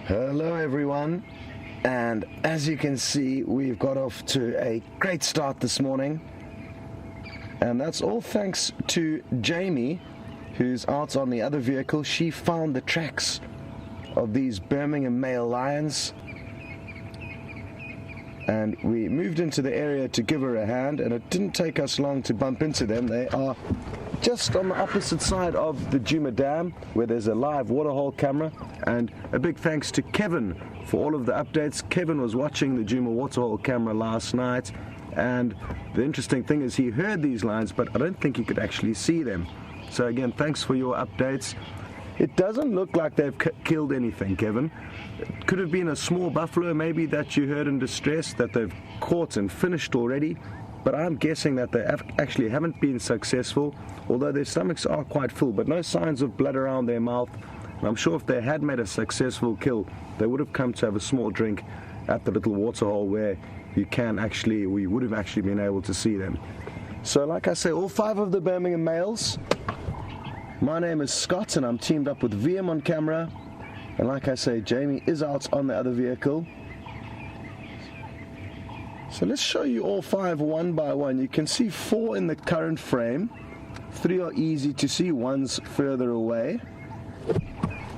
Hello everyone, and as you can see, we've got off to a great start this morning, and that's all thanks to Jamie, who's out on the other vehicle. She found the tracks of these Birmingham male lions, and we moved into the area to give her a hand, and it didn't take us long to bump into them. They are just on the opposite side of the Djuma Dam, where there's a live waterhole camera, and a big thanks to Kevin for all of the updates. Kevin was watching the Djuma waterhole camera last night, and the interesting thing is he heard these lions, but I don't think he could actually see them. So again, thanks for your updates. It doesn't look like they've killed anything, Kevin. It could have been a small buffalo maybe that you heard in distress that they've caught and finished already, but I'm guessing that they actually haven't been successful, although their stomachs are quite full, but no signs of blood around their mouth. And I'm sure if they had made a successful kill, they would have come to have a small drink at the little waterhole where we would have actually been able to see them. So like I say, all 5 of the Birmingham males. My name is Scott, and I'm teamed up with VM on camera, and like I say, Jamie is out on the other vehicle. So let's show you all 5 one by one. You can see 4 in the current frame. 3 are easy to see, 1's further away.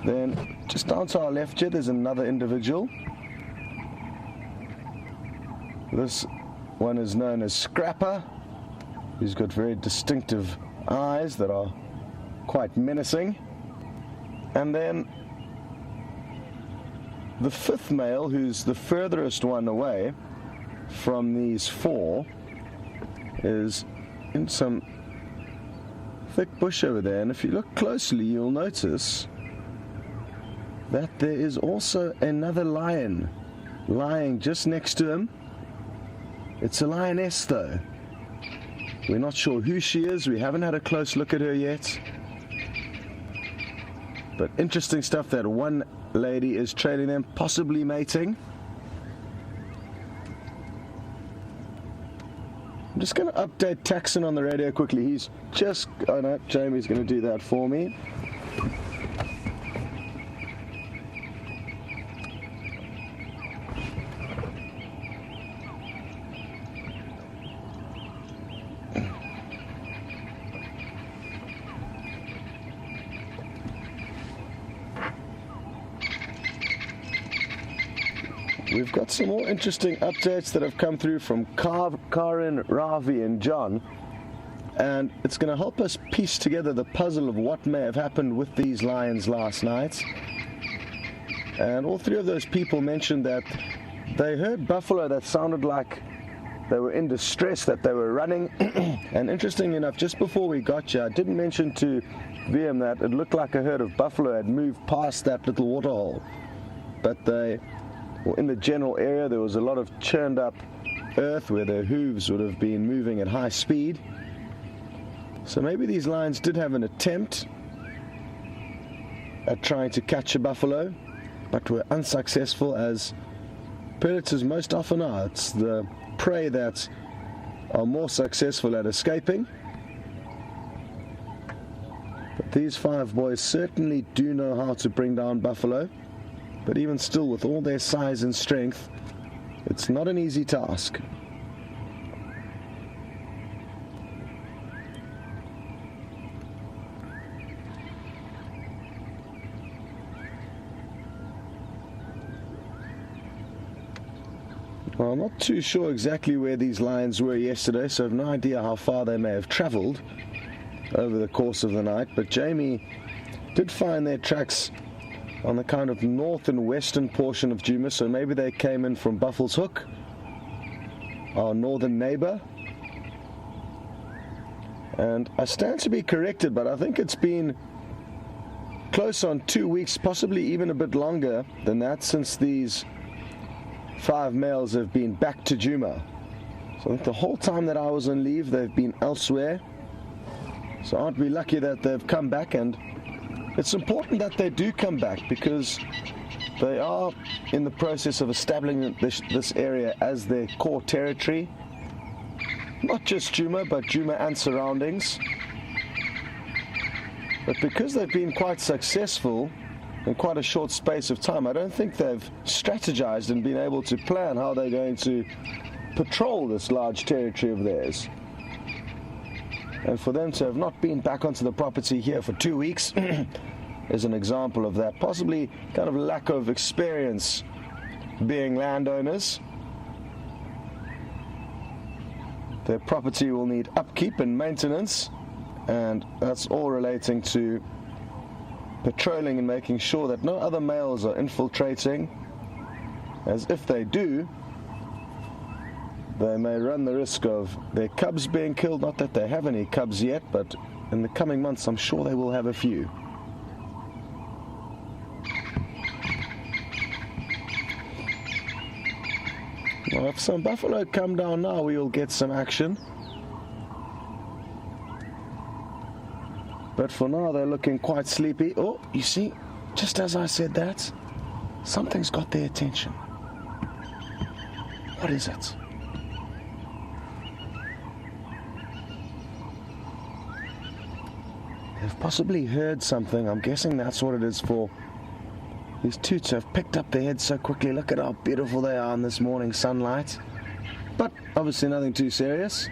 Then just down to our left here, there's another individual. This one is known as Scrapper. He's got very distinctive eyes that are quite menacing. And then the 5th male, who's the furthest one away from these 4, is in some thick bush over there, and if you look closely you'll notice that there is also another lion lying just next to him. It's a lioness though. We're not sure who she is, we haven't had a close look at her yet, but interesting stuff that one lady is trailing them, possibly mating. I'm just going to update Taxon on the radio quickly. He's just... oh no, Jamie's going to do that for me. We've got some more interesting updates that have come through from Karin, Ravi and John, and it's going to help us piece together the puzzle of what may have happened with these lions last night. And all 3 of those people mentioned that they heard buffalo that sounded like they were in distress, that they were running. And interestingly enough, just before we got here, I didn't mention to VM that it looked like a herd of buffalo had moved past that little waterhole, but in the general area there was a lot of churned up earth where their hooves would have been moving at high speed. So maybe these lions did have an attempt at trying to catch a buffalo, but were unsuccessful, as predators most often are. It's the prey that are more successful at escaping. But these 5 boys certainly do know how to bring down buffalo. But even still, with all their size and strength, it's not an easy task. Well, I'm not too sure exactly where these lions were yesterday, so I have no idea how far they may have traveled over the course of the night, but Jamie did find their tracks on the kind of north and western portion of Djuma, so maybe they came in from Buffels Hook, our northern neighbor. And I stand to be corrected, but I think it's been close on 2 weeks, possibly even a bit longer than that, since these 5 males have been back to Djuma. So I think the whole time that I was on leave, they've been elsewhere. So aren't we lucky that they've come back? And it's important that they do come back, because they are in the process of establishing this area as their core territory. Not just Djuma, but Djuma and surroundings. But because they've been quite successful in quite a short space of time, I don't think they've strategized and been able to plan how they're going to patrol this large territory of theirs. And for them to have not been back onto the property here for 2 weeks is an example of that. Possibly kind of lack of experience being landowners. Their property will need upkeep and maintenance, and that's all relating to patrolling and making sure that no other males are infiltrating, as if they do, they may run the risk of their cubs being killed. Not that they have any cubs yet, but in the coming months I'm sure they will have a few. Well, if some buffalo come down now, we will get some action. But for now, they're looking quite sleepy. Oh, you see, just as I said that, something's got their attention. What is it? They've possibly heard something. I'm guessing that's what it is for. These toots have picked up their heads so quickly. Look at how beautiful they are in this morning sunlight. But obviously nothing too serious.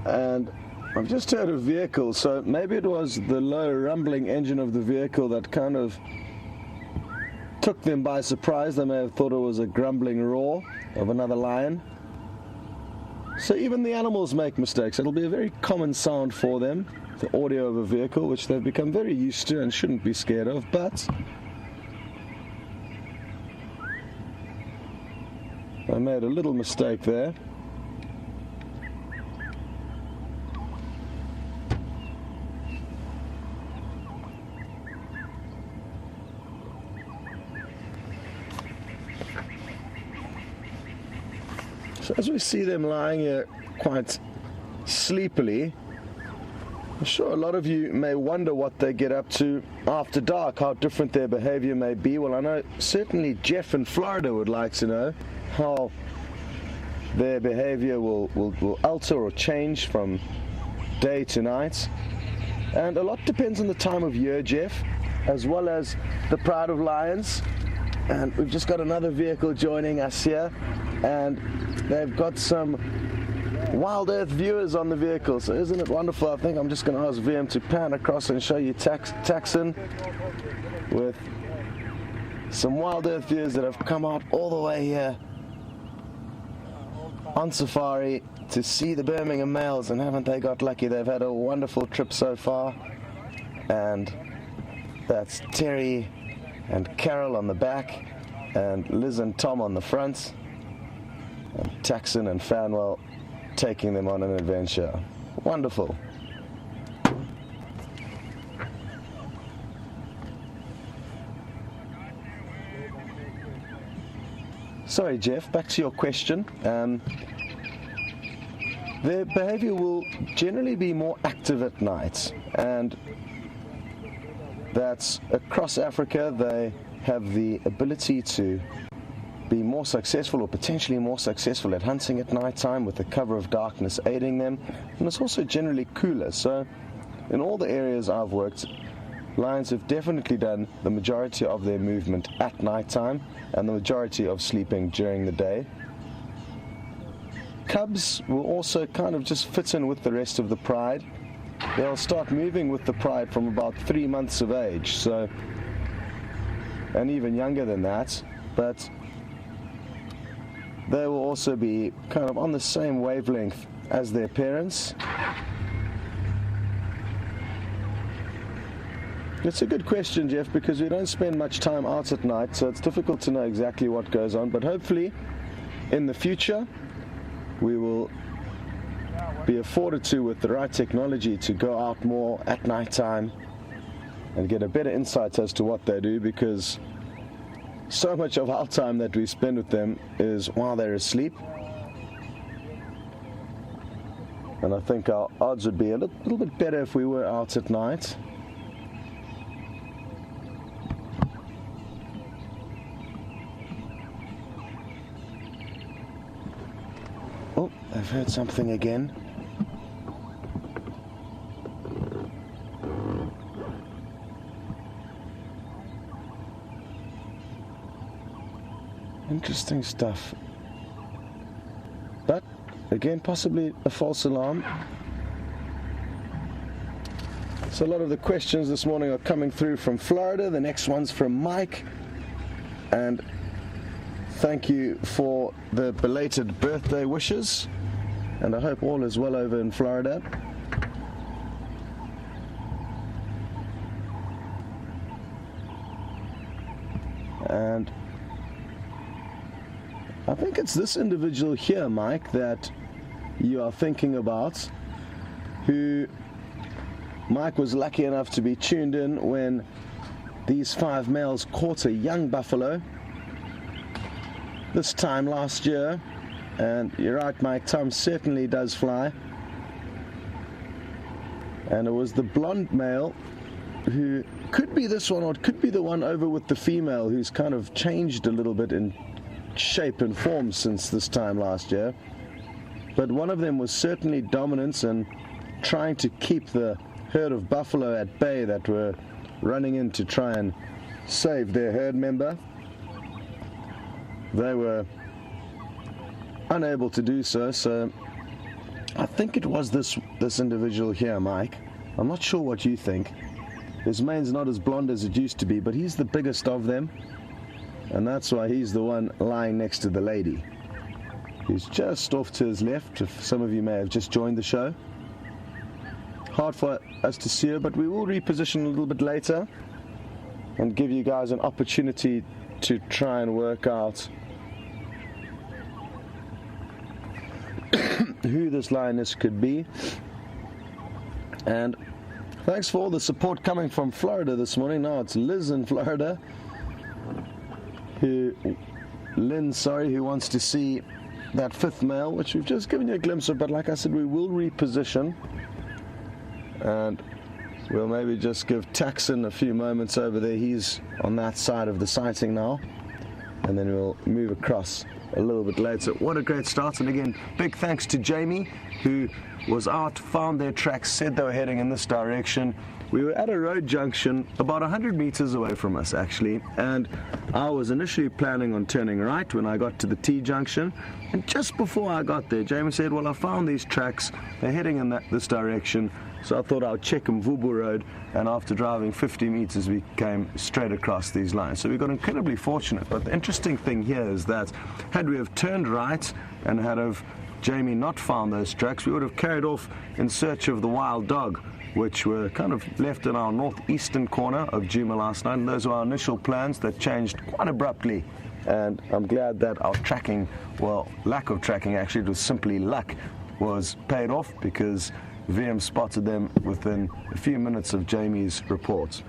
And I've just heard a vehicle, so maybe it was the low rumbling engine of the vehicle that kind of took them by surprise. They may have thought it was a grumbling roar of another lion. So even the animals make mistakes. It'll be a very common sound for them, the audio of a vehicle, which they've become very used to and shouldn't be scared of, but I made a little mistake there. So as we see them lying here quite sleepily, I'm sure a lot of you may wonder what they get up to after dark, how different their behavior may be. Well, I know certainly Jeff in Florida would like to know how their behavior will alter or change from day to night. And a lot depends on the time of year, Jeff, as well as the pride of lions. And we've just got another vehicle joining us here, and they've got some WildEarth viewers on the vehicle. So isn't it wonderful? I think I'm just going to ask VM to pan across and show you Taxon with some WildEarth viewers that have come out all the way here on safari to see the Birmingham males, and haven't they got lucky? They've had a wonderful trip so far. And that's Terry and Carol on the back, and Liz and Tom on the front, and Taxon and Fanwell taking them on an adventure. Wonderful. Sorry, Jeff, back to your question. Their behavior will generally be more active at night, and that's across Africa. They have the ability to be more successful, or potentially more successful, at hunting at night time with the cover of darkness aiding them, and it's also generally cooler. So in all the areas I've worked, lions have definitely done the majority of their movement at night time and the majority of sleeping during the day. Cubs will also kind of just fit in with the rest of the pride. They'll start moving with the pride from about 3 months of age, so, and even younger than that, but they will also be kind of on the same wavelength as their parents? It's a good question, Jeff, because we don't spend much time out at night, so it's difficult to know exactly what goes on. But hopefully, in the future, we will be afforded to, with the right technology, to go out more at night time and get a better insight as to what they do, because so much of our time that we spend with them is while they're asleep. And I think our odds would be a little bit better if we were out at night. Oh, I've heard something again. Interesting stuff. But, again, possibly a false alarm. So a lot of the questions this morning are coming through from Florida. The next one's from Mike. And thank you for the belated birthday wishes, and I hope all is well over in Florida. And I think it's this individual here, Mike, that you are thinking about, who Mike was lucky enough to be tuned in when these 5 males caught a young buffalo this time last year. And you're right, Mike, time certainly does fly. And it was the blonde male who could be this one, or it could be the one over with the female, who's kind of changed a little bit in shape and form since this time last year. But one of them was certainly dominant and trying to keep the herd of buffalo at bay that were running in to try and save their herd member. They were unable to do so, so I think it was this individual here, Mike. I'm not sure what you think. His mane's not as blonde as it used to be, but he's the biggest of them, and that's why he's the one lying next to the lady, who's just off to his left, if some of you may have just joined the show. Hard for us to see her, but we will reposition a little bit later and give you guys an opportunity to try and work out who this lioness could be. And thanks for all the support coming from Florida this morning. Now it's Liz in Florida, who wants to see that 5th male, which we've just given you a glimpse of, but like I said, we will reposition, and we'll maybe just give Taxon a few moments over there. He's on that side of the sighting now, and then we'll move across a little bit later. What a great start. And again, big thanks to Jamie, who was out, found their tracks, said they were heading in this direction. We were at a road junction about 100 meters away from us, actually, and I was initially planning on turning right when I got to the T-junction, and just before I got there, Jamie said, well, I found these tracks, they're heading in this direction, so I thought I would check Mvubu Road, and after driving 50 meters, we came straight across these lines. So we got incredibly fortunate, but the interesting thing here is that had we have turned right and had have Jamie not found those tracks, we would have carried off in search of the wild dog, which were kind of left in our northeastern corner of Djuma last night, and those were our initial plans that changed quite abruptly. And I'm glad that our tracking, well, lack of tracking, actually, it was simply luck, was paid off, because VM spotted them within a few minutes of Jamie's report.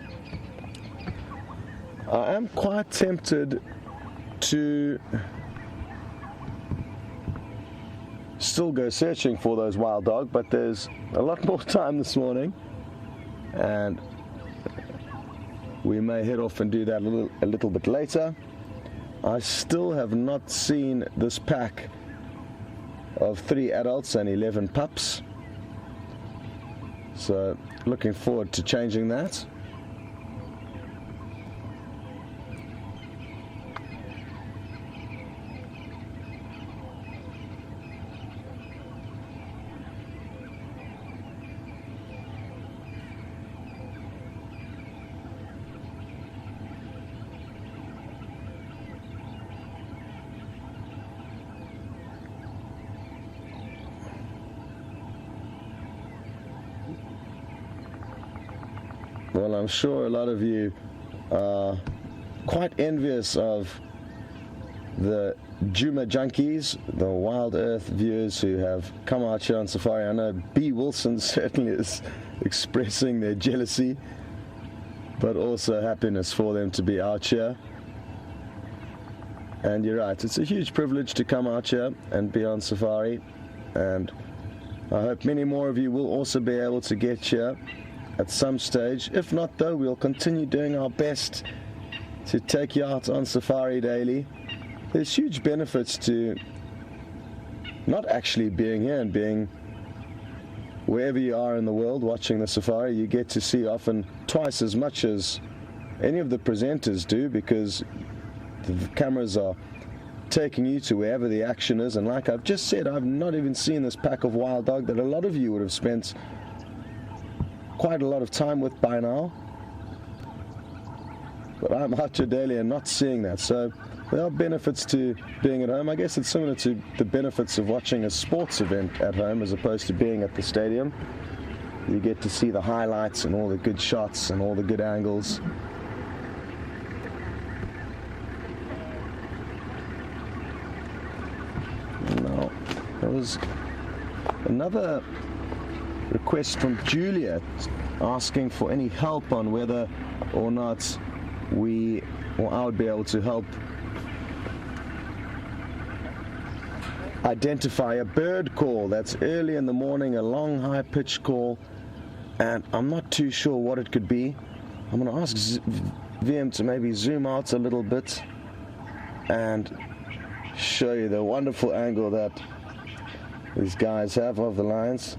I am quite tempted to still go searching for those wild dog, but there's a lot more time this morning, and we may head off and do that a little bit later. I still have not seen this pack of 3 adults and 11 pups, so looking forward to changing that. Well, I'm sure a lot of you are quite envious of the Juma junkies, the Wild Earth viewers who have come out here on safari. I know B. Wilson certainly is expressing their jealousy, but also happiness for them to be out here. And you're right, it's a huge privilege to come out here and be on safari, and I hope many more of you will also be able to get here at some stage. If not, though, we'll continue doing our best to take you out on safari daily. There's huge benefits to not actually being here and being wherever you are in the world watching the safari. You get to see often twice as much as any of the presenters do, because the cameras are taking you to wherever the action is. And like I've just said, I've not even seen this pack of wild dog that a lot of you would have spent quite a lot of time with by now. But I'm out here daily and not seeing that. So there are benefits to being at home. I guess it's similar to the benefits of watching a sports event at home as opposed to being at the stadium. You get to see the highlights and all the good shots and all the good angles. Now, there was another request from Julia asking for any help on whether or not I would be able to help identify a bird call that's early in the morning, a long high-pitched call, and I'm not too sure what it could be. I'm going to ask VM to maybe zoom out a little bit and show you the wonderful angle that these guys have of the lions.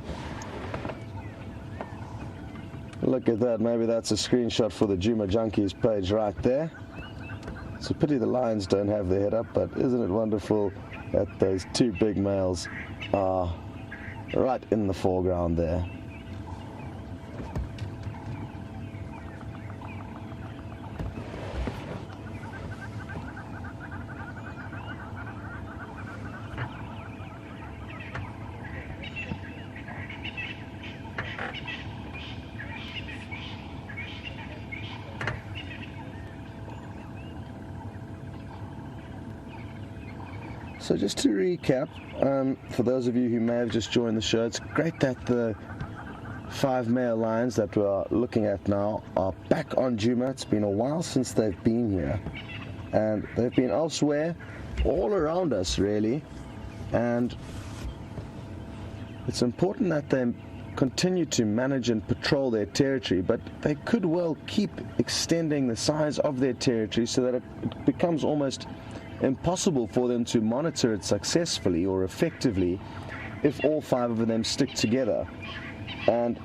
Look at that, maybe that's a screenshot for the Juma Junkies page right there. It's a pity the lions don't have their head up, but isn't it wonderful that those two big males are right in the foreground there. So just to recap, for those of you who may have just joined the show, it's great that the 5 male lions that we're looking at now are back on Juma. It's been a while since they've been here, and they've been elsewhere, all around us really, and it's important that they continue to manage and patrol their territory, but they could well keep extending the size of their territory so that it becomes almost impossible for them to monitor it successfully or effectively if all 5 of them stick together. And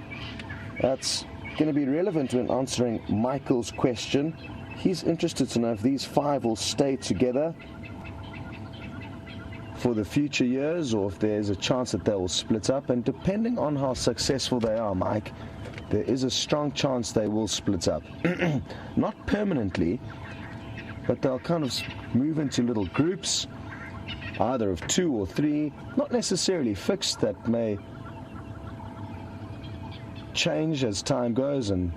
that's going to be relevant when answering Michael's question. He's interested to know if these 5 will stay together for the future years or if there's a chance that they will split up. And depending on how successful they are, Mike, there is a strong chance they will split up. Not permanently, but they'll kind of move into little groups, either of 2 or 3, not necessarily fixed, that may change as time goes, and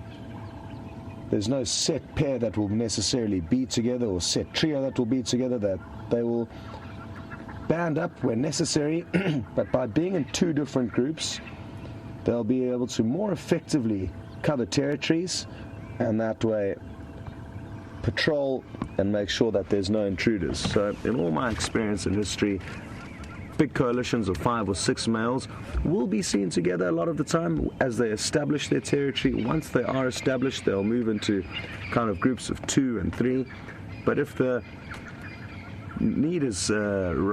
there's no set pair that will necessarily be together or set trio that will be together, that they will band up when necessary, but by being in 2 different groups, they'll be able to more effectively cover territories, and that way patrol and make sure that there's no intruders. So in all my experience in history, big coalitions of 5 or 6 males will be seen together a lot of the time as they establish their territory. Once they are established, they'll move into kind of groups of 2 and 3. But if the need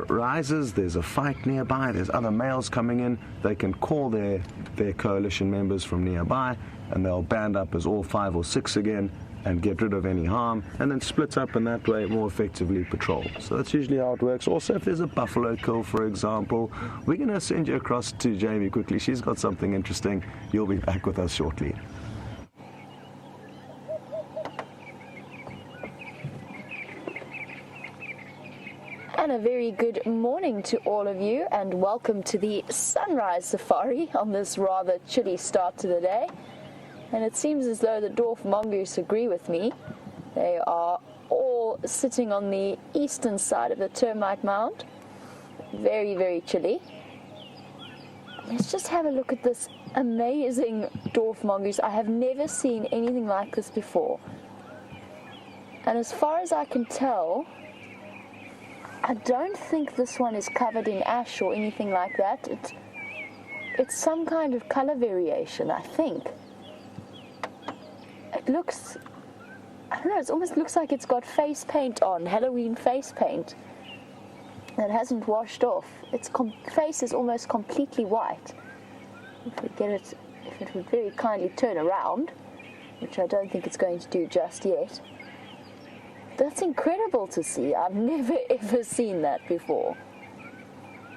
rises, there's a fight nearby, there's other males coming in, they can call their coalition members from nearby, and they'll band up as all 5 or 6 again and get rid of any harm, and then split up, and that way more effectively patrol. So that's usually how it works. Also, if there's a buffalo kill, for example, we're going to send you across to Jamie quickly. She's got something interesting. You'll be back with us shortly. And a very good morning to all of you, and welcome to the Sunrise Safari on this rather chilly start to the day. And it seems as though the dwarf mongoose agree with me. They are all sitting on the eastern side of the termite mound. Very, very chilly. Let's just have a look at this amazing dwarf mongoose. I have never seen anything like this before. And as far as I can tell, I don't think this one is covered in ash or anything like that. It's some kind of color variation, I think. It looks, I don't know, it almost looks like it's got face paint on, Halloween face paint, that hasn't washed off. Its face is almost completely white. If it would very kindly turn around, which I don't think it's going to do just yet. That's incredible to see. I've never ever seen that before.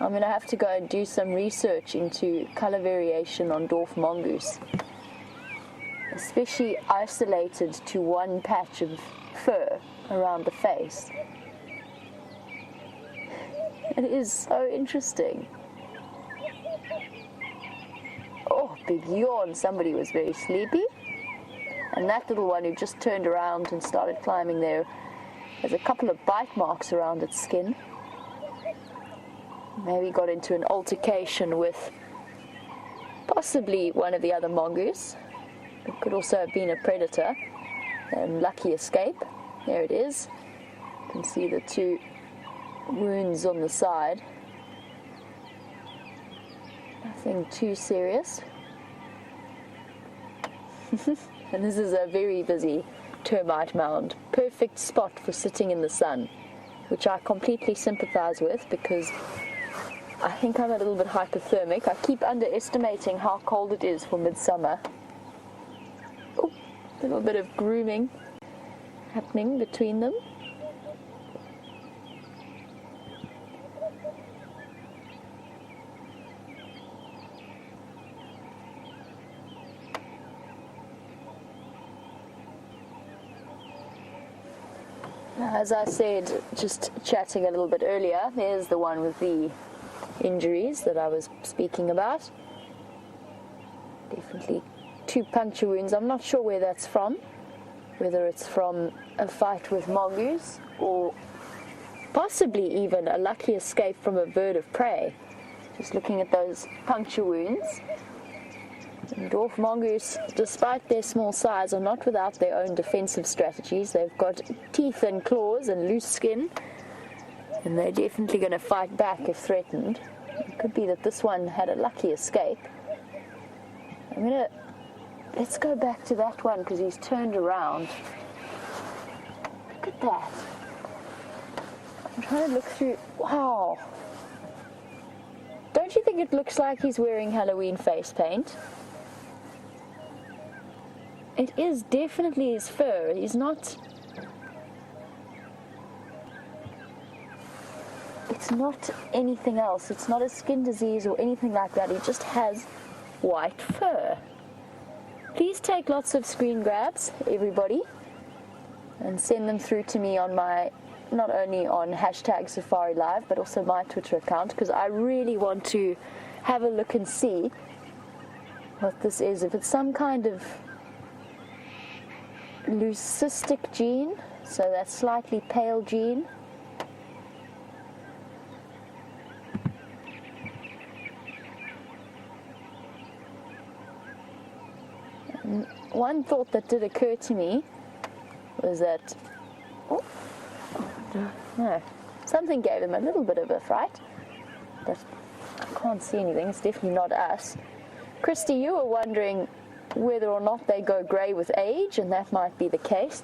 I'm going to have to go and do some research into color variation on dwarf mongoose, especially isolated to one patch of fur around the face. It is so interesting. Oh, big yawn. Somebody was very sleepy. And that little one who just turned around and started climbing there has a couple of bite marks around its skin. Maybe got into an altercation with possibly one of the other mongoose. It could also have been a predator. Lucky escape. There it is. You can see the two wounds on the side. Nothing too serious. And this is a very busy termite mound. Perfect spot for sitting in the sun, which I completely sympathize with because I think I'm a little bit hypothermic. I keep underestimating how cold it is for midsummer. Oh, a little bit of grooming happening between them. As I said, just chatting a little bit earlier, there's the one with the injuries that I was speaking about. Definitely 2 puncture wounds. I'm not sure where that's from, whether it's from a fight with mongoose or possibly even a lucky escape from a bird of prey. Just looking at those puncture wounds. And dwarf mongoose, despite their small size, are not without their own defensive strategies. They've got teeth and claws and loose skin, and they're definitely going to fight back if threatened. It could be that this one had a lucky escape. Let's go back to that one because he's turned around. Look at that. I'm trying to look through. Wow. Don't you think it looks like he's wearing Halloween face paint? It is definitely his fur. He's not... It's not anything else. It's not a skin disease or anything like that. He just has white fur. Please take lots of screen grabs, everybody, and send them through to me on my, not only on #SafariLive, but also my Twitter account, because I really want to have a look and see what this is. If it's some kind of leucistic gene, so that slightly pale gene. And one thought that did occur to me was that something gave him a little bit of a fright, but I can't see anything. It's definitely not us. Christy, you were wondering whether or not they go grey with age, and that might be the case.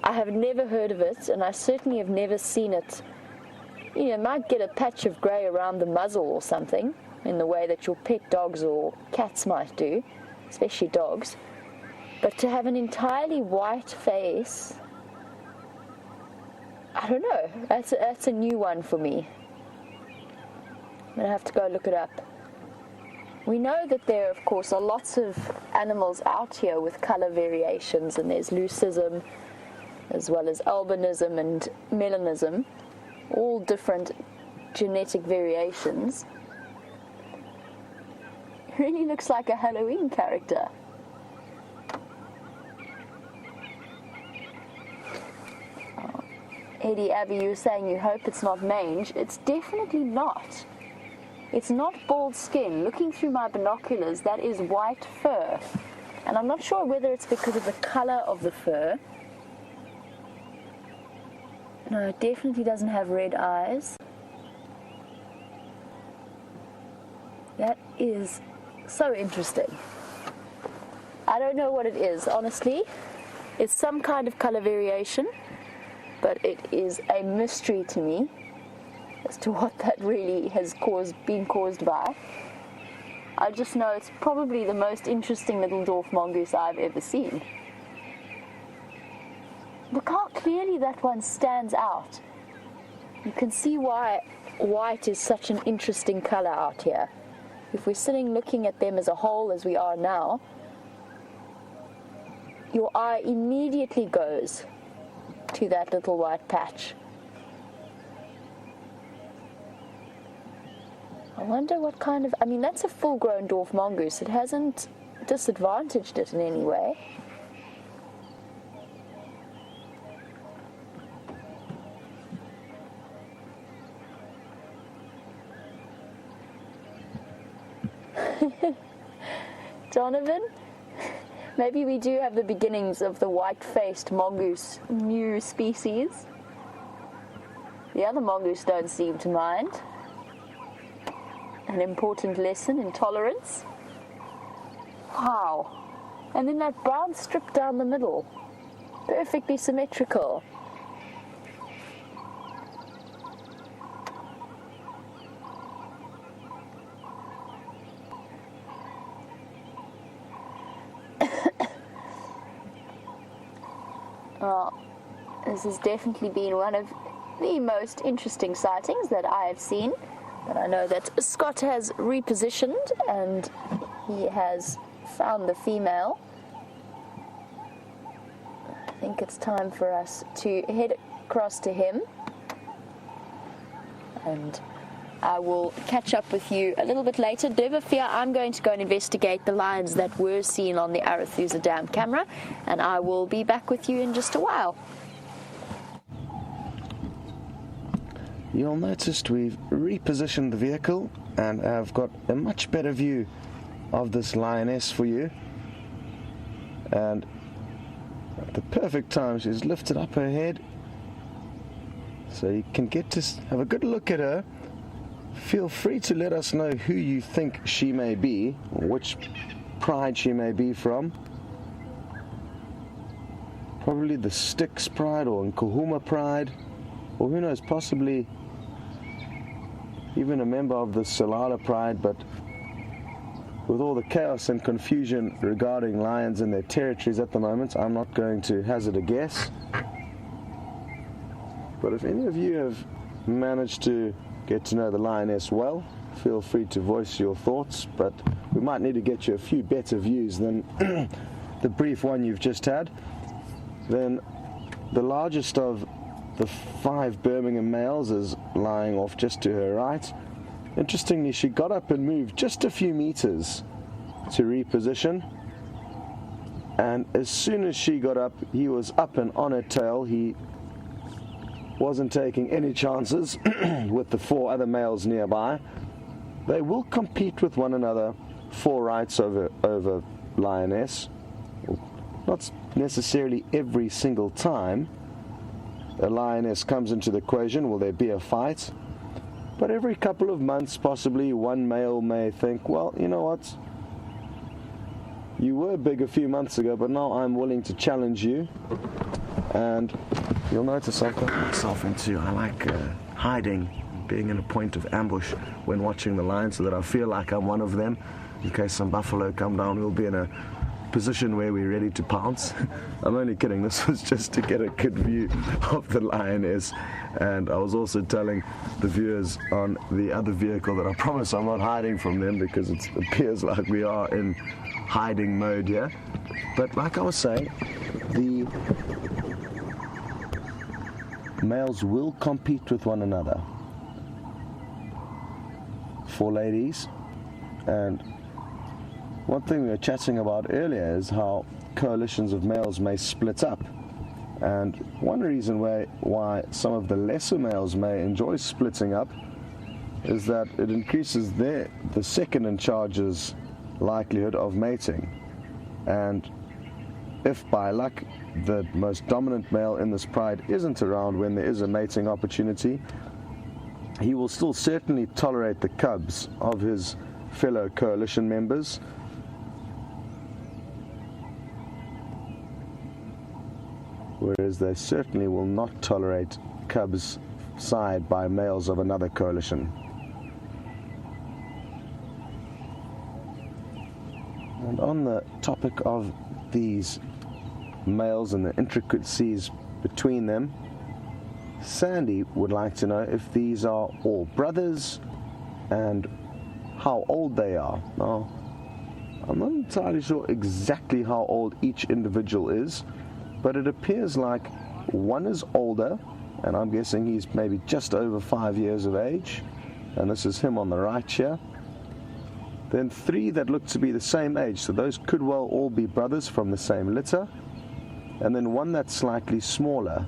I have never heard of it, and I certainly have never seen it. You might get a patch of grey around the muzzle or something, in the way that your pet dogs or cats might do, especially dogs. But to have an entirely white face, I don't know. That's a new one for me. I'm going to have to go look it up. We know that there, of course, are lots of animals out here with color variations, and there's leucism, as well as albinism and melanism, all different genetic variations. It really looks like a Halloween character. Eddie Abbey, you were saying you hope it's not mange. It's definitely not. It's not bald skin. Looking through my binoculars, that is white fur. And I'm not sure whether it's because of the color of the fur. No, it definitely doesn't have red eyes. That is so interesting. I don't know what it is, honestly. It's some kind of color variation, but it is a mystery to me as to what that really has been caused by. I just know it's probably the most interesting little dwarf mongoose I've ever seen. Look how clearly that one stands out. You can see why white is such an interesting color out here. If we're sitting looking at them as a whole, as we are now, your eye immediately goes to that little white patch. I wonder what kind of... I mean, that's a full-grown dwarf mongoose. It hasn't disadvantaged it in any way. Donovan? Maybe we do have the beginnings of the white-faced mongoose new species. The other mongoose don't seem to mind. An important lesson in tolerance. Wow. And then that brown strip down the middle. Perfectly symmetrical. Well, this has definitely been one of the most interesting sightings that I have seen. But I know that Scott has repositioned and he has found the female. I think it's time for us to head across to him. And I will catch up with you a little bit later. Never fear, I'm going to go and investigate the lions that were seen on the Arathusa Dam camera, and I will be back with you in just a while. You'll notice we've repositioned the vehicle and have got a much better view of this lioness for you. And at the perfect time, she's lifted up her head so you can get to have a good look at her. Feel free to let us know who you think she may be, or which pride she may be from. Probably the Styx pride or Nkuhuma pride, or who knows, possibly even a member of the Salala pride. But with all the chaos and confusion regarding lions and their territories at the moment, I'm not going to hazard a guess. But if any of you have managed to get to know the lioness well, feel free to voice your thoughts, but we might need to get you a few better views than the brief one you've just had. Then the largest of the 5 Birmingham males is lying off just to her right. Interestingly, she got up and moved just a few meters to reposition, and as soon as she got up, he was up and on her tail. He wasn't taking any chances with the 4 other males nearby. They will compete with one another for rights over lioness. Not necessarily every single time a lioness comes into the equation will there be a fight, but every couple of months possibly one male may think, well, you know what, you were big a few months ago, but now I'm willing to challenge you. And you'll notice I've got myself into, I like hiding, being in a point of ambush when watching the lions, so that I feel like I'm one of them. In case some buffalo come down, we'll be in a position where we're ready to pounce. I'm only kidding, this was just to get a good view of the lioness. And I was also telling the viewers on the other vehicle that I promise I'm not hiding from them, because it appears like we are in hiding mode here. But like I was saying, the males will compete with one another for ladies. And one thing we were chatting about earlier is how coalitions of males may split up And one reason why some of the lesser males may enjoy splitting up is that it increases the second in charge's likelihood of mating. And if by luck the most dominant male in this pride isn't around when there is a mating opportunity, he will still certainly tolerate the cubs of his fellow coalition members. Whereas they certainly will not tolerate cubs sired by males of another coalition. And on the topic of these males and the intricacies between them, Sandy would like to know if these are all brothers and how old they are. Now, I'm not entirely sure exactly how old each individual is, but it appears like one is older, and I'm guessing he's maybe just over 5 years of age, and this is him on the right here. Then 3 that look to be the same age, so those could well all be brothers from the same litter, and then 1 that's slightly smaller,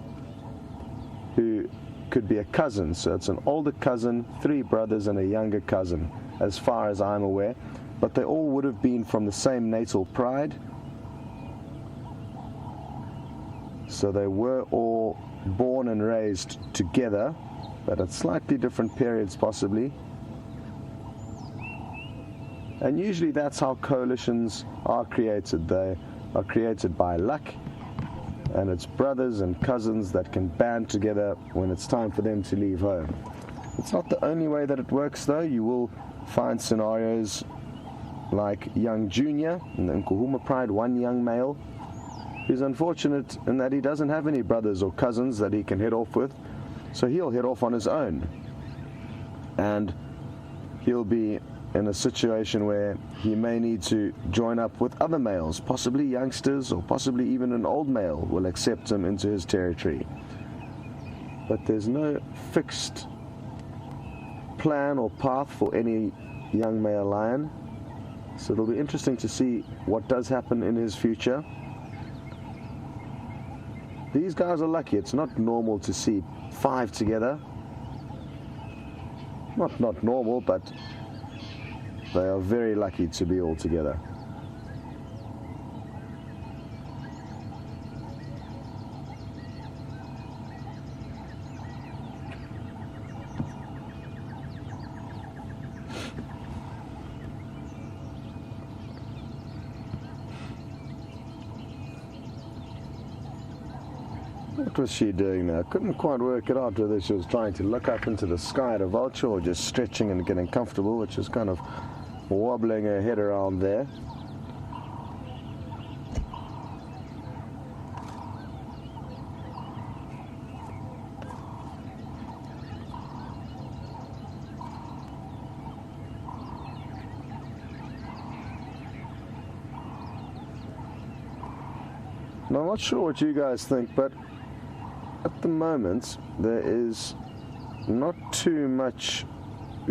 who could be a cousin. So it's an older cousin, 3 brothers and a younger cousin, as far as I'm aware, but they all would have been from the same natal pride. So they were all born and raised together, but at slightly different periods possibly. And usually that's how coalitions are created. They are created by luck, and it's brothers and cousins that can band together when it's time for them to leave home. It's not the only way that it works though. You will find scenarios like young Junior in the Nkuhuma Pride, 1 young male who's unfortunate in that he doesn't have any brothers or cousins that he can head off with, so he'll head off on his own, and he'll be in a situation where he may need to join up with other males, possibly youngsters, or possibly even an old male will accept him into his territory. But there's no fixed plan or path for any young male lion, so it'll be interesting to see what does happen in his future. These guys are lucky. It's not normal to see 5 together. Not normal, but they are very lucky to be all together. What was she doing there? I couldn't quite work it out whether she was trying to look up into the sky at a vulture or just stretching and getting comfortable, which is kind of wobbling her head around there. Now, I'm not sure what you guys think, but at the moment there is not too much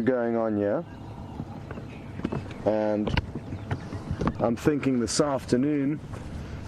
going on here, and I'm thinking this afternoon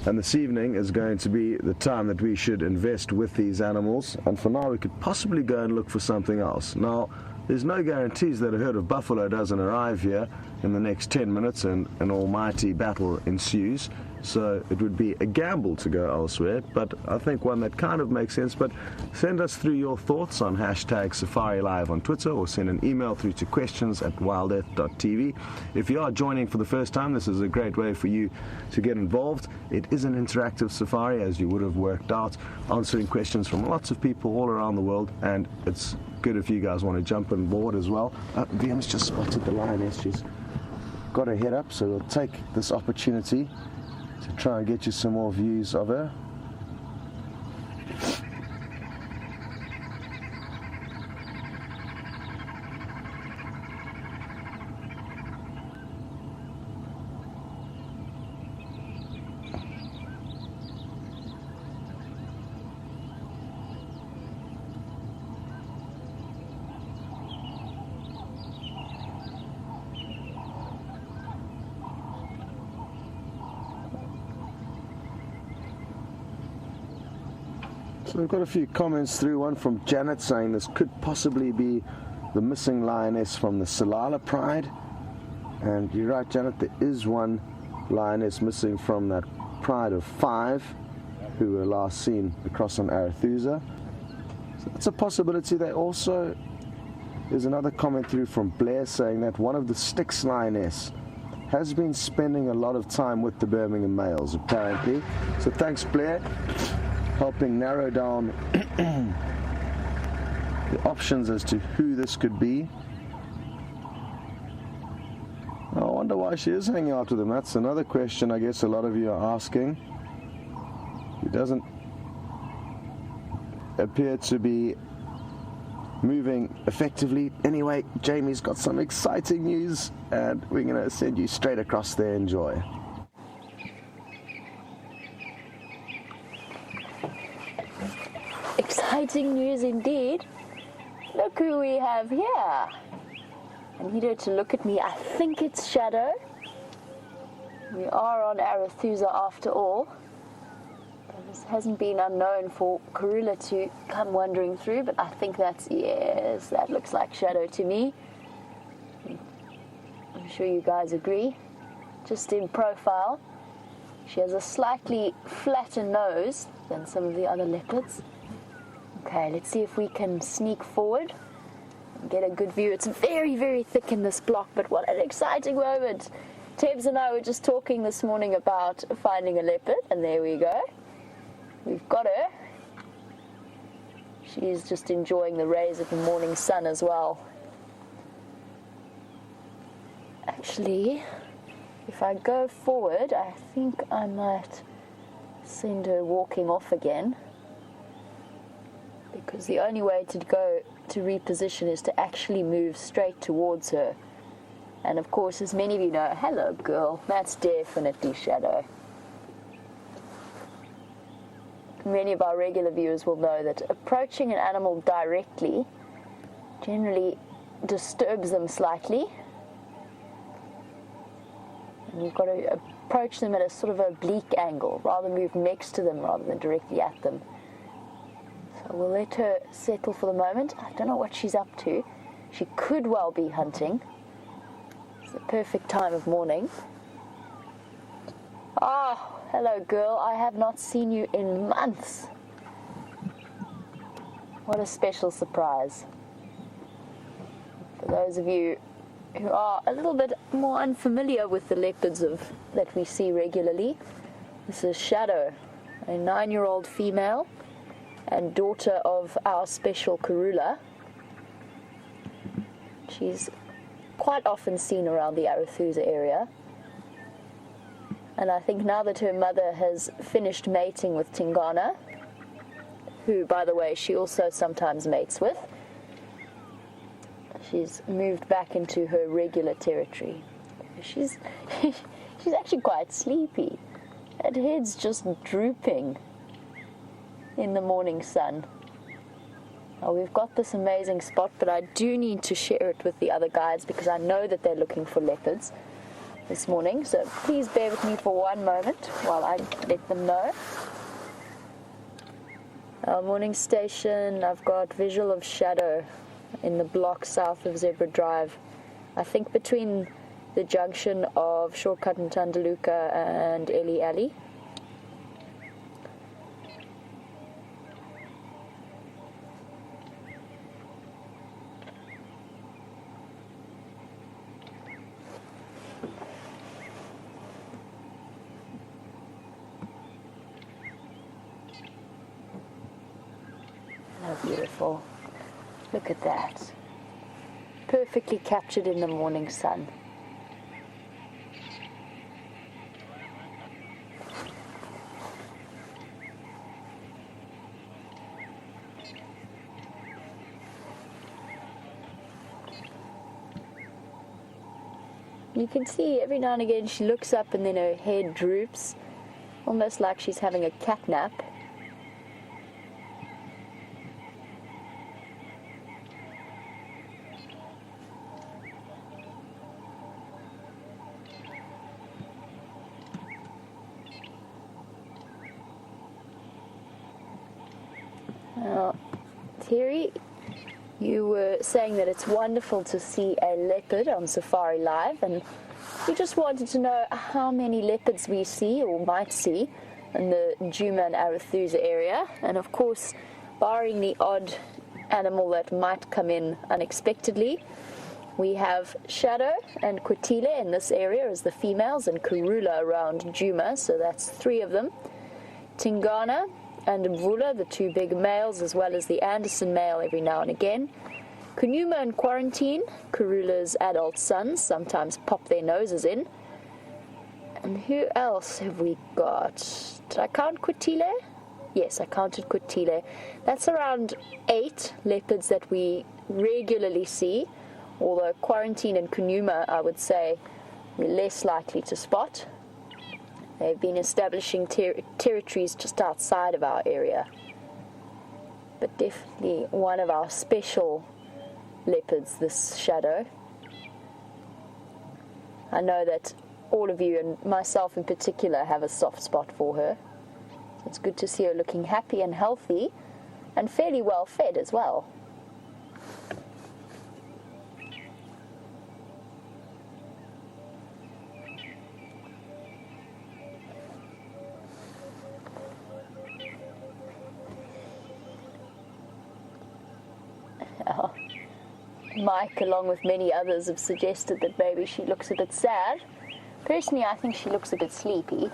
and this evening is going to be the time that we should invest with these animals, and for now we could possibly go and look for something else. Now, there's no guarantees that a herd of buffalo doesn't arrive here in the next 10 minutes and an almighty battle ensues. So it would be a gamble to go elsewhere, but I think one that kind of makes sense. But send us through your thoughts on hashtag Safari Live on Twitter, or send an email through to questions@wildearth.tv. If you are joining for the first time, this is a great way for you to get involved. It is an interactive safari, as you would have worked out, answering questions from lots of people all around the world, and it's good if you guys want to jump on board as well. VM's just spotted the lioness. She's got her head up, so we'll take this opportunity to try and get you some more views of her. So we've got a few comments through, one from Janet saying this could possibly be the missing lioness from the Salala Pride. And you're right, Janet, there is one lioness missing from that pride of 5 who were last seen across on Arathusa. So that's a possibility. There also is another comment through from Blair saying that one of the Styx lioness has been spending a lot of time with the Birmingham males, apparently. So thanks, Blair, helping narrow down the options as to who this could be. I wonder why she is hanging out with him. That's another question I guess a lot of you are asking. He doesn't appear to be moving effectively. Anyway, Jamie's got some exciting news and we're going to send you straight across there. Enjoy. Exciting news indeed. Look who we have here. I need her to look at me. I think it's Shadow. We are on Arathusa after all. This hasn't been unknown for Karula to come wandering through, but I think that's, yes, that looks like Shadow to me. I'm sure you guys agree. Just in profile, she has a slightly flatter nose than some of the other leopards. Okay, let's see if we can sneak forward and get a good view. It's very, very thick in this block, but what an exciting moment. Tebs and I were just talking this morning about finding a leopard, and there we go. We've got her. She's just enjoying the rays of the morning sun as well. Actually, if I go forward, I think I might send her walking off again, because the only way to go to reposition is to actually move straight towards her. And of course, as many of you know, hello girl, that's definitely Shadow. Many of our regular viewers will know that approaching an animal directly generally disturbs them slightly. And you've got to approach them at a sort of oblique angle, rather move next to them rather than directly at them. So we'll let her settle for the moment. I don't know what she's up to. She could well be hunting. It's the perfect time of morning. Oh, hello girl, I have not seen you in months. What a special surprise. For those of you who are a little bit more unfamiliar with the leopards that we see regularly, this is Shadow, a 9-year-old female and daughter of our special Karula. She's quite often seen around the Arathusa area. And I think now that her mother has finished mating with Tingana, who, by the way, she also sometimes mates with, she's moved back into her regular territory. She's actually quite sleepy. Her head's just drooping in the morning sun. Now, we've got this amazing spot, but I do need to share it with the other guides because I know that they're looking for leopards this morning, so please bear with me for one moment while I let them know. Our morning station, I've got visual of Shadow in the block south of Zebra Drive, I think between the junction of Shortcut and Tandaluka and Eli Alley. Beautiful. Look at that. Perfectly captured in the morning sun. You can see every now and again she looks up and then her head droops, almost like she's having a cat nap. Now, Thierry, you were saying that it's wonderful to see a leopard on Safari Live, and we just wanted to know how many leopards we see or might see in the Djuma and Arathusa area, and of course, barring the odd animal that might come in unexpectedly, we have Shadow and Kwetile in this area as the females, and Karula around Djuma, so that's 3 of them. Tingana and Mvula, the 2 big males, as well as the Anderson male every now and again. Kunuma in quarantine, Karula's adult sons sometimes pop their noses in. And who else have we got? Did I count Kwetile? Yes, I counted Kwetile. That's around 8 leopards that we regularly see, although quarantine and Kunuma, I would say, we're less likely to spot. They've been establishing territories just outside of our area. But definitely one of our special leopards, this Shadow. I know that all of you, and myself in particular, have a soft spot for her. It's good to see her looking happy and healthy and fairly well fed as well. Mike, along with many others, have suggested that maybe she looks a bit sad. Personally, I think she looks a bit sleepy.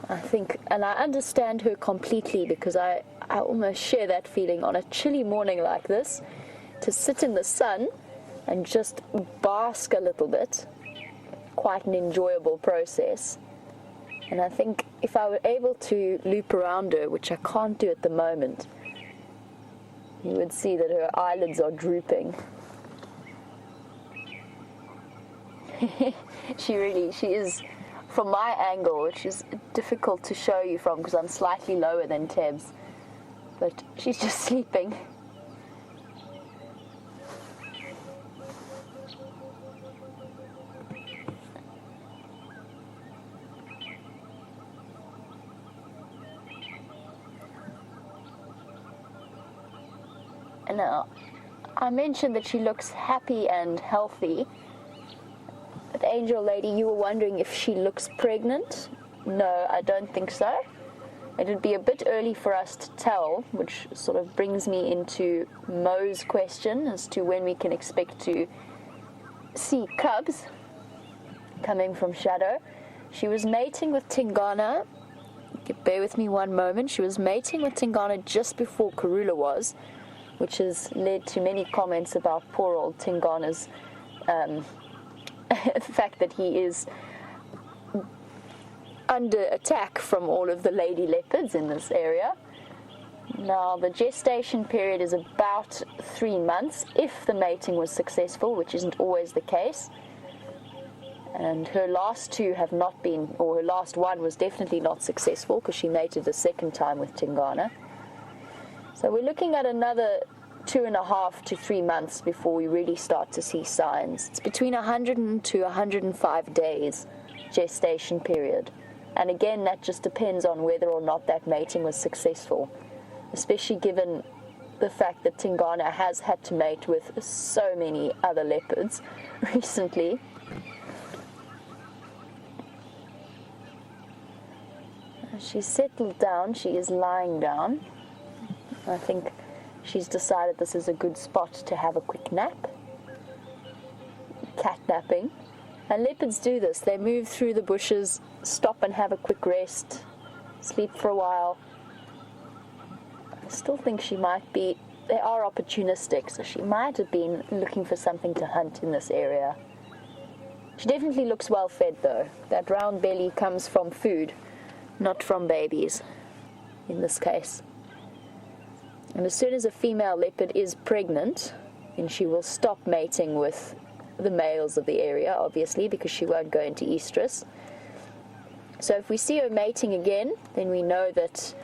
I think, and I understand her completely, because I almost share that feeling on a chilly morning like this, to sit in the sun and just bask a little bit. Quite an enjoyable process. And I think if I were able to loop around her, which I can't do at the moment, you would see that her eyelids are drooping. She is, from my angle, which is difficult to show you from because I'm slightly lower than Tebs, but she's just sleeping. Now, I mentioned that she looks happy and healthy, but Angel Lady, you were wondering if she looks pregnant. No, I don't think so. It would be a bit early for us to tell, which sort of brings me into Mo's question as to when we can expect to see cubs coming from Shadow. She was mating with Tingana. Bear with me one moment. She was mating with Tingana just before Karula was, which has led to many comments about poor old Tingana's the fact that he is under attack from all of the lady leopards in this area. Now, the gestation period is about 3 months if the mating was successful, which isn't always the case. And her last 2 have not been, or her last one was definitely not successful because she mated a second time with Tingana. So we're looking at another 2.5 to 3 months before we really start to see signs. It's between 100 to 105 days gestation period. And again, that just depends on whether or not that mating was successful, especially given the fact that Tingana has had to mate with so many other leopards recently. She's settled down. She is lying down. I think she's decided this is a good spot to have a quick nap. Cat napping. And leopards do this. They move through the bushes, stop and have a quick rest, sleep for a while. I still think she might be, they are opportunistic, so she might have been looking for something to hunt in this area. She definitely looks well fed though. That round belly comes from food, not from babies in this case. And as soon as a female leopard is pregnant, then she will stop mating with the males of the area, obviously, because she won't go into estrus. So if we see her mating again, then we know that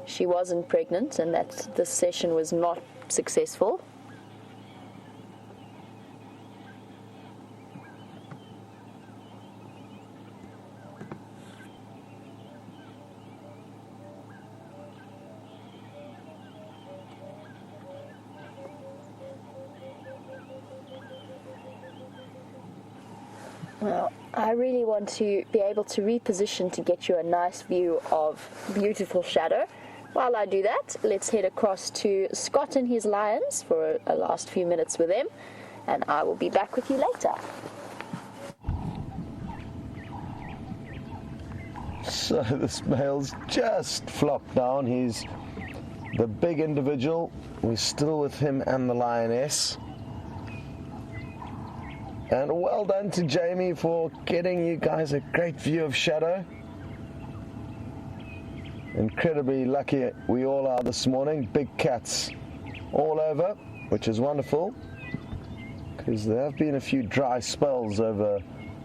she wasn't pregnant and that this session was not successful. Well, I really want to be able to reposition to get you a nice view of beautiful shadow. While I do that, let's head across to Scott and his lions for a last few minutes with them, and I will be back with you later. So this male's just flopped down. He's the big individual. We're still with him and the lioness. And well done to Jamie for getting you guys a great view of shadow. Incredibly lucky we all are this morning. Big cats all over, which is wonderful, because there have been a few dry spells over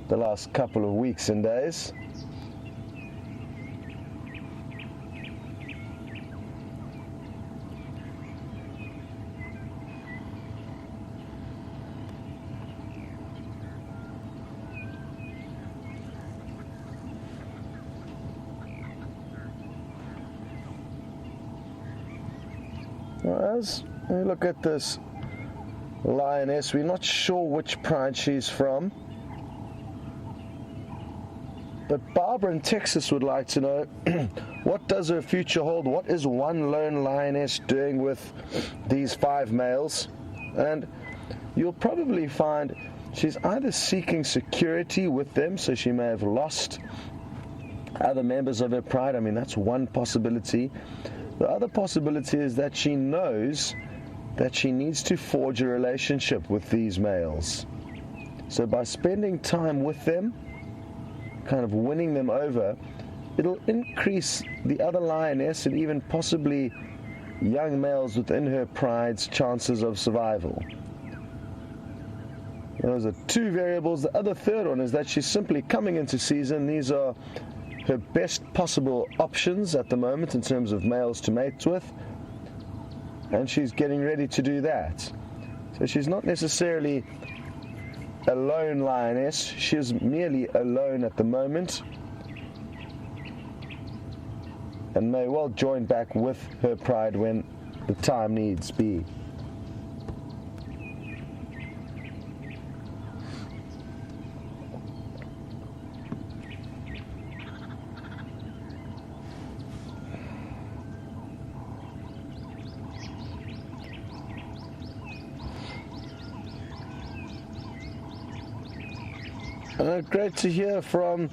the last couple of weeks and days. As we look at this lioness, we're not sure which pride she's from, but Barbara in Texas would like to know what does her future hold? What is one lone lioness doing with these 5 males? And you'll probably find she's either seeking security with them, so she may have lost other members of her pride. I mean, that's one possibility. The other possibility is that she knows that she needs to forge a relationship with these males. So by spending time with them, kind of winning them over, it'll increase the other lioness and even possibly young males within her pride's chances of survival. Those are 2 variables. The other third one is that she's simply coming into season. These are her best possible options at the moment in terms of males to mate with, and she's getting ready to do that. So she's not necessarily a lone lioness, she's merely alone at the moment, and may well join back with her pride when the time needs be. Great to hear from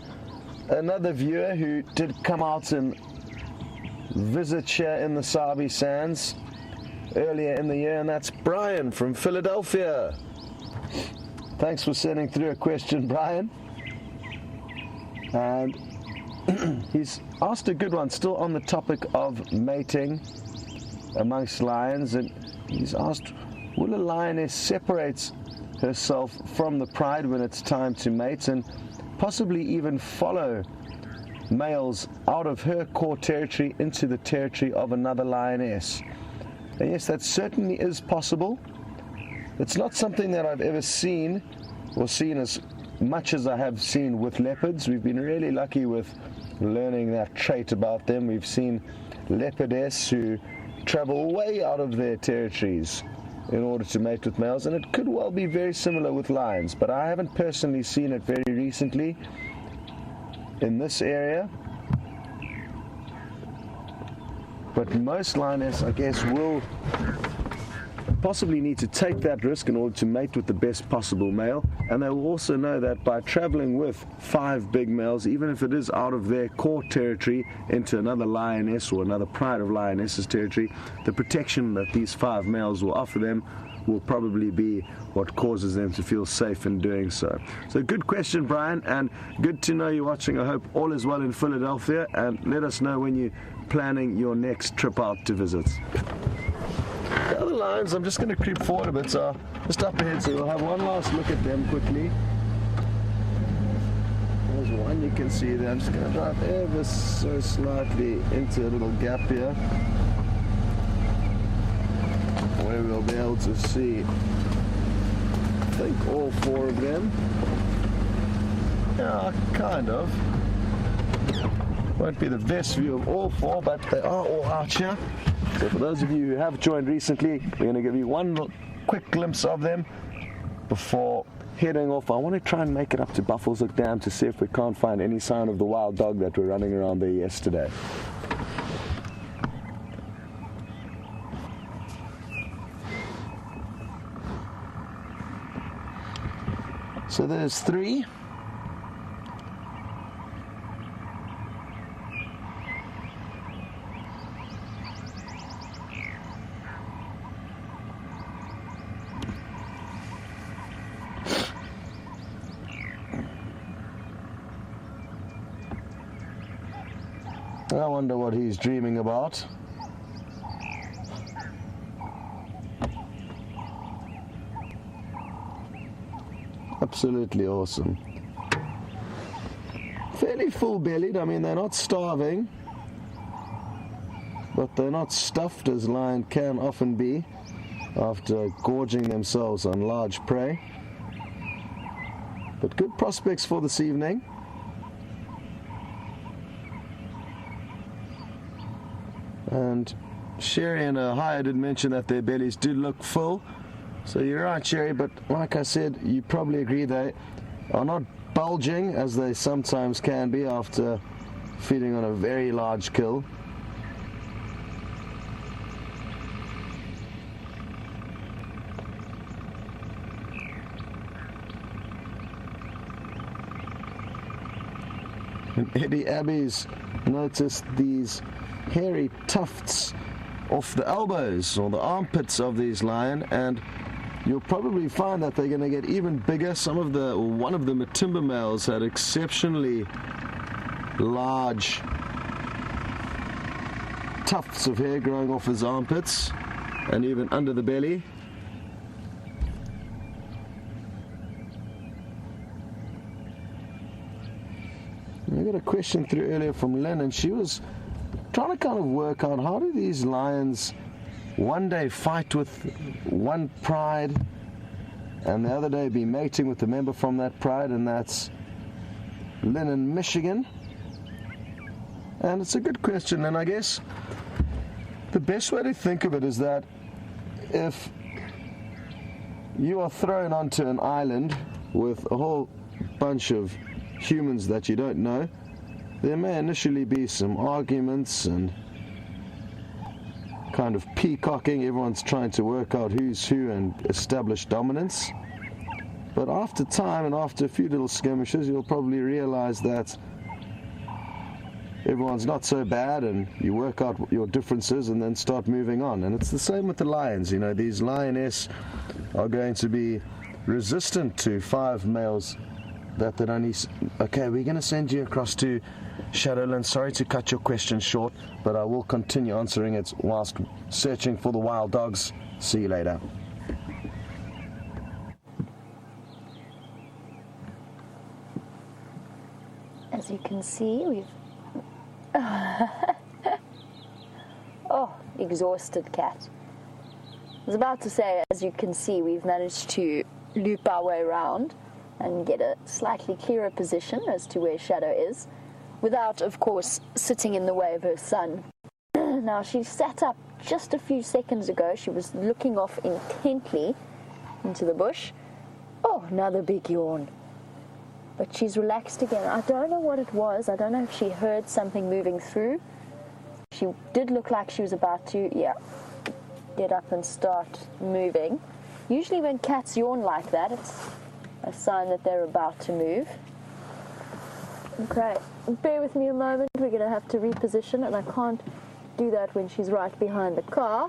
another viewer who did come out and visit here in the Sabi Sands earlier in the year, and that's Brian from Philadelphia. Thanks for sending through a question, Brian. And he's asked a good one, still on the topic of mating amongst lions, and he's asked, will a lioness separate herself from the pride when it's time to mate, and possibly even follow males out of her core territory into the territory of another lioness? And yes, that certainly is possible. It's not something that I've ever seen or seen as much as I have seen with leopards. We've been really lucky with learning that trait about them. We've seen leopardess who travel way out of their territories in order to mate with males, and it could well be very similar with lions, but I haven't personally seen it very recently in this area. But most lioness, I guess, will possibly need to take that risk in order to mate with the best possible male, and they will also know that by traveling with 5 big males, even if it is out of their core territory into another lioness or another pride of lioness's territory, the protection that these 5 males will offer them will probably be what causes them to feel safe in doing so. So good question, Brian, and good to know you're watching. I hope all is well in Philadelphia, and let us know when you're planning your next trip out to visit. The other lions, I'm just going to creep forward a bit, so just up ahead, so we'll have one last look at them quickly. There's one you can see there. I'm just going to drive ever so slightly into a little gap here, where we'll be able to see, I think, all 4 of them. Yeah, kind of. Won't be the best view of all 4, but they are all out here. So for those of you who have joined recently, we're going to give you one quick glimpse of them before heading off. I want to try and make it up to Buffelshoek Dam to see if we can't find any sign of the wild dog that were running around there yesterday. So there's 3. I wonder what he's dreaming about. Absolutely awesome. Fairly full-bellied. I mean, they're not starving, but they're not stuffed as lion can often be after gorging themselves on large prey. But good prospects for this evening. And Sherry and Ahaya did mention that their bellies did look full. So you're right, Sherry, but like I said, you probably agree they are not bulging as they sometimes can be after feeding on a very large kill. And Eddie Abby's noticed these hairy tufts off the elbows or the armpits of these lion, and you'll probably find that they're going to get even bigger. One of the Matimba males had exceptionally large tufts of hair growing off his armpits and even under the belly. I got a question through earlier from Lynn, and she was trying to kind of work out how do these lions one day fight with one pride and the other day be mating with a member from that pride, and that's Lynn in Michigan. And it's a good question, and I guess the best way to think of it is that if you are thrown onto an island with a whole bunch of humans that you don't know, there may initially be some arguments and kind of peacocking. Everyone's trying to work out who's who and establish dominance. But after time and after a few little skirmishes, you'll probably realize that everyone's not so bad, and you work out your differences and then start moving on. And it's the same with the lions. You know, these lioness are going to be resistant to 5 males that only... Okay, we're going to send you across to Shadowland. Sorry to cut your question short, but I will continue answering it whilst searching for the wild dogs. See you later. As you can see, we've... Oh, exhausted cat. I was about to say, as you can see, we've managed to loop our way around and get a slightly clearer position as to where Shadow is, without, of course, sitting in the way of her son. Now, she sat up just a few seconds ago. She was looking off intently into the bush. Oh, another big yawn. But she's relaxed again. I don't know what it was. I don't know if she heard something moving through. She did look like she was about to, get up and start moving. Usually when cats yawn like that, it's a sign that they're about to move. Okay, bear with me a moment. We're going to have to reposition, and I can't do that when she's right behind the car.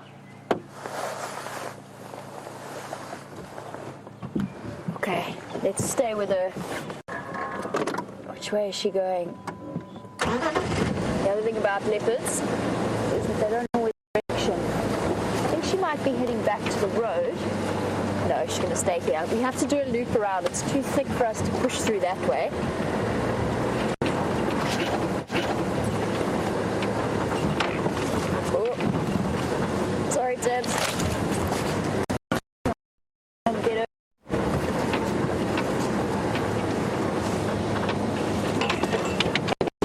Okay, let's stay with her. Which way is she going? The other thing about leopards is that they don't always direction. I think she might be heading back to the road. No, she's going to stay here. We have to do a loop around. It's too thick for us to push through that way. Oh. Sorry, Debs. Get her.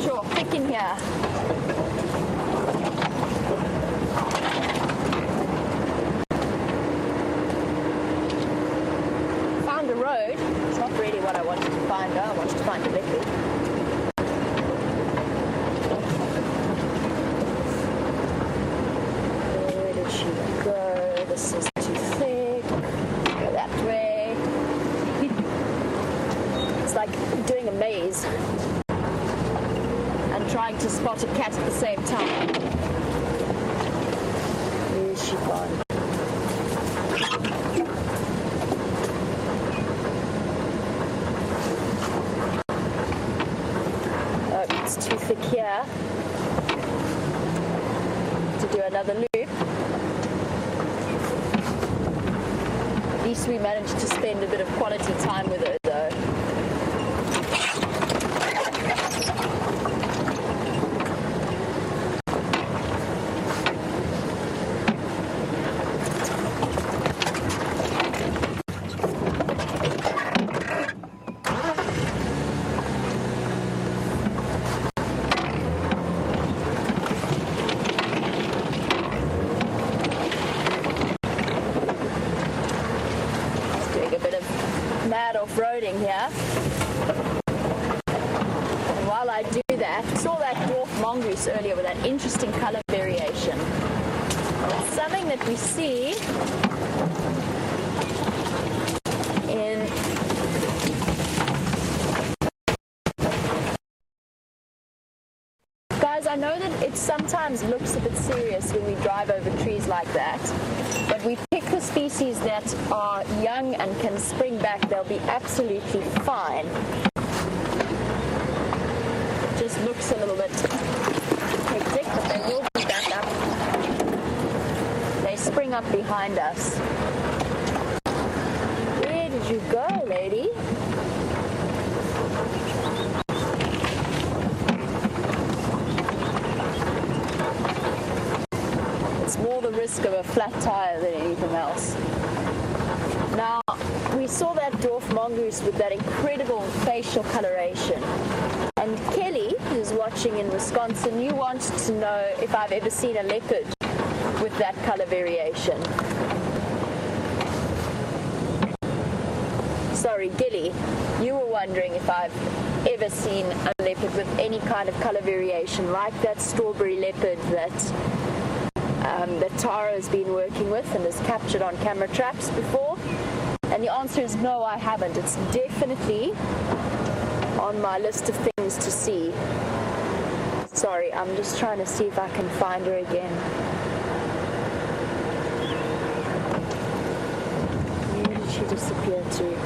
Sure, thick in here. There she go. This is too thick. Go that way. It's like doing a maze and trying to spot a cat at the same time. Where's she gone? Oh, it's too thick here. To do another loop. At least we managed to spend a bit of quality time with her though. Off-roading here. And while I do that, I saw that dwarf mongoose earlier with that interesting color variation. It's something that we see in guys, I know that it sometimes looks a bit serious when we drive over trees like that, but we pick the species that are young and can spring back. They'll be absolutely fine. It just looks a little bit hectic, but they will be back up. They spring up behind us. Where did you go, lady? More the risk of a flat tire than anything else. Now, we saw that dwarf mongoose with that incredible facial coloration. And Kelly, who's watching in Wisconsin, you wanted to know if I've ever seen a leopard with that color variation. Sorry, Gilly, you were wondering if I've ever seen a leopard with any kind of color variation like that strawberry leopard that Tara has been working with and has captured on camera traps before. And the answer is no, I haven't. It's definitely on my list of things to see. Sorry, I'm just trying to see if I can find her again. Where did she disappear to?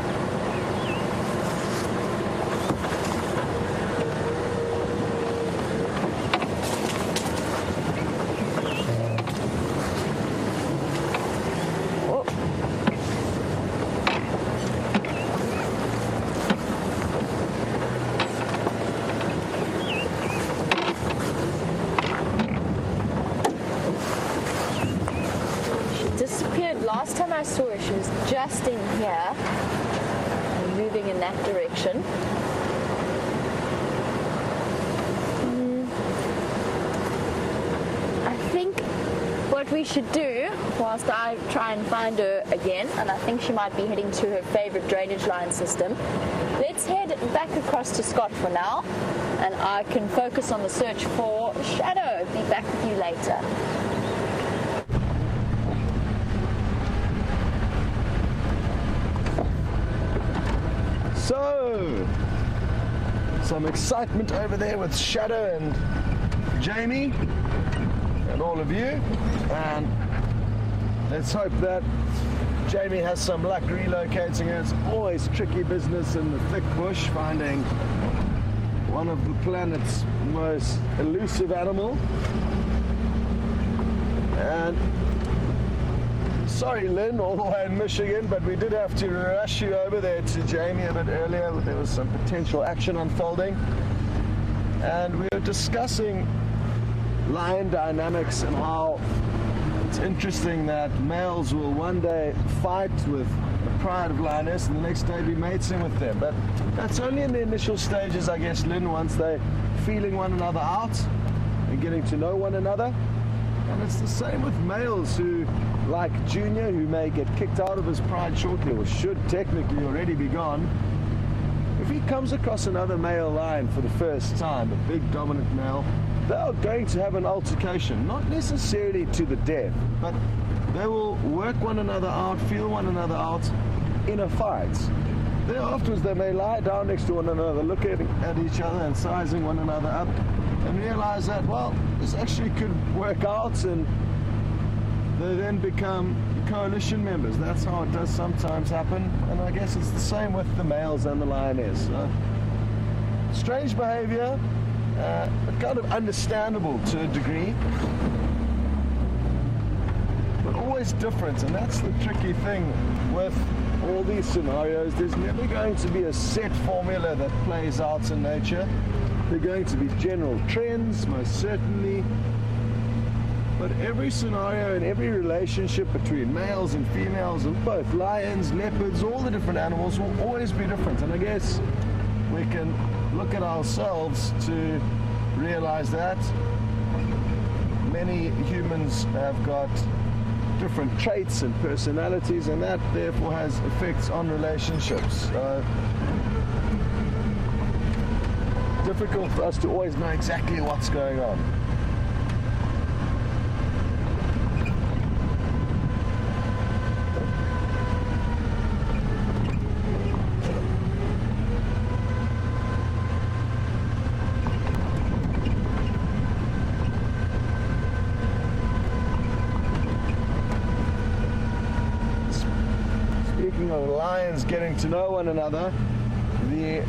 Last time I saw her, she was just in here and moving in that direction. I think what we should do, whilst I try and find her again, and I think she might be heading to her favorite drainage line system, let's head back across to Scott for now, and I can focus on the search for Shadow. Be back with you later. So, some excitement over there with Shadow and Jamie and all of you, and let's hope that Jamie has some luck relocating her. It's always tricky business in the thick bush, finding one of the planet's most elusive animal. And sorry, Lynn, all the way in Michigan, but we did have to rush you over there to Jamie a bit earlier. There was some potential action unfolding. And we were discussing lion dynamics and how it's interesting that males will one day fight with a pride of lioness and the next day be mating with them. But that's only in the initial stages, I guess, Lynn, once they're feeling one another out and getting to know one another. And it's the same with males who, like Junior, who may get kicked out of his pride shortly, or should technically already be gone. If he comes across another male lion for the first time, a big dominant male, they are going to have an altercation, not necessarily to the death, but they will work one another out, feel one another out in a fight. Then afterwards they may lie down next to one another, look at each other and sizing one another up, and realize that, well, this actually could work out, and they then become coalition members. That's how it does sometimes happen, and I guess it's the same with the males and the lioness. Strange behavior, but kind of understandable to a degree, but always different, and that's the tricky thing with all these scenarios. There's never going to be a set formula that plays out in nature. There are going to be general trends, most certainly, but every scenario and every relationship between males and females of both lions, leopards, all the different animals will always be different. And I guess we can look at ourselves to realize that many humans have got different traits and personalities, and that therefore has effects on relationships. Difficult for us to always know exactly what's going on. Speaking of lions getting to know one another, the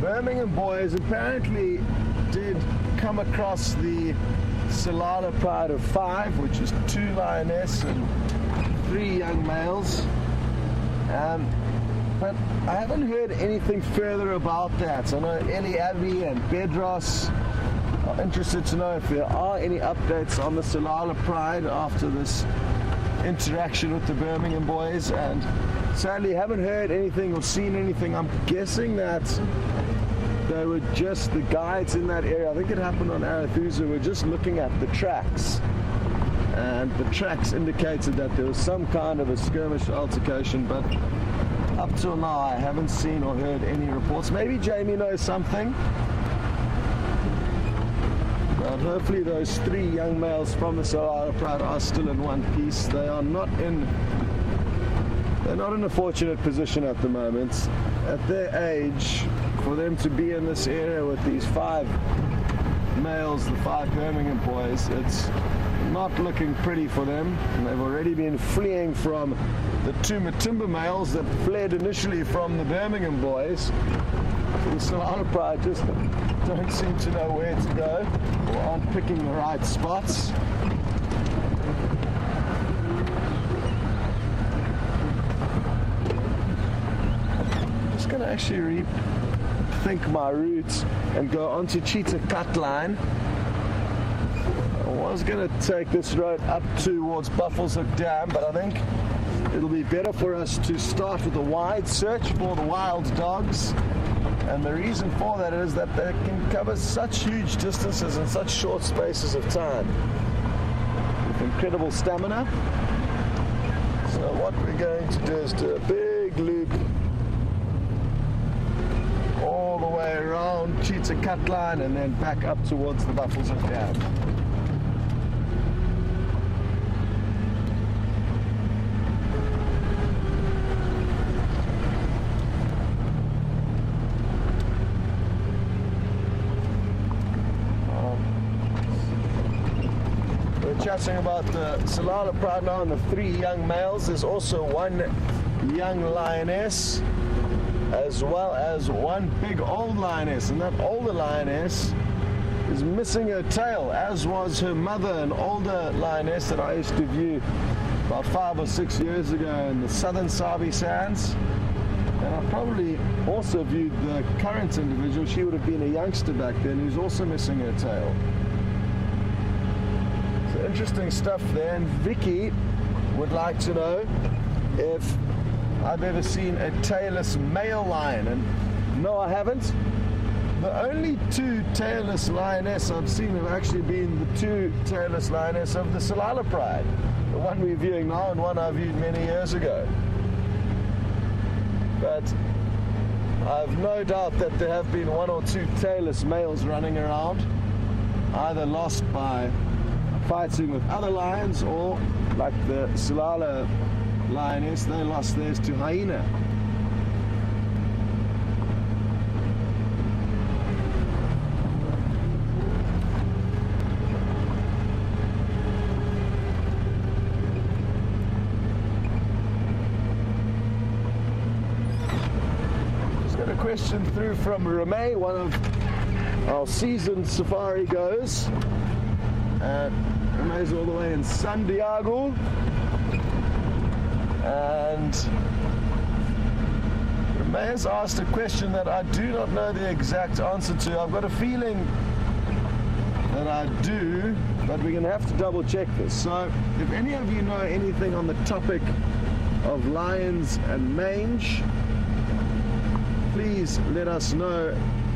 Birmingham boys apparently did come across the Salala pride of 5, which is 2 lioness and 3 young males. But I haven't heard anything further about that. I know Ellie Abbey and Bedros are interested to know if there are any updates on the Salala pride after this interaction with the Birmingham boys, and sadly haven't heard anything or seen anything. I'm guessing that they were just the guides in that area. I think it happened on Arathusa. We're just looking at the tracks, and the tracks indicated that there was some kind of a skirmish altercation, but up till now I haven't seen or heard any reports. Maybe Jamie knows something. But hopefully those 3 young males from the Salala pride are still in one piece. They're not in a fortunate position at the moment. At their age, for them to be in this area with these 5 males, the 5 Birmingham boys, it's not looking pretty for them. And they've already been fleeing from the 2 Matimba males that fled initially from the Birmingham boys. The Salala pride just don't seem to know where to go, or aren't picking the right spots. I'm just going to actually rethink my route and go onto Cheetah Cut Line. I was going to take this road up towards Buffelshoek Dam, but I think it'll be better for us to start with a wide search for the wild dogs. And the reason for that is that they can cover such huge distances in such short spaces of time with incredible stamina. So what we're going to do is do a big loop all the way around Cheetah Cut Line and then back up towards the Buffelshoek Dam. Chatting about the Salala pride now and the 3 young males. There's also 1 young lioness, as well as 1 big old lioness, and that older lioness is missing her tail, as was her mother, an older lioness that I used to view about 5 or 6 years ago in the southern Sabi Sands. And I probably also viewed the current individual. She would have been a youngster back then, who's also missing her tail. Interesting stuff there. And Vicky would like to know if I've ever seen a tailless male lion, and no, I haven't. The only 2 tailless lioness I've seen have actually been the 2 tailless lioness of the Salala pride, the one we're viewing now and one I viewed many years ago. But I've no doubt that there have been 1 or 2 tailless males running around. either lost by fighting with other lions, or like the Silala lioness, they lost theirs to hyena. Just got a question through from Ramey, one of our seasoned safari goers. Ramey's all the way in San Diego, and Ramey has asked a question that I do not know the exact answer to. I've got a feeling that I do, but we're going to have to double check this. So if any of you know anything on the topic of lions and mange, please let us know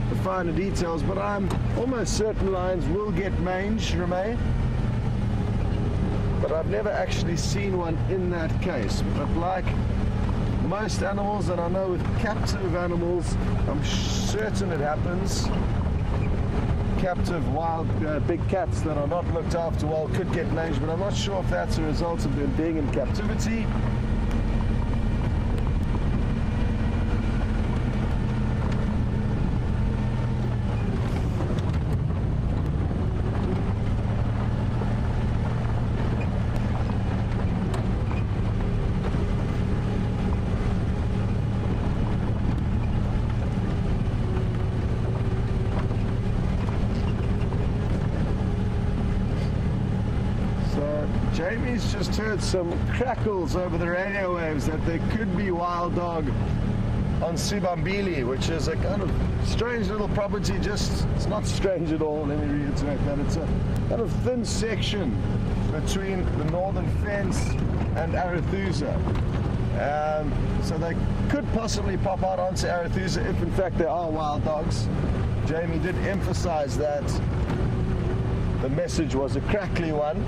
the finer details, but I'm almost certain lions will get mange, Ramey. But I've never actually seen one in that case. But like most animals, and I know with captive animals, I'm certain it happens. Captive wild big cats that are not looked after well could get mange, but I'm not sure if that's a result of them being in captivity. Jamie's just heard some crackles over the radio waves that there could be wild dog on Subambili, which is a kind of strange little property. It's not strange at all, let me reiterate that. It's a kind of thin section between the northern fence and Arethusa. So they could possibly pop out onto Arethusa if in fact there are wild dogs. Jamie did emphasize that the message was a crackly one.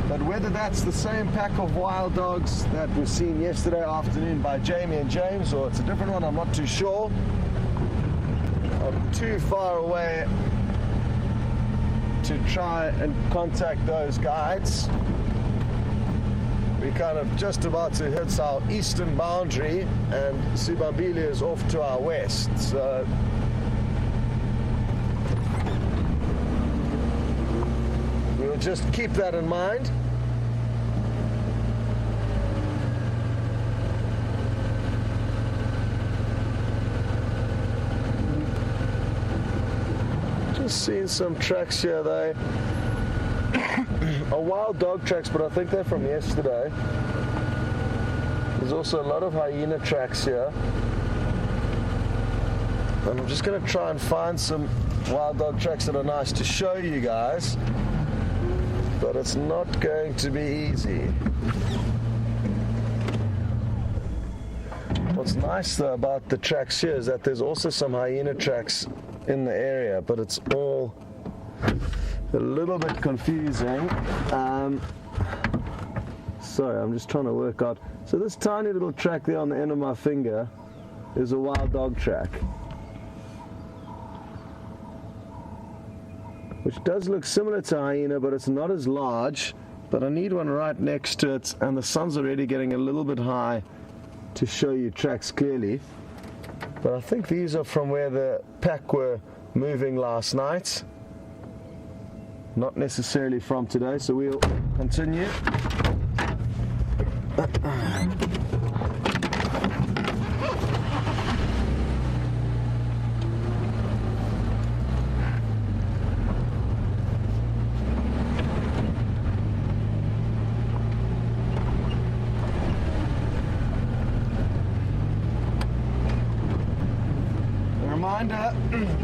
But whether that's the same pack of wild dogs that was seen yesterday afternoon by Jamie and James, or it's a different one, I'm not too sure. I'm too far away to try and contact those guides. We're kind of just about to hit our eastern boundary, and Subambili is off to our west. So we'll just keep that in mind. Just seeing some tracks here. They are wild dog tracks, but I think they're from yesterday. There's also a lot of hyena tracks here. And I'm just going to try and find some wild dog tracks that are nice to show you guys. But it's not going to be easy. What's nice though about the tracks here is that there's also some hyena tracks in the area, but it's all a little bit confusing. Sorry, I'm just trying to work out. So this tiny little track there on the end of my finger is a wild dog track, which does look similar to hyena, but it's not as large. But I need one right next to it, and the sun's already getting a little bit high to show you tracks clearly. But I think these are from where the pack were moving last night, not necessarily from today, so we'll continue.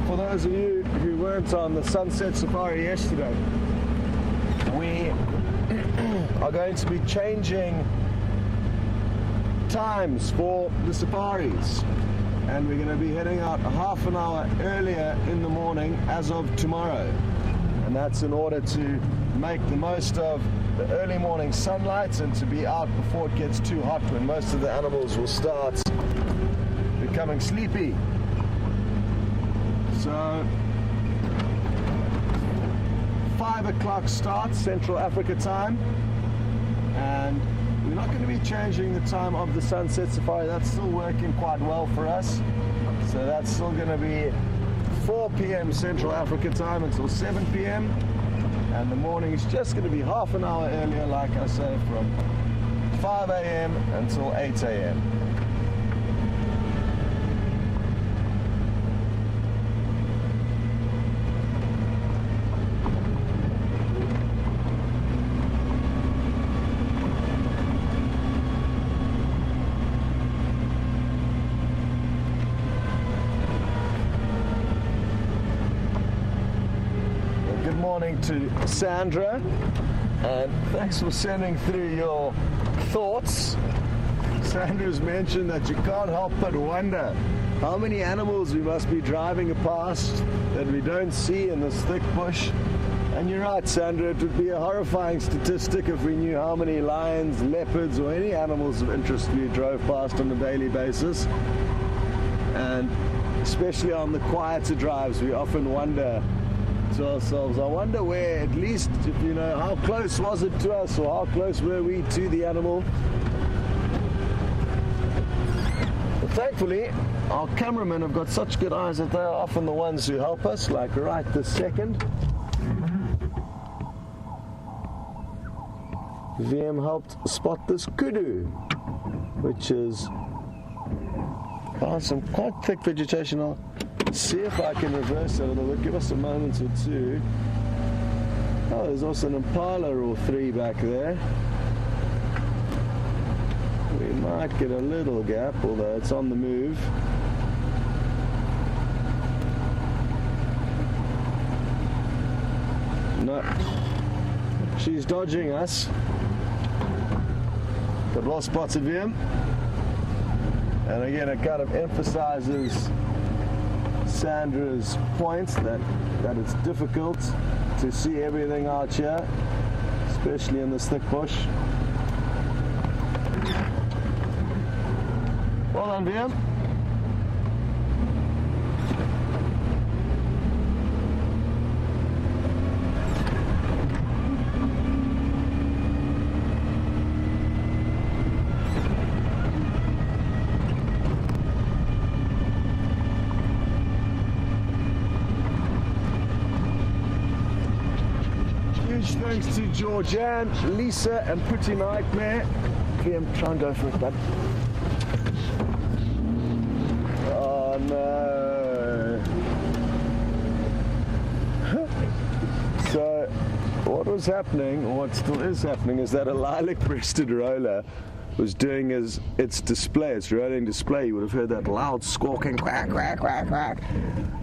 For those of you who weren't on the Sunset Safari yesterday, we are going to be changing times for the safaris, and we're going to be heading out a half an hour earlier in the morning as of tomorrow, and that's in order to make the most of the early morning sunlight and to be out before it gets too hot, when most of the animals will start becoming sleepy. So 5 o'clock start, Central Africa time. And we're not going to be changing the time of the sunset safari. That's still working quite well for us. So that's still going to be 4 p.m. Central Africa time until 7 p.m. And the morning is just going to be half an hour earlier, like I say, from 5 a.m. until 8 a.m. To Sandra, and thanks for sending through your thoughts. Sandra's mentioned that you can't help but wonder how many animals we must be driving past that we don't see in this thick bush. And you're right, Sandra, it would be a horrifying statistic if we knew how many lions, leopards, or any animals of interest we drove past on a daily basis. And especially on the quieter drives, we often wonder to ourselves, I wonder where, at least, you know, how close was it to us, or how close were we to the animal. But thankfully, our cameramen have got such good eyes that they're often the ones who help us, like right this second. VM helped spot this kudu, which is some quite thick vegetation. I'll see if I can reverse it a little bit, give us a moment or two. Oh, there's also an impala or 3 back there. We might get a little gap, although it's on the move. No, she's dodging us. But well spotted, VM. And again, it kind of emphasizes Sandra's point that it's difficult to see everything out here, especially in this thick bush. Well done, VM. Thanks to Georgianne, Lisa, and Pretty Nightmare. VM, try and go for it, bud. Oh no. So, what was happening, or what still is happening, is that a lilac-breasted roller was doing its display, its rolling display. You would have heard that loud squawking, quack, quack, quack, quack.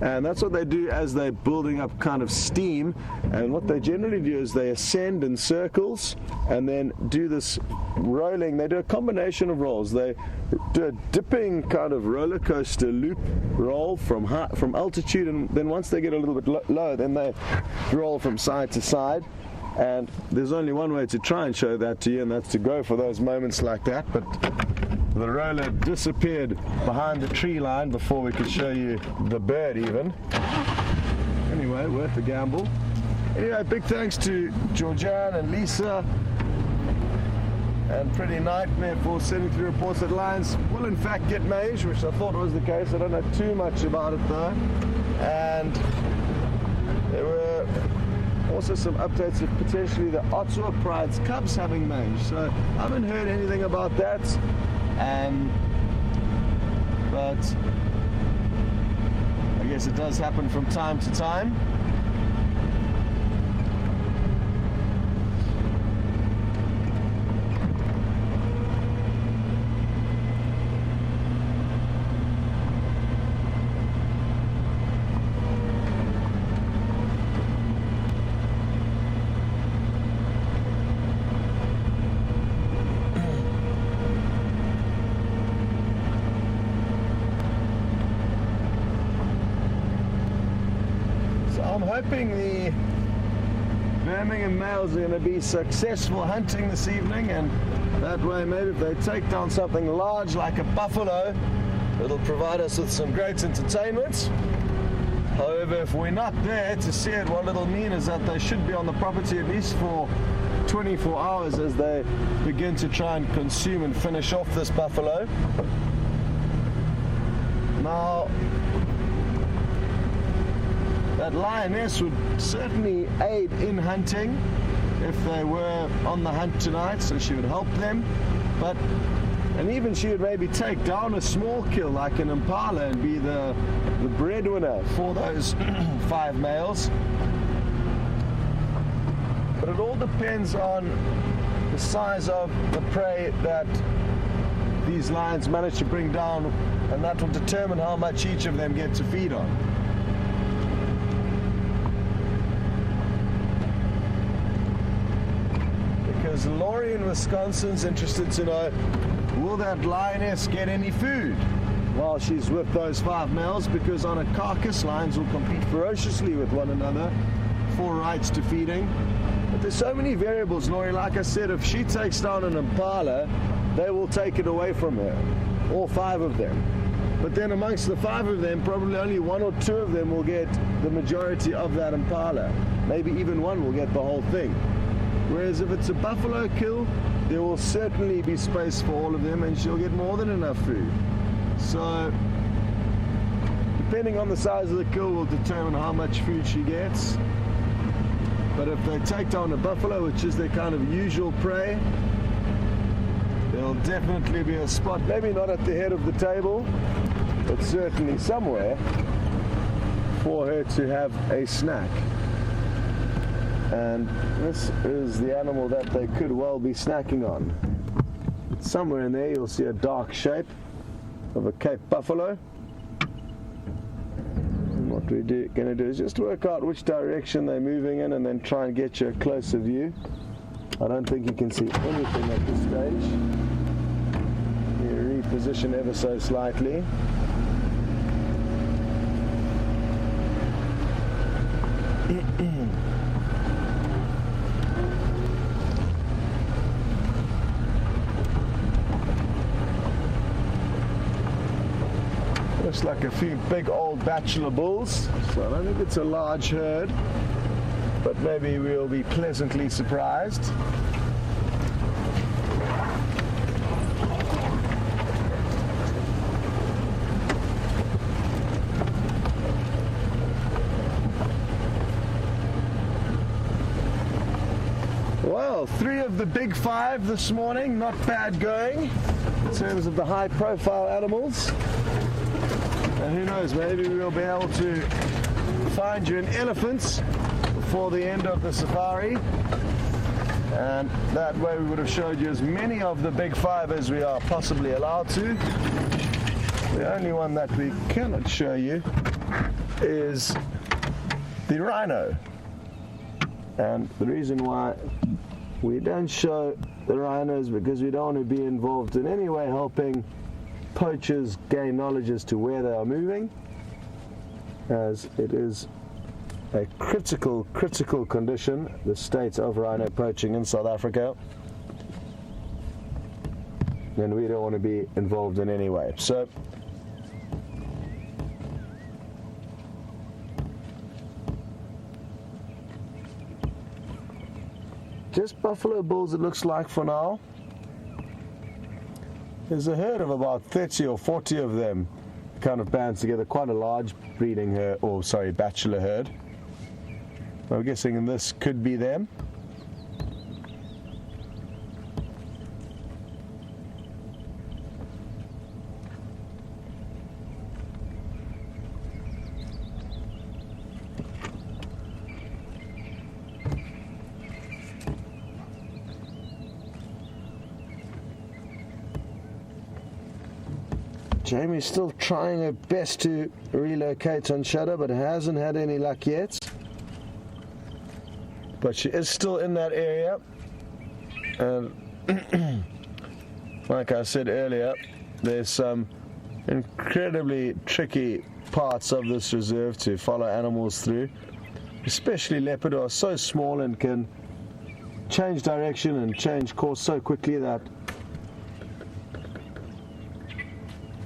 And that's what they do as they're building up kind of steam. And what they generally do is they ascend in circles and then do this rolling. They do a combination of rolls. They do a dipping kind of roller coaster loop roll from altitude, and then once they get a little bit low, then they roll from side to side. And there's only one way to try and show that to you, and that's to go for those moments like that. But the roller disappeared behind the tree line before we could show you the bird even. Anyway, worth a gamble. Anyway, big thanks to Georgianne and Lisa and Pretty Nightmare for sending through reports that lions will in fact get mange, which I thought was the case. I don't know too much about it though. And there were also some updates of potentially the Ottawa Pride's cubs having mange. So I haven't heard anything about that. But I guess it does happen from time to time. I'm hoping the Birmingham males are going to be successful hunting this evening, and that way maybe if they take down something large like a buffalo, it'll provide us with some great entertainment. However, if we're not there to see it, what it'll mean is that they should be on the property at least for 24 hours as they begin to try and consume and finish off this buffalo. Now, that lioness would certainly aid in hunting if they were on the hunt tonight, so she would help them. And even she would maybe take down a small kill like an impala and be the breadwinner for those 5 males. But it all depends on the size of the prey that these lions manage to bring down, and that will determine how much each of them get to feed on. Because Laurie in Wisconsin's interested to know, will that lioness get any food while she's with those 5 males? Because on a carcass, lions will compete ferociously with one another for rights to feeding. But there's so many variables, Laurie. Like I said, if she takes down an impala, they will take it away from her, all 5 of them. But then amongst the 5 of them, probably only 1 or 2 of them will get the majority of that impala. Maybe even 1 will get the whole thing. Whereas if it's a buffalo kill, there will certainly be space for all of them, and she'll get more than enough food. So, depending on the size of the kill will determine how much food she gets. But if they take down a buffalo, which is their kind of usual prey, there'll definitely be a spot, maybe not at the head of the table, but certainly somewhere for her to have a snack. And this is the animal that they could well be snacking on. Somewhere in there you'll see a dark shape of a Cape buffalo. And what we're going to do is just work out which direction they're moving in and then try and get you a closer view. I don't think you can see anything at this stage. You reposition ever so slightly. Looks like a few big old bachelor bulls, so I don't think it's a large herd, but maybe we'll be pleasantly surprised. Well, 3 of the big 5 this morning, not bad going in terms of the high profile animals. And who knows, maybe we'll be able to find you an elephant before the end of the safari. And that way we would have showed you as many of the big 5 as we are possibly allowed to. The only one that we cannot show you is the rhino. And the reason why we don't show the rhinos because we don't want to be involved in any way helping poachers gain knowledge as to where they are moving, as it is a critical condition, the state of rhino poaching in South Africa, and we don't want to be involved in any way. So just buffalo bulls it looks like for now. There's a herd of about 30 or 40 of them kind of bands together, quite a large breeding herd, or sorry, bachelor herd. I'm guessing this could be them. Jamie's still trying her best to relocate on shutter, but hasn't had any luck yet. But she is still in that area. And like I said earlier, there's some incredibly tricky parts of this reserve to follow animals through, especially leopard, who are so small and can change direction and change course so quickly that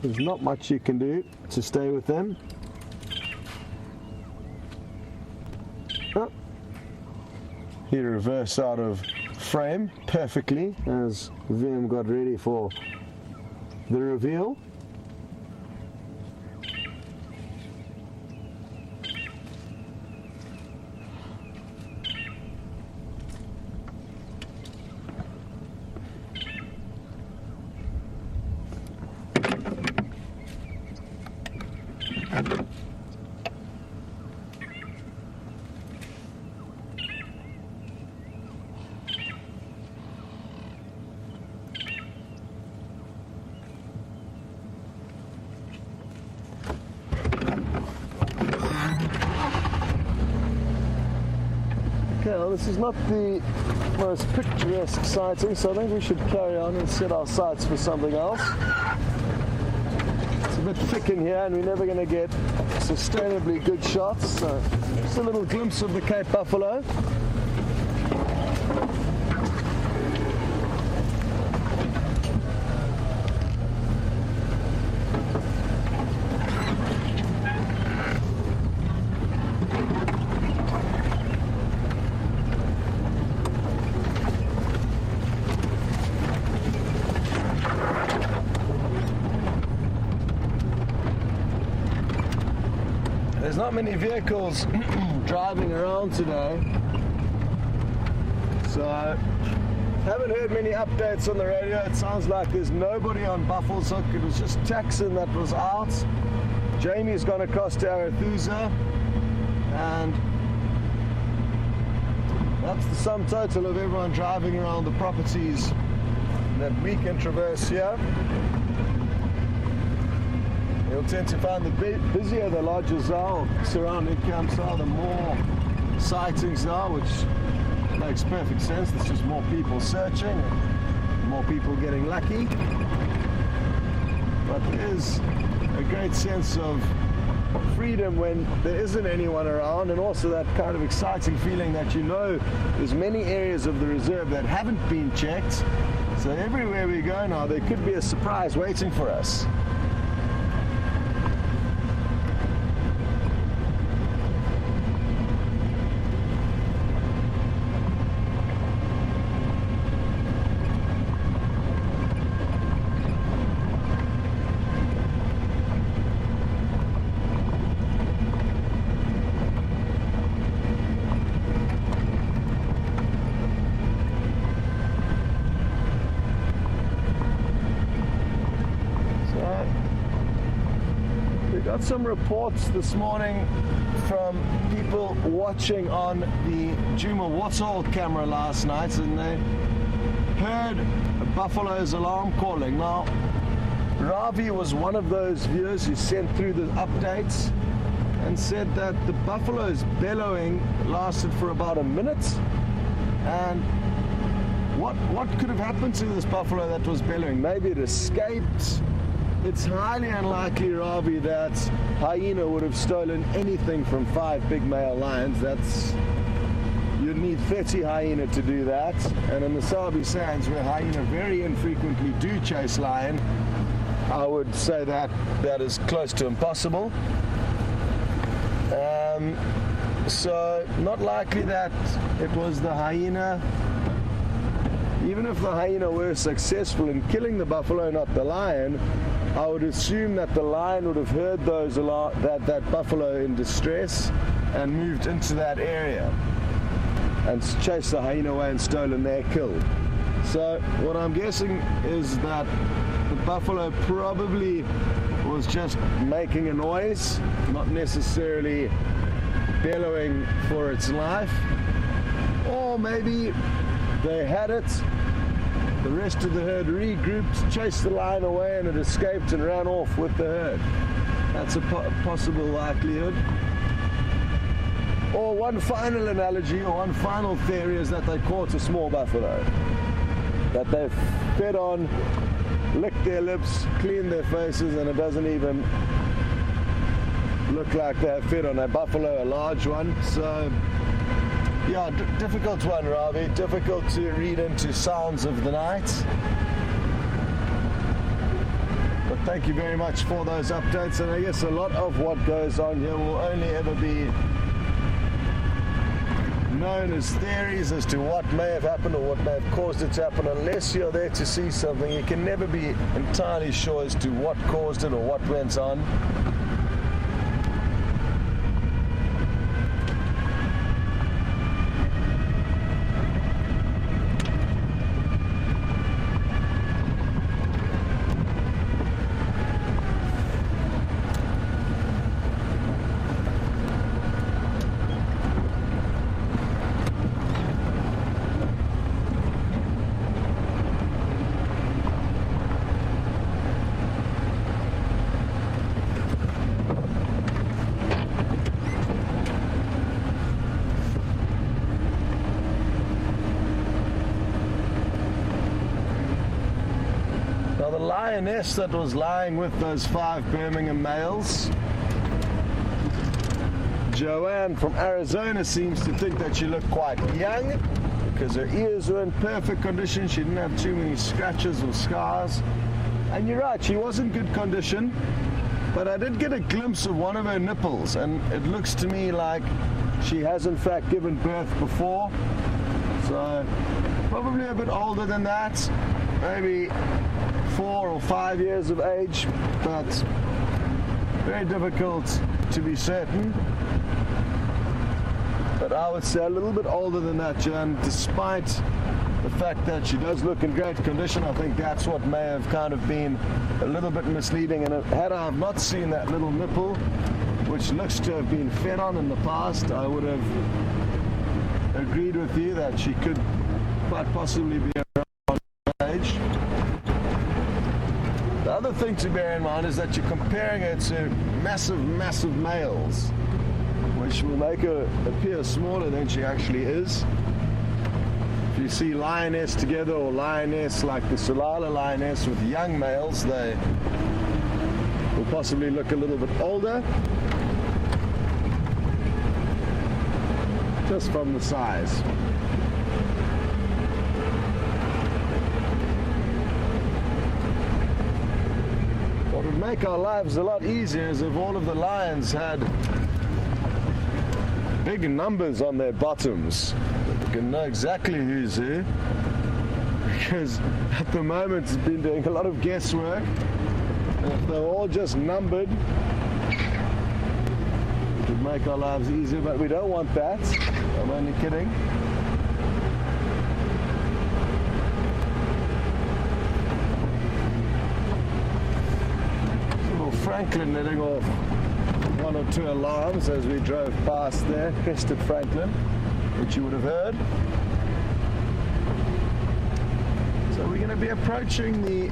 there's not much you can do to stay with them. He reversed out of frame perfectly as VM got ready for the reveal. Okay, well, this is not the most picturesque sighting, so I think we should carry on and set our sights for something else. It's a bit thick in here and we're never going to get sustainably good shots, so just a little glimpse of the Cape Buffalo. There's not many vehicles driving around today, so I haven't heard many updates on the radio. It sounds like there's nobody on Buffalo's Hook. It was just Texan that was out. Jamie's gone across to Arethusa, and that's the sum total of everyone driving around the properties that we can traverse here. You'll tend to find the busier the lodges are, or surrounding camps are, the more sightings are, which makes perfect sense. There's just more people searching, more people getting lucky. But there is a great sense of freedom when there isn't anyone around, and also that kind of exciting feeling that you know there's many areas of the reserve that haven't been checked. So everywhere we go now, there could be a surprise waiting for us. Got some reports this morning from people watching on the Djuma Waterhole camera last night, and they heard a buffalo's alarm calling. Now, Ravi was one of those viewers who sent through the updates and said that the buffalo's bellowing lasted for about a minute. And what could have happened to this buffalo that was bellowing? Maybe it escaped. It's highly unlikely, Ravi, that hyena would have stolen anything from 5 big male lions. You'd need 30 hyena to do that. And in the Sabi Sands, where hyena very infrequently do chase lion, I would say that is close to impossible. So not likely that it was the hyena. Even if the hyena were successful in killing the buffalo, not the lion, I would assume that the lion would have heard that buffalo in distress and moved into that area and chased the hyena away and stolen their kill. So what I'm guessing is that the buffalo probably was just making a noise, not necessarily bellowing for its life. Or maybe they had it, the rest of the herd regrouped, chased the lion away, and it escaped and ran off with the herd. That's a possible likelihood. Or one final analogy, or one final theory, is that they caught a small buffalo. That they've fed on, licked their lips, cleaned their faces, and it doesn't even look like they've fed on a buffalo, a large one. So, yeah, difficult one, Ravi. Difficult to read into sounds of the night. But thank you very much for those updates. And I guess a lot of what goes on here will only ever be known as theories as to what may have happened or what may have caused it to happen. Unless you're there to see something, you can never be entirely sure as to what caused it or what went on. The lioness that was lying with those 5 Birmingham males, Joanne from Arizona, seems to think that she looked quite young because her ears were in perfect condition. She didn't have too many scratches or scars. And you're right, she was in good condition, but I did get a glimpse of one of her nipples, and it looks to me like she has in fact given birth before. So probably a bit older than that, maybe 4 or 5 years of age, but very difficult to be certain. But I would say a little bit older than that, Jan, despite the fact that she does look in great condition. I think that's what may have kind of been a little bit misleading. And had I not seen that little nipple, which looks to have been fed on in the past, I would have agreed with you that she could quite possibly be around age. The other thing to bear in mind is that you're comparing her to massive males, which will make her appear smaller than she actually is. If you see lioness together, or lioness like the Solala lioness with young males, they will possibly look a little bit older, just from the size. What would make our lives a lot easier is if all of the lions had big numbers on their bottoms. You can know exactly who's who, because at the moment it's been doing a lot of guesswork. And if they're all just numbered, it would make our lives easier, but we don't want that. I'm only kidding. Franklin letting off 1 or 2 alarms as we drove past there, crested Franklin, which you would have heard. So we're going to be approaching the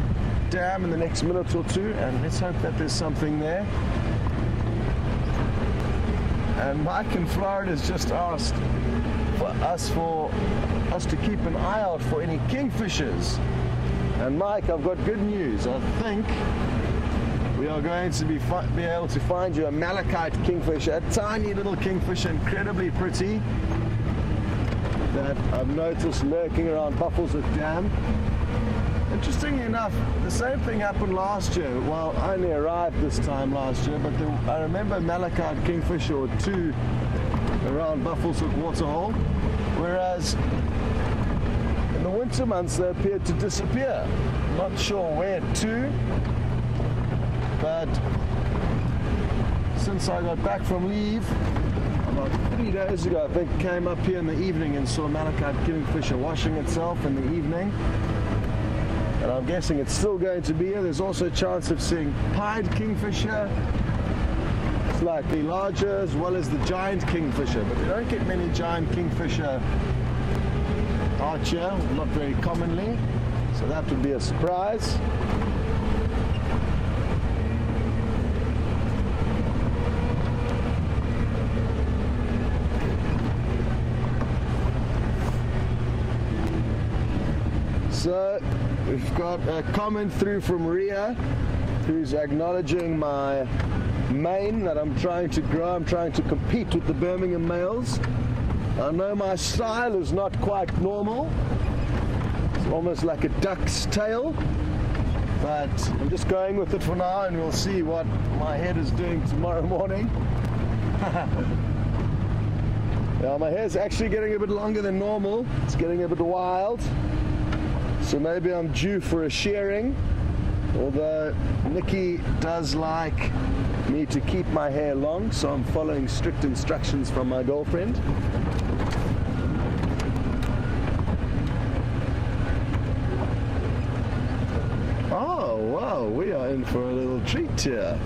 dam in the next minute or two, and let's hope that there's something there. And Mike in Florida has just asked for us to keep an eye out for any kingfishers. And Mike, I've got good news. I think we are going to be able to find you a malachite kingfisher, a tiny little kingfisher, incredibly pretty, that I've noticed lurking around Buffelshoek Dam. Interestingly enough, the same thing happened last year. Well, I only arrived this time last year, but I remember a malachite kingfisher or 2 around Buffelshoek Waterhole, whereas in the winter months they appeared to disappear. Not sure where to. But since I got back from leave about 3 days ago, I think, came up here in the evening and saw malachite kingfisher washing itself in the evening. And I'm guessing it's still going to be here. There's also a chance of seeing pied kingfisher, slightly larger, as well as the giant kingfisher. But we don't get many giant kingfisher out here, not very commonly. So that would be a surprise. So we've got a comment through from Ria, who's acknowledging my mane that I'm trying to grow. I'm trying to compete with the Birmingham males. I know my style is not quite normal. It's almost like a duck's tail, but I'm just going with it for now, and we'll see what my head is doing tomorrow morning. Now my hair's actually getting a bit longer than normal. It's getting a bit wild. So maybe I'm due for a shearing. Although Nikki does like me to keep my hair long, so I'm following strict instructions from my girlfriend. Oh, wow, we are in for a little treat here.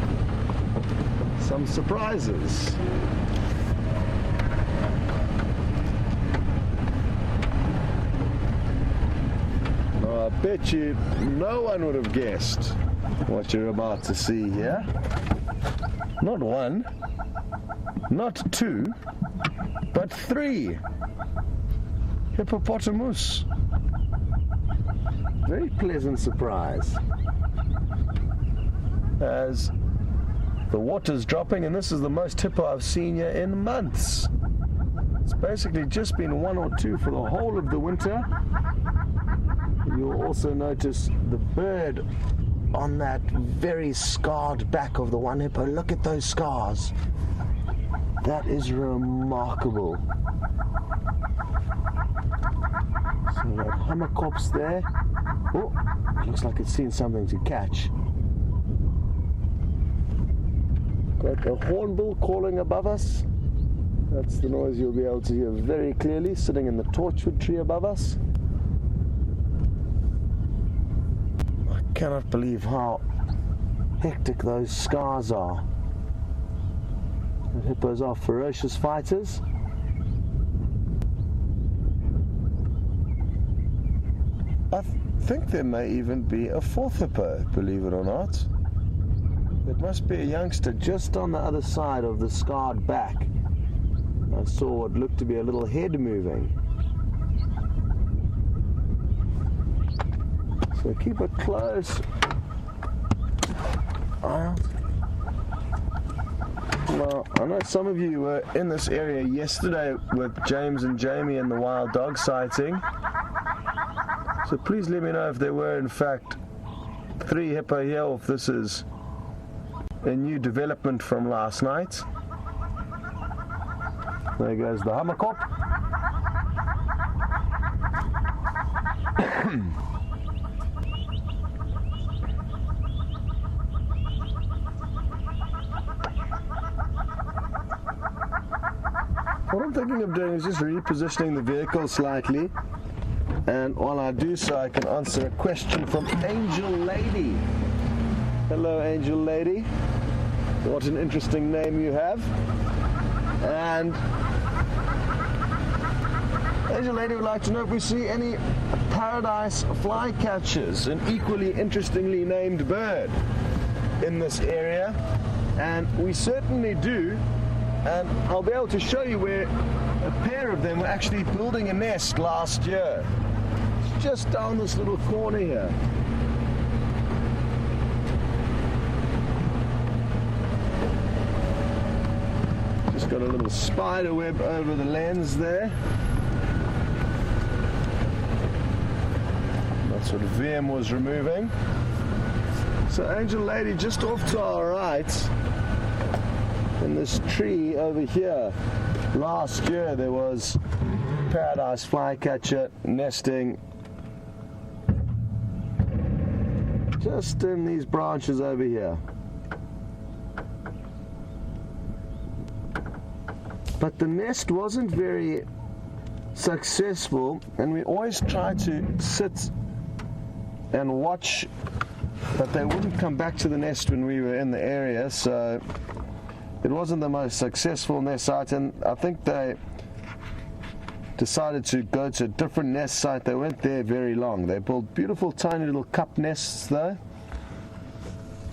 Some surprises. I bet you no one would have guessed what you're about to see here. Not one, not two, but three hippopotamus. Very pleasant surprise. As the water's dropping, and this is the most hippo I've seen here in months. It's basically just been one or two for the whole of the winter. You'll also notice the bird on that very scarred back of the one hippo. Look at those scars. That is remarkable. So that hammerkops there. Oh, looks like it's seen something to catch. Got a hornbill calling above us. That's the noise you'll be able to hear very clearly, sitting in the torchwood tree above us. I cannot believe how hectic those scars are. The hippos are ferocious fighters. I think there may even be a fourth hippo, believe it or not. It must be a youngster just on the other side of the scarred back. I saw what looked to be a little head moving. So keep a close eye out. Now, I know some of you were in this area yesterday with James and Jamie and the wild dog sighting. So please let me know if there were in fact 3 hippo here, or if this is a new development from last night. There goes the hammerkop. What I'm thinking of doing is just repositioning the vehicle slightly, and while I do so I can answer a question from Angel Lady. Hello Angel Lady, what an interesting name you have. And Angel Lady would like to know if we see any paradise flycatchers, an equally interestingly named bird in this area, and we certainly do. And I'll be able to show you where a pair of them were actually building a nest last year. It's just down this little corner here. Just got a little spider web over the lens there. That's what VM was removing. So Angel Lady just off to our right, in this tree over here, last year there was paradise flycatcher nesting just in these branches over here. But the nest wasn't very successful, and we always tried to sit and watch, but they wouldn't come back to the nest when we were in the area, so it wasn't the most successful nest site, and I think they decided to go to a different nest site. They weren't there very long. They built beautiful tiny little cup nests though.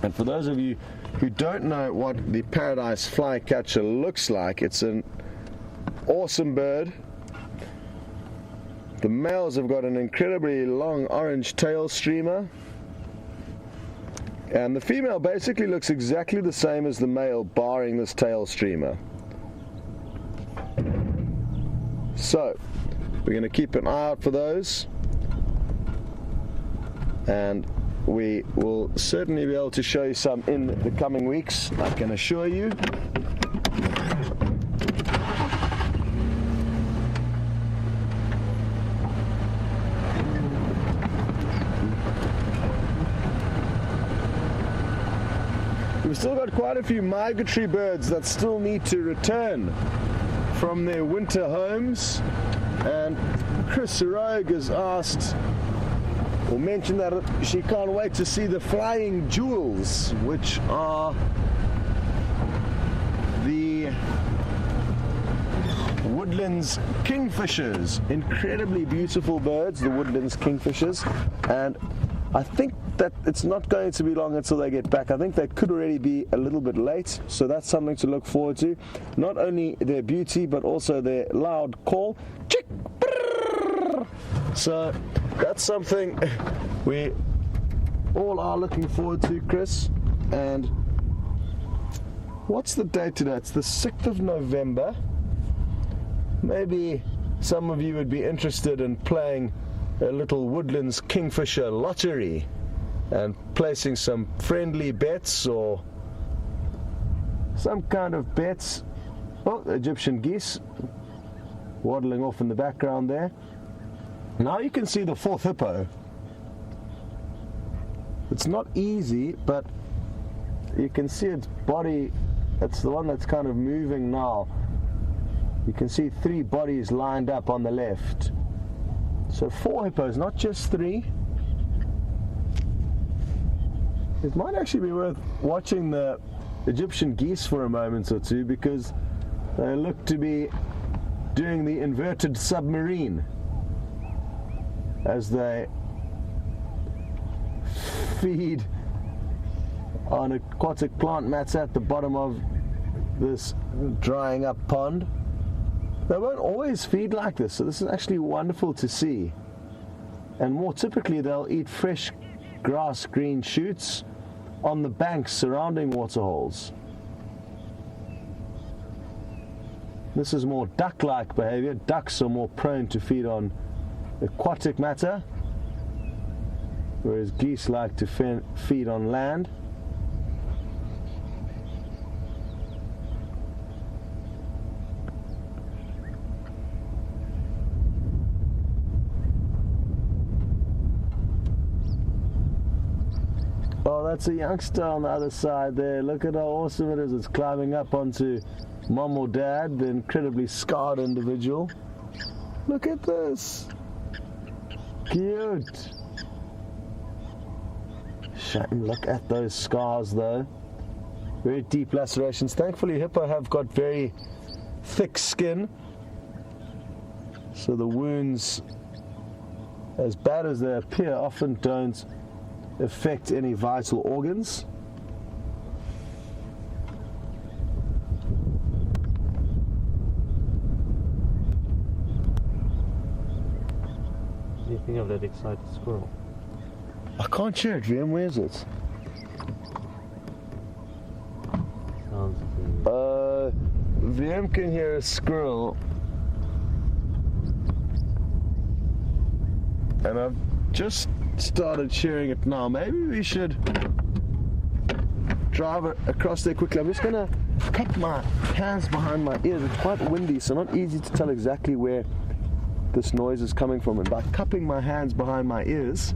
And for those of you who don't know what the paradise flycatcher looks like, it's an awesome bird. The males have got an incredibly long orange tail streamer, and the female basically looks exactly the same as the male, barring this tail streamer. So we're going to keep an eye out for those, and we will certainly be able to show you some in the coming weeks, I can assure you. we've still got quite a few migratory birds that still need to return from their winter homes. And Chris Rogue has asked or mentioned that she can't wait to see the flying jewels, which are the Woodlands kingfishers. Incredibly beautiful birds, the Woodlands kingfishers. And I think that it's not going to be long until they get back. I think they could already be a little bit late, so that's something to look forward to. Not only their beauty, but also their loud call. Chick! Brrr. So that's something we all are looking forward to, Chris. And what's the date today? It's the 6th of November. Maybe some of you would be interested in playing a little Woodlands Kingfisher lottery and placing some friendly bets or some kind of bets. Oh, Egyptian geese waddling off in the background there. Now you can see the fourth hippo. It's not easy, but you can see its body. It's the one that's kind of moving now. You can see 3 bodies lined up on the left. So 4 hippos, not just 3. It might actually be worth watching the Egyptian geese for a moment or two, because they look to be doing the inverted submarine as they feed on aquatic plant mats at the bottom of this drying up pond. They won't always feed like this, so this is actually wonderful to see. And more typically, they'll eat fresh grass green shoots on the banks surrounding waterholes. This is more duck-like behavior. Ducks are more prone to feed on aquatic matter, whereas geese like to feed on land. Oh, that's a youngster on the other side there. Look at how awesome it is. It's climbing up onto mom or dad, the incredibly scarred individual. Look at this. Cute. Shame, look at those scars though. Very deep lacerations. Thankfully, hippo have got very thick skin, so the wounds, as bad as they appear, often don't affect any vital organs. What do you think of that excited squirrel? I can't hear it, VM. Where is it? Sounds VM can hear a squirrel, and I've just started hearing it now. Maybe we should drive across there quickly. I'm just going to cup my hands behind my ears. It's quite windy, so not easy to tell exactly where this noise is coming from. And by cupping my hands behind my ears,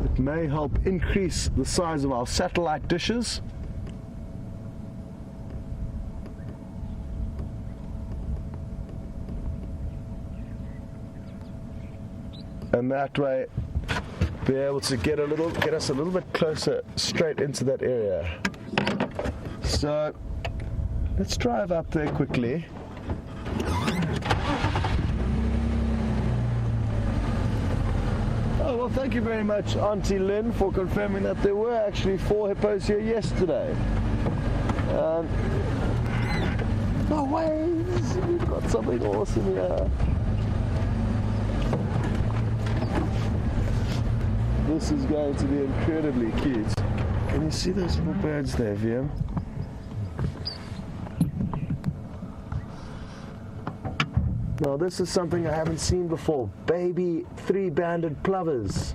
it may help increase the size of our satellite dishes. And that way be able to get us a little bit closer straight into that area. So let's drive up there quickly. Oh, well, thank you very much, Auntie Lynn, for confirming that there were actually 4 hippos here yesterday. No way, we've got something awesome here. This is going to be incredibly cute. Can you see those little birds there, VM? Now this is something I haven't seen before. Baby 3-banded plovers.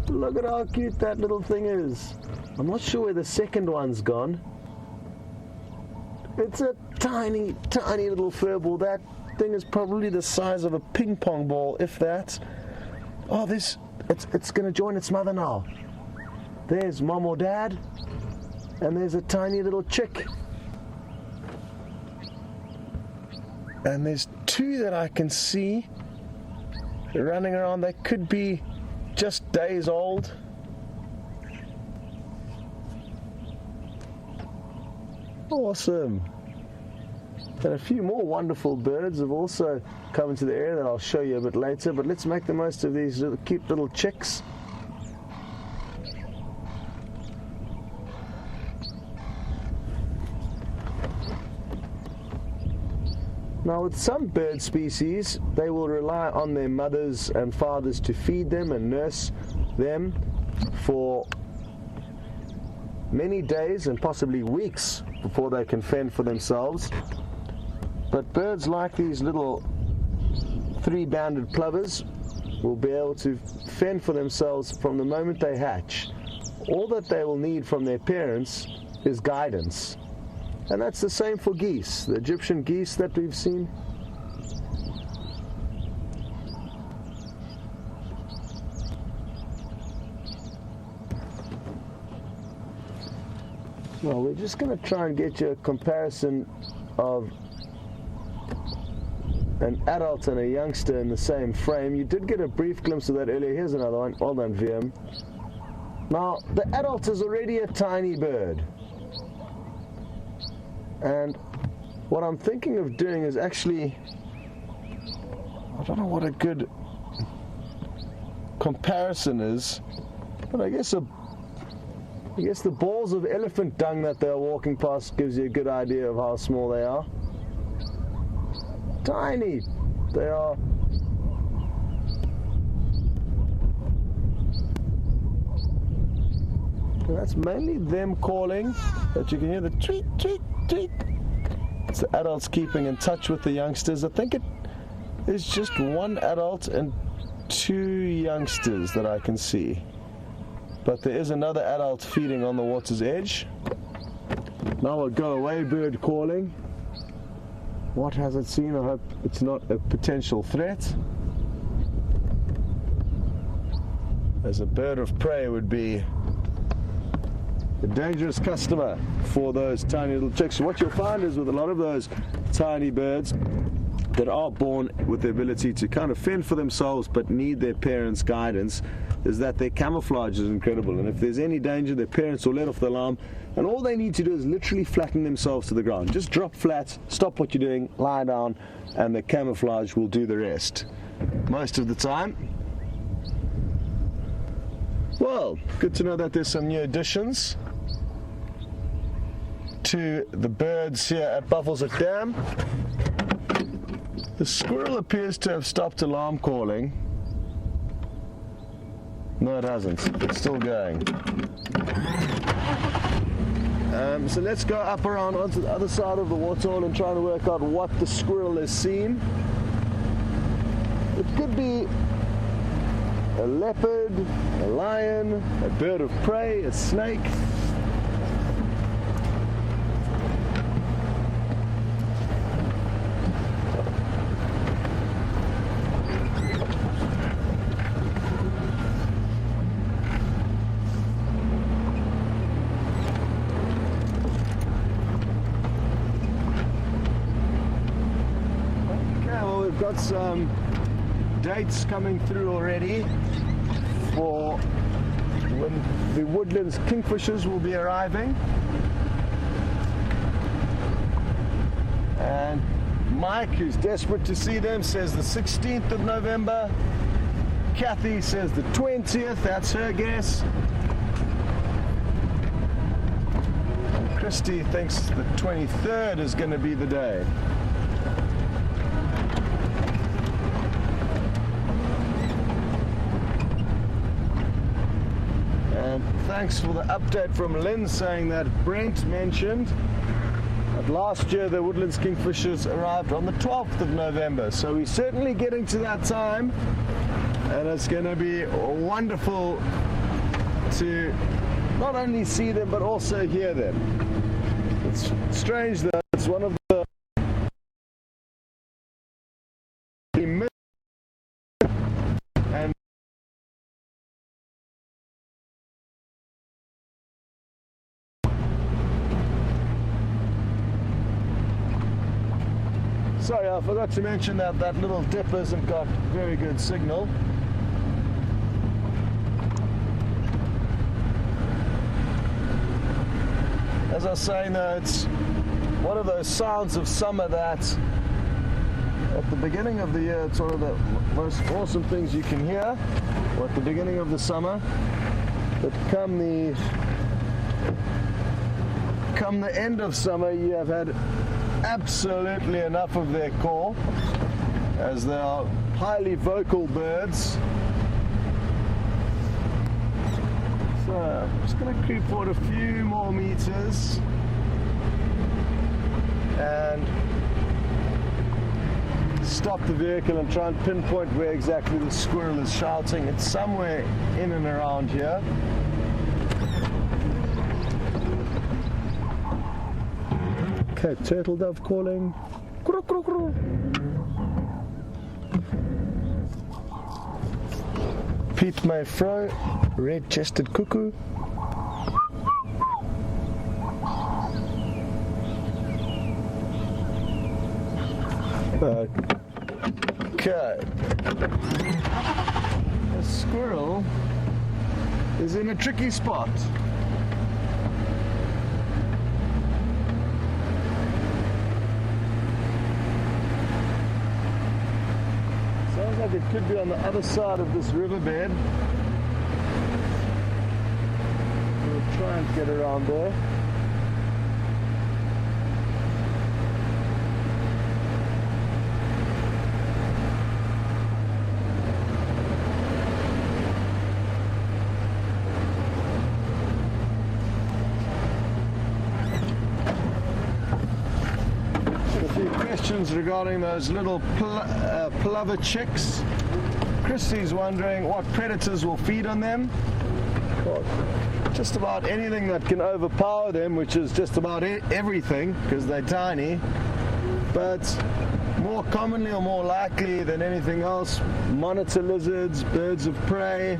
Look at how cute that little thing is. I'm not sure where the second one's gone. It's a tiny, tiny little furball. That thing is probably the size of a ping pong ball, if that. Oh, it's going to join its mother now. There's mom or dad, and there's a tiny little chick. And there's two that I can see running around. They could be just days old. Awesome. And a few more wonderful birds have also come into the area that I'll show you a bit later, but let's make the most of these cute little chicks. Now, with some bird species, they will rely on their mothers and fathers to feed them and nurse them for many days and possibly weeks before they can fend for themselves. But birds like these little three-banded plovers will be able to fend for themselves from the moment they hatch. All that they will need from their parents is guidance. And that's the same for geese, the Egyptian geese that we've seen. Well, we're just going to try and get you a comparison of an adult and a youngster in the same frame. You did get a brief glimpse of that earlier. Here's another one. Well done, VM. Now, the adult is already a tiny bird. And what I'm thinking of doing is actually, I don't know what a good comparison is, but I guess the balls of elephant dung that they're walking past gives you a good idea of how small they are. Tiny they are. And that's mainly them calling, but you can hear the tweet, tweet, tweet. It's the adults keeping in touch with the youngsters. I think it is just one adult and two youngsters that I can see. But there is another adult feeding on the water's edge. Now a go-away bird calling. What has it seen? I hope it's not a potential threat. As a bird of prey would be a dangerous customer for those tiny little chicks. What you'll find is with a lot of those tiny birds that are born with the ability to kind of fend for themselves but need their parents' guidance, is that their camouflage is incredible. And if there's any danger, their parents will let off the alarm, and all they need to do is literally flatten themselves to the ground. Just drop flat, stop what you're doing, lie down, and the camouflage will do the rest most of the time. Well, good to know that there's some new additions to the birds here at Buffelshoek Dam. The squirrel appears to have stopped alarm calling. No, it hasn't. It's still going. So let's go up around onto the other side of the waterhole and try to work out what the squirrel has seen. It could be a leopard, a lion, a bird of prey, a snake. Got some dates coming through already for when the woodlands kingfishers will be arriving, and Mike, who's desperate to see them, says the 16th of November. Kathy says the 20th, that's her guess. And Christy thinks the 23rd is going to be the day. And thanks for the update from Lynn saying that Brent mentioned that last year the woodlands kingfishers arrived on the 12th of November. So we're certainly getting to that time, and it's going to be wonderful to not only see them but also hear them. It's strange that it's one of the Sorry, I forgot to mention that that little dip hasn't got very good signal. As I was saying though, it's one of those sounds of summer that at the beginning of the year, it's one of the most awesome things you can hear, or at the beginning of the summer. But come the end of summer, you have had absolutely enough of their call, as they are highly vocal birds. So I'm just going to creep forward a few more meters and stop the vehicle and try and pinpoint where exactly the squirrel is shouting. It's somewhere in and around here. Okay, turtle dove calling. Piet Mayfro, red-chested cuckoo. Okay. The squirrel is in a tricky spot. Sounds like it could be on the other side of this riverbed. We'll try and get around there. Regarding those little plover chicks. Christy's wondering what predators will feed on them. Well, just about anything that can overpower them, which is just about everything because they're tiny. But more commonly or more likely than anything else, monitor lizards, birds of prey,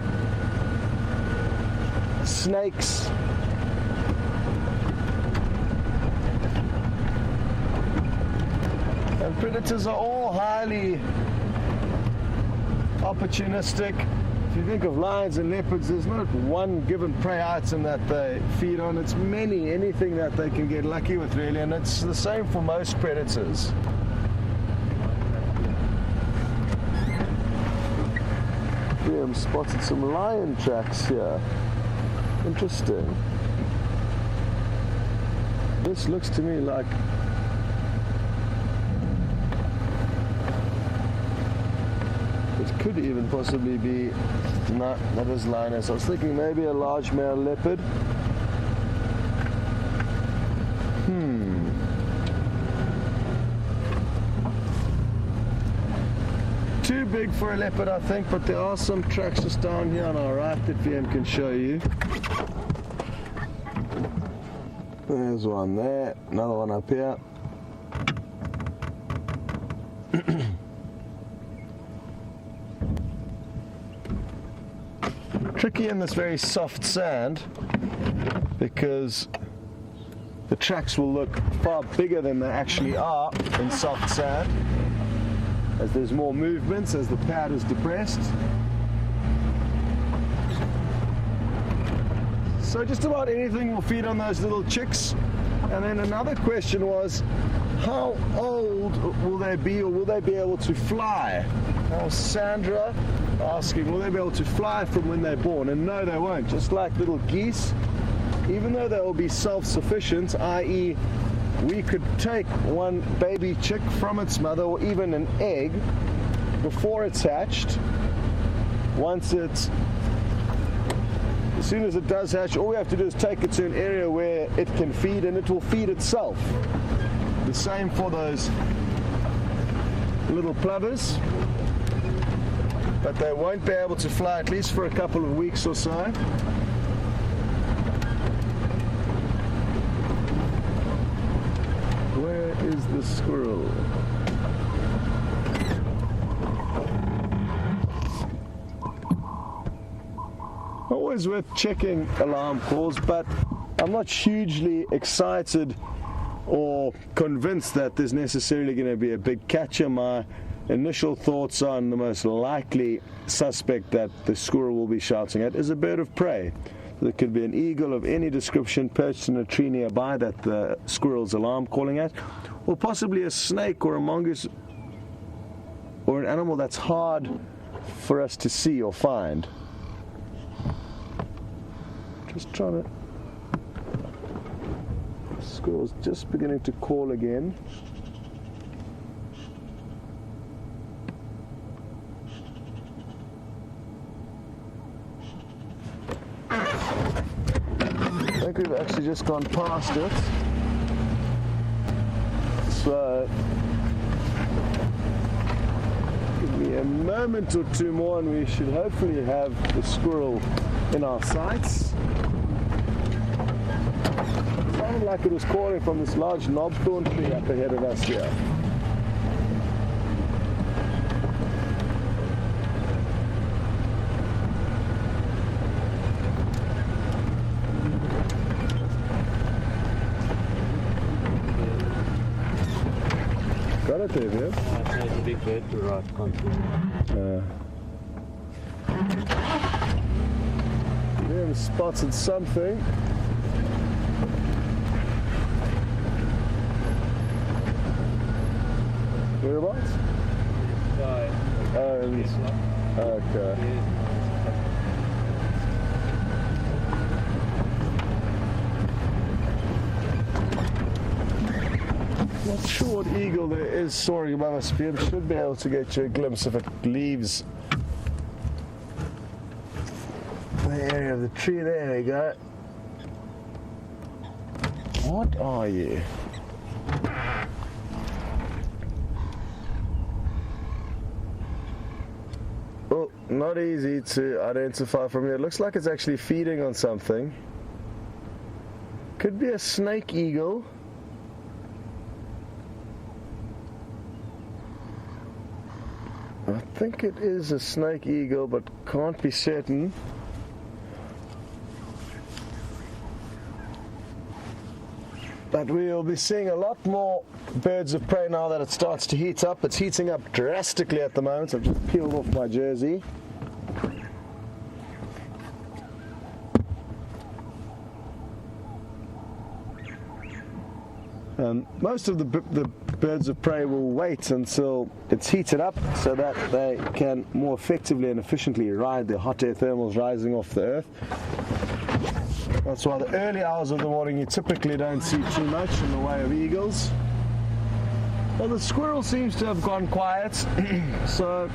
snakes. And predators are all highly opportunistic. If you think of lions and leopards, there's not one given prey item that they feed on. It's anything that they can get lucky with, really, and it's the same for most predators. Liam spotted some lion tracks here. Interesting. This looks to me like it could even possibly be not as lioness. I was thinking maybe a large male leopard. Too big for a leopard, I think, but there are some tracks just down here on our right that VM can show you. There's one there, another one up here. Tricky in this very soft sand because the tracks will look far bigger than they actually are in soft sand, as there's more movements as the pad is depressed. So just about anything will feed on those little chicks. And then another question was, how old will they be, or will they be able to fly? Now Sandra asking, will they be able to fly from when they're born? And no, they won't. Just like little geese, even though they will be self-sufficient, i.e. we could take one baby chick from its mother, or even an egg, before it's hatched. As soon as it does hatch, all we have to do is take it to an area where it can feed, and it will feed itself. The same for those little plovers, but they won't be able to fly at least for a couple of weeks or so. Where is the squirrel? Always worth checking alarm calls, but I'm not hugely excited or convinced that there's necessarily going to be a big catcher. My initial thoughts on the most likely suspect that the squirrel will be shouting at is a bird of prey. There could be an eagle of any description perched in a tree nearby that the squirrel's alarm calling at, or possibly a snake or a mongoose or an animal that's hard for us to see or find. Just trying to... Squirrel's just beginning to call again. I think we've actually just gone past it. So give me a moment or two more and we should hopefully have the squirrel in our sights. It sounded like it was calling from this large knobthorn tree up ahead of us here. Got it there, yeah? It's a big bird to ride, can't see. Liam spotted something. Whereabouts? Okay. Not sure what eagle there is soaring above us. We should be able to get you a glimpse if it leaves the area of the tree. There we go. What are you? Oh, not easy to identify from here. It looks like it's actually feeding on something. Could be a snake eagle. I think it is a snake eagle, but can't be certain. But we'll be seeing a lot more birds of prey now that it starts to heat up. It's heating up drastically at the moment. I've just peeled off my jersey. Most of the birds of prey will wait until it's heated up so that they can more effectively and efficiently ride the hot air thermals rising off the earth. That's why the early hours of the morning you typically don't see too much in the way of eagles. Well, the squirrel seems to have gone quiet, so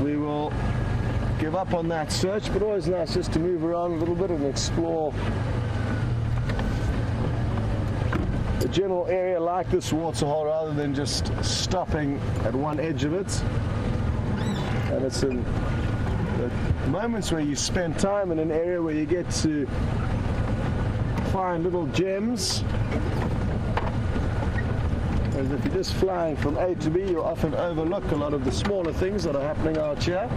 we will give up on that search, but always nice just to move around a little bit and explore a general area like this waterhole rather than just stopping at one edge of it. And it's in the moments where you spend time in an area where you get to find little gems. Whereas if you're just flying from A to B, you often overlook a lot of the smaller things that are happening out here.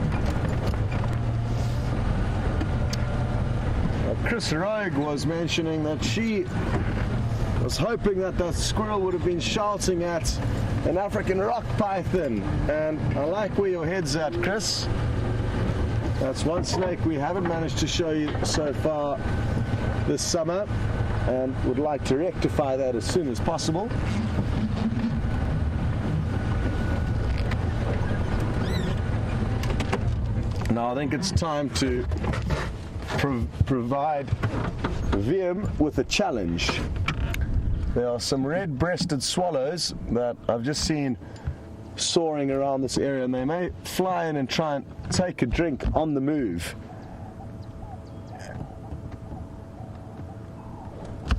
Chris Rogue was mentioning that she was hoping that that squirrel would have been shouting at an African rock python, and I like where your head's at, Chris. That's one snake we haven't managed to show you so far this summer, and would like to rectify that as soon as possible. Now I think it's time to provide Wiem with a challenge. There are some red-breasted swallows that I've just seen soaring around this area, and they may fly in and try and take a drink on the move.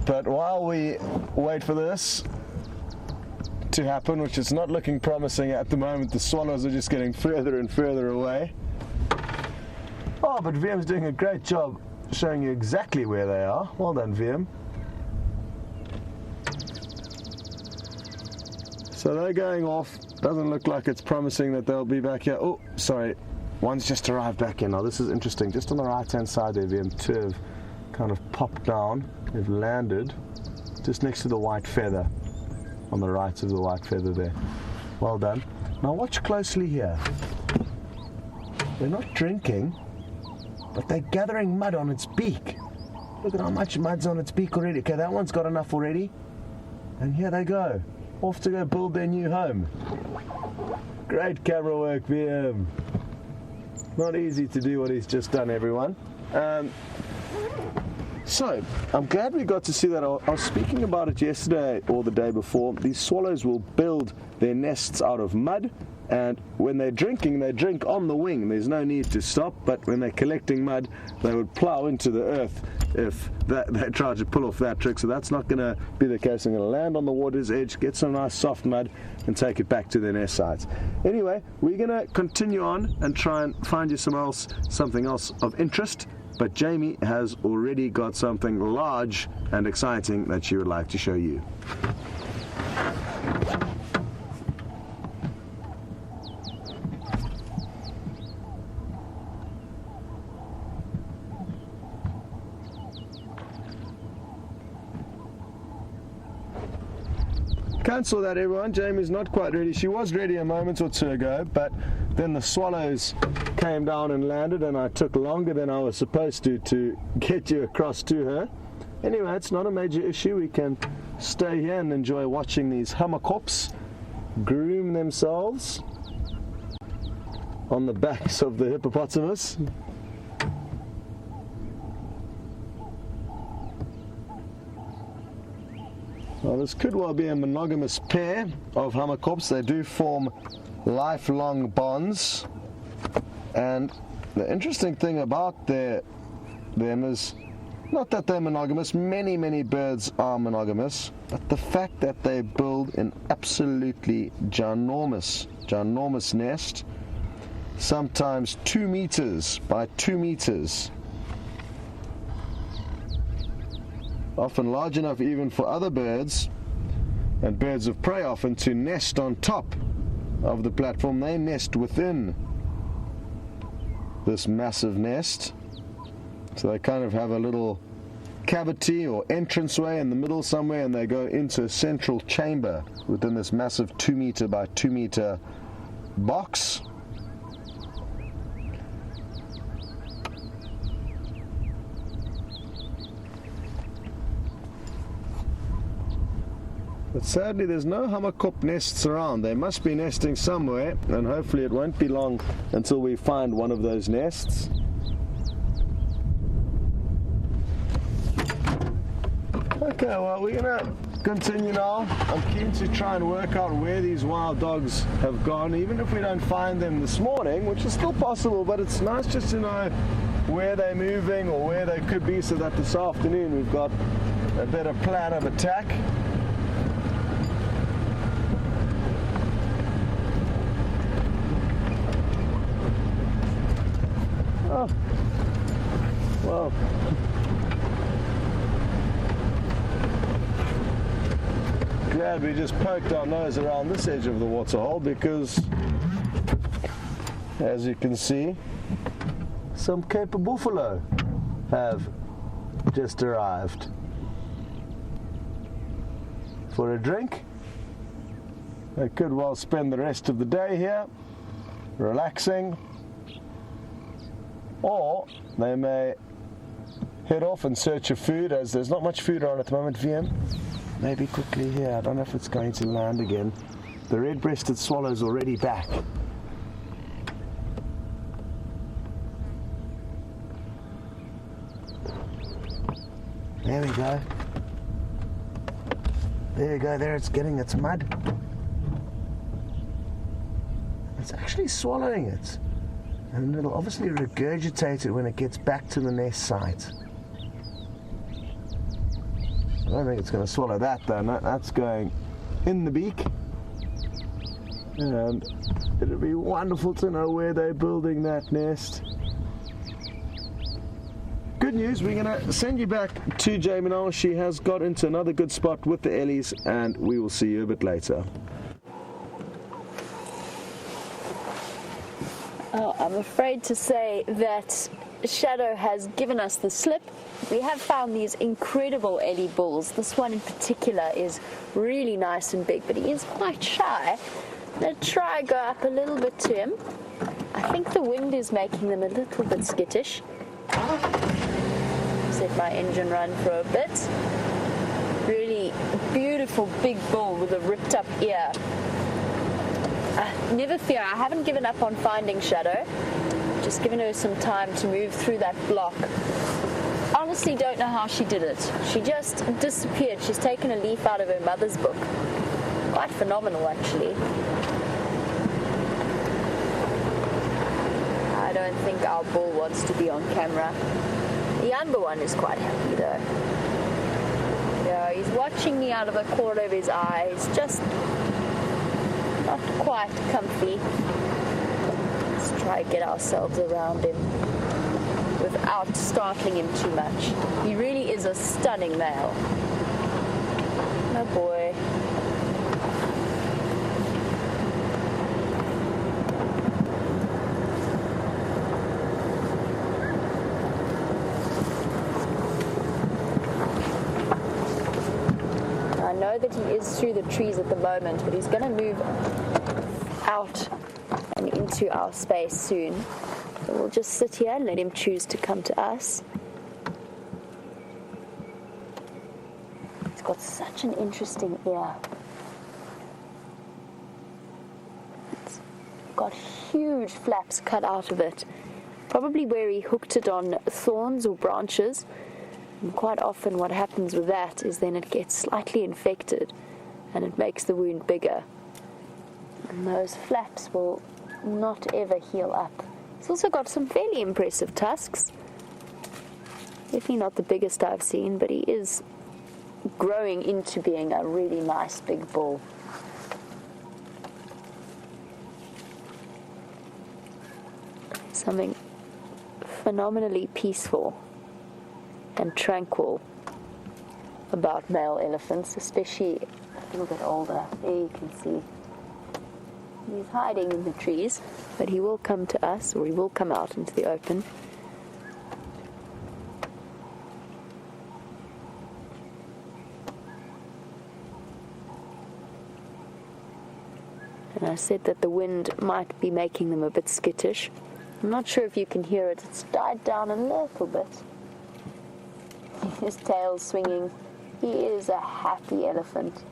But while we wait for this to happen, which is not looking promising at the moment, the swallows are just getting further and further away. Oh, but Viem's doing a great job showing you exactly where they are. Well done, Wiem. So they're going off. Doesn't look like it's promising that they'll be back here. Oh, sorry. One's just arrived back in. Now, this is interesting. Just on the right-hand side there, Wiem, two have kind of popped down. They've landed just next to the white feather, on the right of the white feather there. Well done. Now watch closely here. They're not drinking, but they're gathering mud on its beak. Look at how much mud's on its beak already. Okay, that one's got enough already. And here they go, off to go build their new home. Great camera work, VM. Not easy to do what he's just done, everyone. So, I'm glad we got to see that. I was speaking about it yesterday or the day before. These swallows will build their nests out of mud, and when they're drinking, they drink on the wing. There's no need to stop, but when they're collecting mud, they would plow into the earth if they try to pull off that trick. So that's not going to be the case. I'm going to land on the water's edge, get some nice soft mud, and take it back to their nest sites. Anyway, we're going to continue on and try and find you something else of interest. But Jamie has already got something large and exciting that she would like to show you. Cancel that, everyone. Jamie's not quite ready. She was ready a moment or two ago, but then the swallows came down and landed, and I took longer than I was supposed to get you across to her. Anyway, it's not a major issue. We can stay here and enjoy watching these hammerkops groom themselves on the backs of the hippopotamus. Well, this could well be a monogamous pair of hammerkops. They do form lifelong bonds, and the interesting thing about them is not that they're monogamous. Many birds are monogamous, but the fact that they build an absolutely ginormous nest, sometimes 2 meters by 2 meters, often large enough even for other birds and birds of prey often to nest on top of the platform. They nest within this massive nest, so they kind of have a little cavity or entranceway in the middle somewhere, and they go into a central chamber within this massive 2 meter by 2 meter box. But sadly, there's no hammerkop nests around. They must be nesting somewhere, and hopefully it won't be long until we find one of those nests. Okay, well, we're going to continue now. I'm keen to try and work out where these wild dogs have gone, even if we don't find them this morning, which is still possible, but it's nice just to know where they're moving or where they could be, so that this afternoon we've got a better plan of attack. Oh, well, glad we just poked our nose around this edge of the waterhole, because as you can see, some Cape buffalo have just arrived for a drink. They could well spend the rest of the day here relaxing, or they may head off in search of food, as there's not much food around at the moment. VM, maybe quickly here. I don't know if it's going to land again. The red-breasted swallow's already back. There we go. There you go, there it's getting its mud. It's actually swallowing it. And it'll obviously regurgitate it when it gets back to the nest site. I don't think it's going to swallow that though. No, that's going in the beak. And it'll be wonderful to know where they're building that nest. Good news, we're going to send you back to Jamie now. She has got into another good spot with the Ellies, and we will see you a bit later. Oh, I'm afraid to say that Shadow has given us the slip. We have found these incredible Ellie bulls. This one in particular is really nice and big, but he is quite shy. I'm going to try go up a little bit to him. I think the wind is making them a little bit skittish. Set my engine run for a bit. Really beautiful big bull with a ripped up ear. Never fear, I haven't given up on finding Shadow. Just given her some time to move through that block. Honestly don't know how she did it. She just disappeared. She's taken a leaf out of her mother's book. Quite phenomenal actually. I don't think our bull wants to be on camera. The younger one is quite happy though. Yeah, he's watching me out of the corner of his eye. He's just not quite comfy. Let's try to get ourselves around him without startling him too much. He really is a stunning male. Oh boy. I know that he is through the trees at the moment, but he's going to move out and into our space soon. So we'll just sit here and let him choose to come to us. He's got such an interesting ear. It's got huge flaps cut out of it, probably where he hooked it on thorns or branches. And quite often what happens with that is then it gets slightly infected and it makes the wound bigger. And those flaps will not ever heal up. He's also got some fairly impressive tusks. Definitely not the biggest I've seen, but he is growing into being a really nice big bull. Something phenomenally peaceful and tranquil about male elephants, especially a little bit older. There you can see he's hiding in the trees, but he will come to us, or he will come out into the open. And I said that the wind might be making them a bit skittish. I'm not sure if you can hear it. It's died down a little bit. His tail's swinging. He is a happy elephant,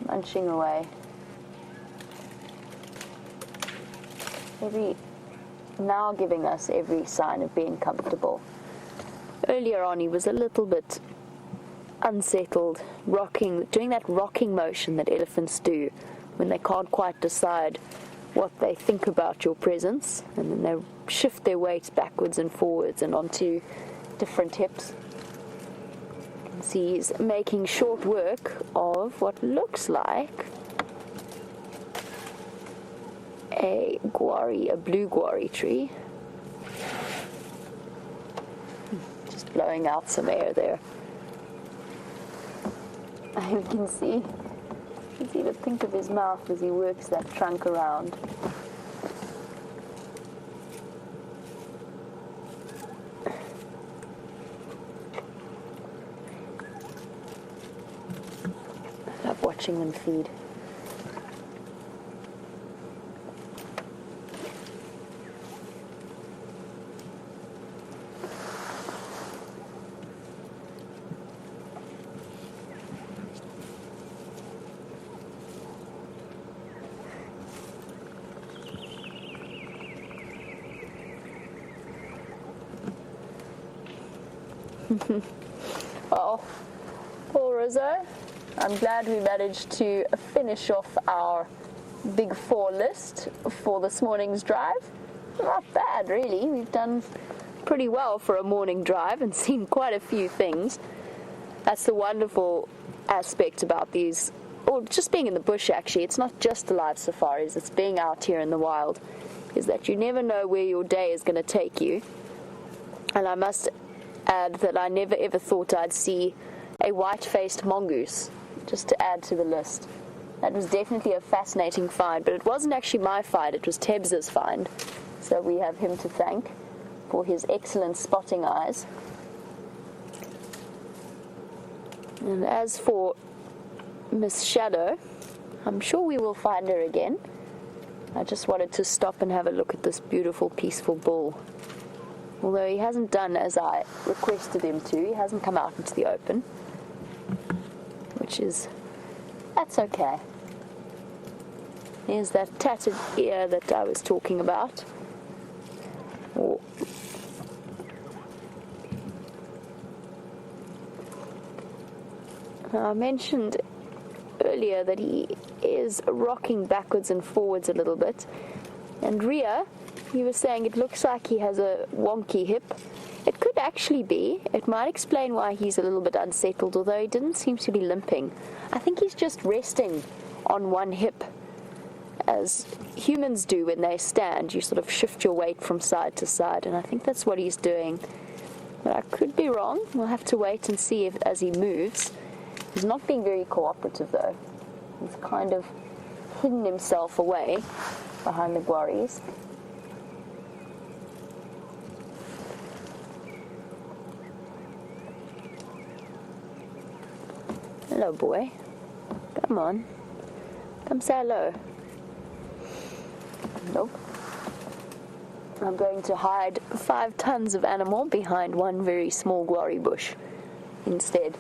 munching away. Now giving us every sign of being comfortable. Earlier on he was a little bit unsettled, doing that rocking motion that elephants do when they can't quite decide what they think about your presence, and then they shift their weight backwards and forwards and onto different hips. You can see he's making short work of what looks like a blue guarri tree. Just blowing out some air there. You can see the pink of his mouth as he works that trunk around. I love watching them feed. Well, poor Rizzo. I'm glad we managed to finish off our Big 4 list for this morning's drive. Not bad, really. We've done pretty well for a morning drive and seen quite a few things. That's the wonderful aspect about these, or just being in the bush actually. It's not just the live safaris, it's being out here in the wild, is that you never know where your day is going to take you. And I must add that I never ever thought I'd see a white-faced mongoose, just to add to the list. That was definitely a fascinating find, but it wasn't actually my find, it was Tebs's find, so we have him to thank. for his excellent spotting eyes. And as for Miss Shadow, I'm sure we will find her again. I just wanted to stop and have a look at this beautiful, peaceful bull. Although he hasn't done as I requested him to, he hasn't come out into the open, that's okay. Here's that tattered ear that I was talking about. I mentioned earlier that he is rocking backwards and forwards a little bit. And Rhea, he was saying it looks like he has a wonky hip. It could actually be. It might explain why he's a little bit unsettled, although he didn't seem to be limping. I think he's just resting on one hip. As humans do when they stand, you sort of shift your weight from side to side, and I think that's what he's doing. But I could be wrong. We'll have to wait and see if as he moves. He's not being very cooperative, though. He's kind of hidden himself away behind the guaris. Hello, boy. Come on. Come say hello. Nope. I'm going to hide 5 tons of animal behind one very small guari bush instead.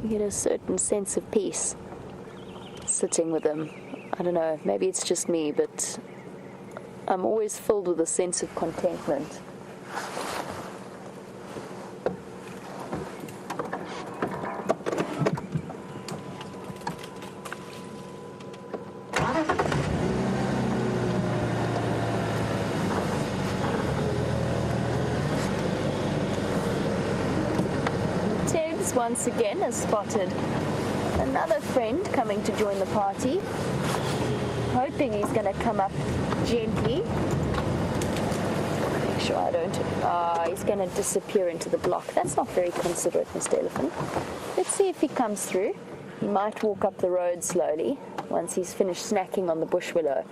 You get a certain sense of peace sitting with them. I don't know, maybe it's just me, but I'm always filled with a sense of contentment. Once again has spotted another friend coming to join the party, hoping he's going to come up gently. Make sure I don't. He's going to disappear into the block. That's not very considerate, Mr. Elephant. Let's see if he comes through. He might walk up the road slowly once he's finished snacking on the bush willow.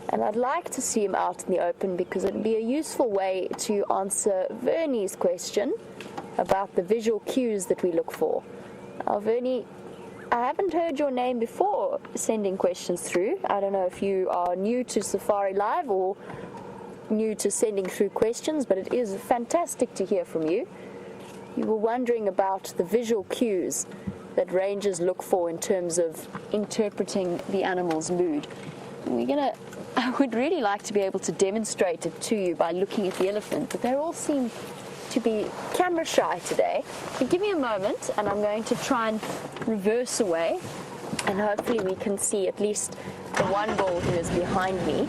And I'd like to see him out in the open because it'd be a useful way to answer Vernie's question about the visual cues that we look for. Vernie, I haven't heard your name before sending questions through. I don't know if you are new to Safari Live or new to sending through questions, but it is fantastic to hear from you. You were wondering about the visual cues that rangers look for in terms of interpreting the animal's mood. I would really like to be able to demonstrate it to you by looking at the elephant, but they all seem to be camera shy today. But give me a moment and I'm going to try and reverse away and hopefully we can see at least the one bull who is behind me.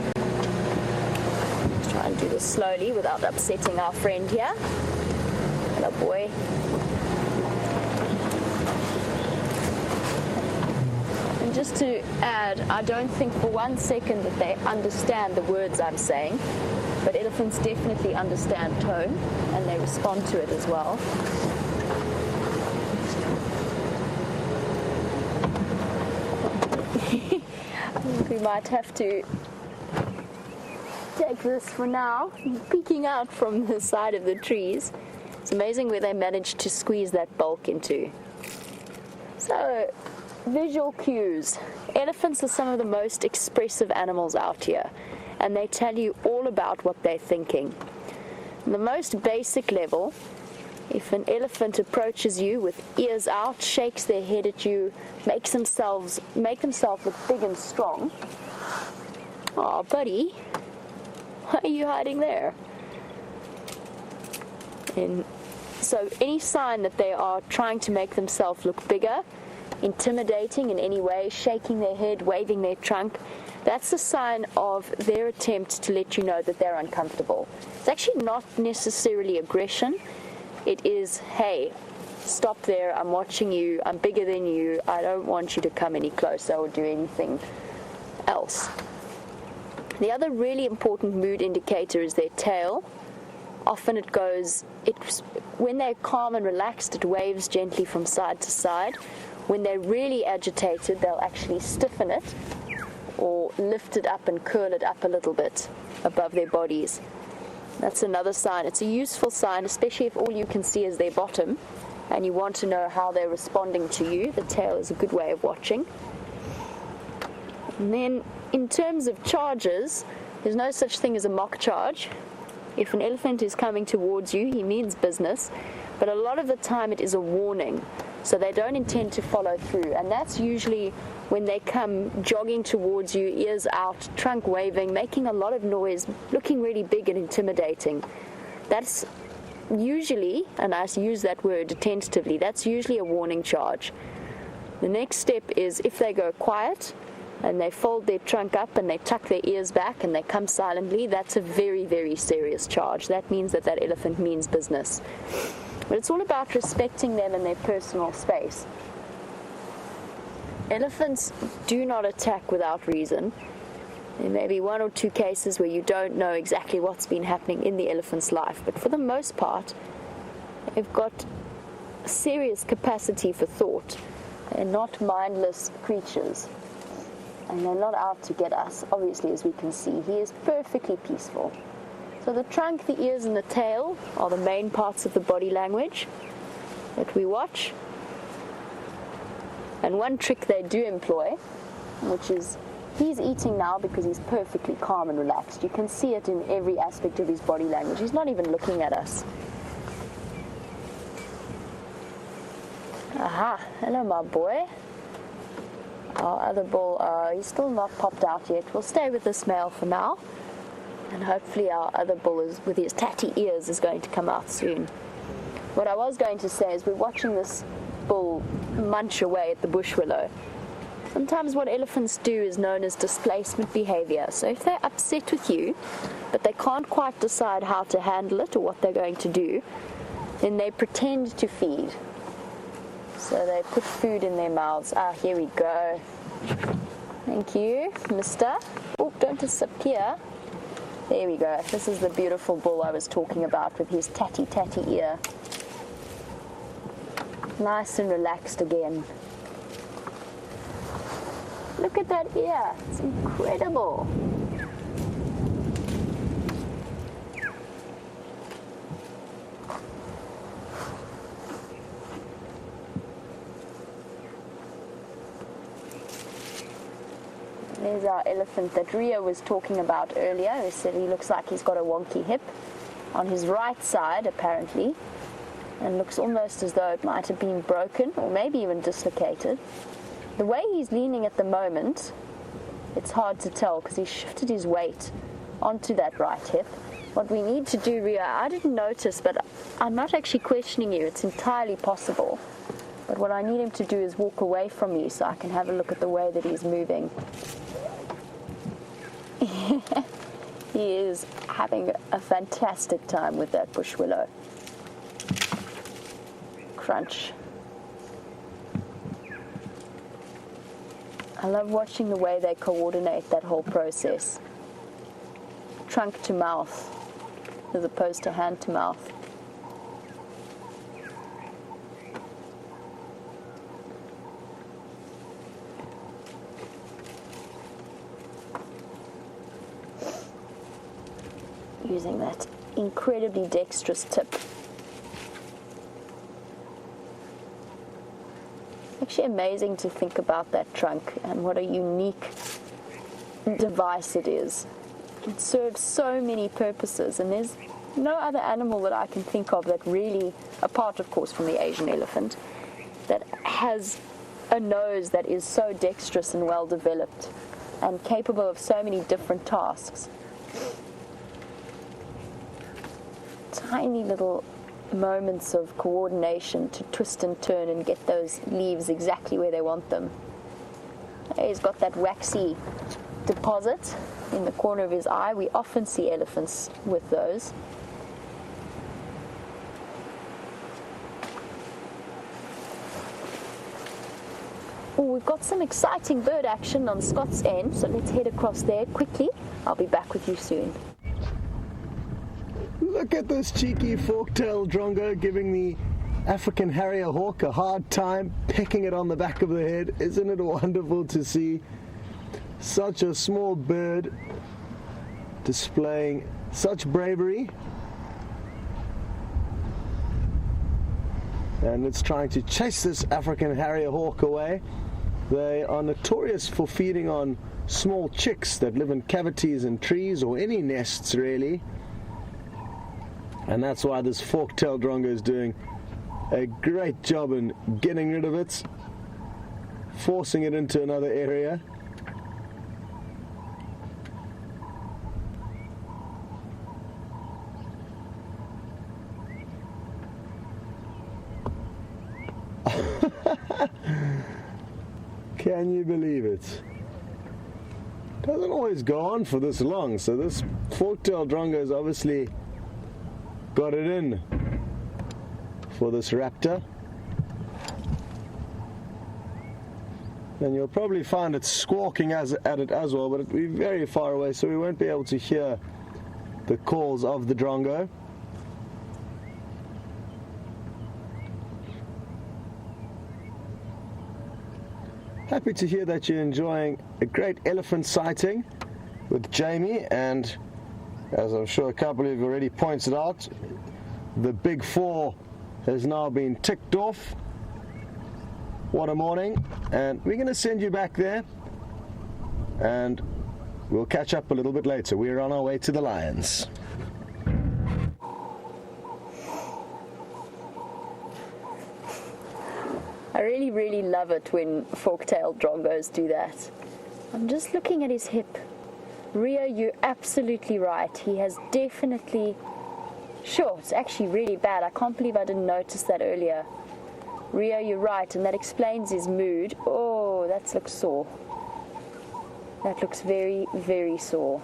Let's try and do this slowly without upsetting our friend here. Hello, boy. And just to add, I don't think for 1 second that they understand the words I'm saying. But elephants definitely understand tone, and they respond to it as well. I think we might have to take this for now, peeking out from the side of the trees. It's amazing where they managed to squeeze that bulk into. So, visual cues. Elephants are some of the most expressive animals out here, and they tell you all about what they're thinking. On the most basic level, if an elephant approaches you with ears out, shakes their head at you, make themselves look big and strong. Oh, buddy, why are you hiding there? And so any sign that they are trying to make themselves look bigger, intimidating in any way, shaking their head, waving their trunk, that's a sign of their attempt to let you know that they're uncomfortable. It's actually not necessarily aggression. It is, hey, stop there, I'm watching you, I'm bigger than you, I don't want you to come any closer or do anything else. The other really important mood indicator is their tail. Often when they're calm and relaxed, it waves gently from side to side. When they're really agitated, they'll actually stiffen it or lift it up and curl it up a little bit above their bodies. That's another sign. It's a useful sign, especially if all you can see is their bottom and you want to know how they're responding to you. The tail is a good way of watching. And then in terms of charges, there's no such thing as a mock charge. If an elephant is coming towards you, he means business, but a lot of the time it is a warning. So they don't intend to follow through, and that's usually when they come jogging towards you, ears out, trunk waving, making a lot of noise, looking really big and intimidating. That's usually, and I use that word tentatively, that's usually a warning charge. The next step is if they go quiet and they fold their trunk up and they tuck their ears back and they come silently, that's a very, very serious charge. That means that that elephant means business. But it's all about respecting them and their personal space. Elephants do not attack without reason. There may be one or two cases where you don't know exactly what's been happening in the elephant's life, but for the most part, they've got serious capacity for thought. They're not mindless creatures, and they're not out to get us, obviously, as we can see. He is perfectly peaceful. So the trunk, the ears, and the tail are the main parts of the body language that we watch. And one trick they do employ, which is he's eating now because he's perfectly calm and relaxed. You can see it in every aspect of his body language. He's not even looking at us. Aha, hello my boy. Our other bull, he's still not popped out yet. We'll stay with this male for now. And hopefully our other bull is, with his tatty ears, is going to come out soon. What I was going to say is we're watching this bull munch away at the bush willow. Sometimes what elephants do is known as displacement behavior. So if they're upset with you, but they can't quite decide how to handle it or what they're going to do, then they pretend to feed. So they put food in their mouths. Ah, here we go. Thank you, mister. Oh, don't disappear. There we go. This is the beautiful bull I was talking about with his tatty ear. Nice and relaxed again. Look at that ear. It's incredible. There's our elephant that Ria was talking about earlier. He said he looks like he's got a wonky hip on his right side, apparently, and looks almost as though it might have been broken or maybe even dislocated. The way he's leaning at the moment, it's hard to tell because he's shifted his weight onto that right hip. What we need to do, Ria, I didn't notice, but I'm not actually questioning you. It's entirely possible. But what I need him to do is walk away from you so I can have a look at the way that he's moving. He is having a fantastic time with that bush willow. Crunch. I love watching the way they coordinate that whole process. Trunk to mouth as opposed to hand to mouth. Using that incredibly dexterous tip. Actually amazing to think about that trunk and what a unique device it is. It serves so many purposes, and there's no other animal that I can think of that really, apart of course from the Asian elephant, that has a nose that is so dexterous and well developed and capable of so many different tasks. Tiny little moments of coordination to twist and turn and get those leaves exactly where they want them. He's got that waxy deposit in the corner of his eye. We often see elephants with those. Oh, we've got some exciting bird action on Scott's End, so let's head across there quickly. I'll be back with you soon. Look at this cheeky fork-tailed drongo giving the African harrier hawk a hard time, pecking it on the back of the head. Isn't it wonderful to see such a small bird displaying such bravery? And it's trying to chase this African harrier hawk away. They are notorious for feeding on small chicks that live in cavities in trees or any nests really. And that's why this fork-tailed drongo is doing a great job in getting rid of it, forcing it into another area. Can you believe it? Doesn't always go on for this long, so this fork-tailed drongo has obviously got it in for this raptor. And you'll probably find it squawking at it as well, but it'll be very far away, so we won't be able to hear the calls of the drongo. Happy to hear that you're enjoying a great elephant sighting with Jamie, and as I'm sure a couple of you already pointed out, the big 4 has now been ticked off. What a morning. And we're going to send you back there, and we'll catch up a little bit later. We're on our way to the lions. I really love it when fork-tailed drongos do that. I'm just looking at his hip. Ria, you're absolutely right. He has definitely... Sure, it's actually really bad. I can't believe I didn't notice that earlier. Ria, you're right, and that explains his mood. Oh, that looks sore. That looks very sore.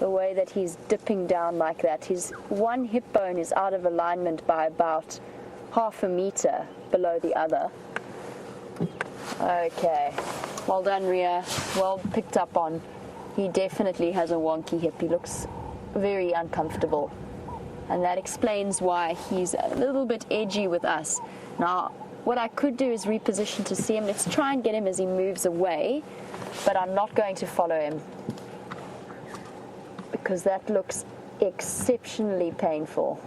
The way that he's dipping down like that. His one hip bone is out of alignment by about half a meter below the other. Okay, well done, Ria. Well picked up on. He definitely has a wonky hip. He looks very uncomfortable, and that explains why he's a little bit edgy with us. Now, what I could do is reposition to see him. Let's try and get him as he moves away, but I'm not going to follow him because that looks exceptionally painful.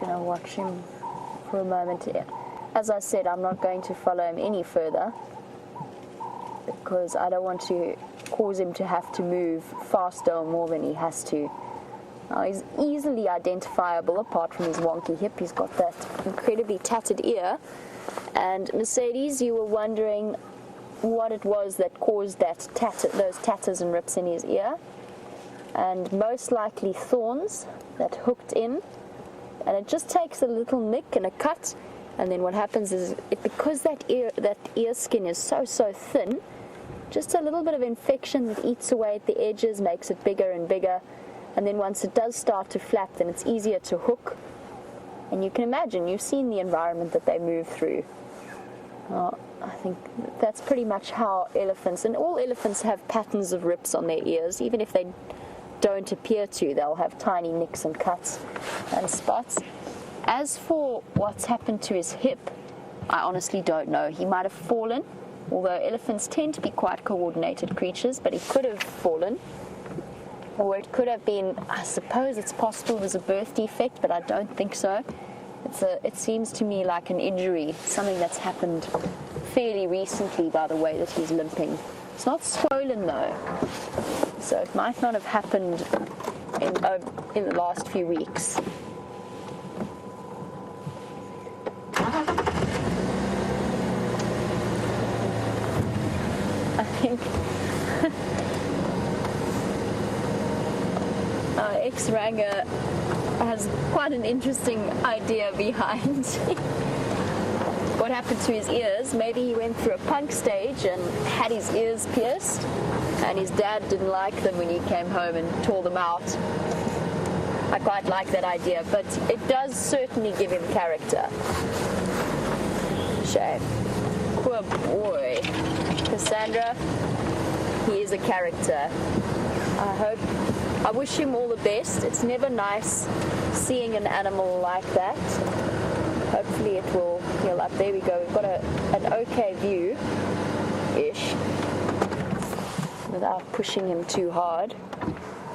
Going to watch him for a moment. As I said, I'm not going to follow him any further because I don't want to cause him to have to move faster or more than he has to. Now, he's easily identifiable apart from his wonky hip. He's got that incredibly tattered ear. And Mercedes, you were wondering what it was that caused those tatters and rips in his ear. And most likely thorns that hooked in. And it just takes a little nick and a cut, and then what happens is, because that ear skin is so thin, just a little bit of infection that eats away at the edges makes it bigger and bigger, and then once it does start to flap, then it's easier to hook. And you can imagine, you've seen the environment that they move through. I think that's pretty much how elephants, and all elephants have patterns of rips on their ears, even if they don't appear to. They'll have tiny nicks and cuts and spots. As for what's happened to his hip, I honestly don't know. He might have fallen, although elephants tend to be quite coordinated creatures, but he could have fallen. Or it could have been, I suppose it's possible it was a birth defect, but I don't think so. It seems to me like an injury, something that's happened fairly recently by the way that he's limping. It's not swollen though, so it might not have happened in the last few weeks. I think our ex-ranger has quite an interesting idea behind what happened to his ears. Maybe he went through a punk stage and had his ears pierced, and his dad didn't like them when he came home and tore them out. I quite like that idea, but it does certainly give him character. Shame. Poor boy. Cassandra, he is a character. I wish him all the best. It's never nice seeing an animal like that. Hopefully it will heal up. There we go. We've got an okay view-ish without pushing him too hard.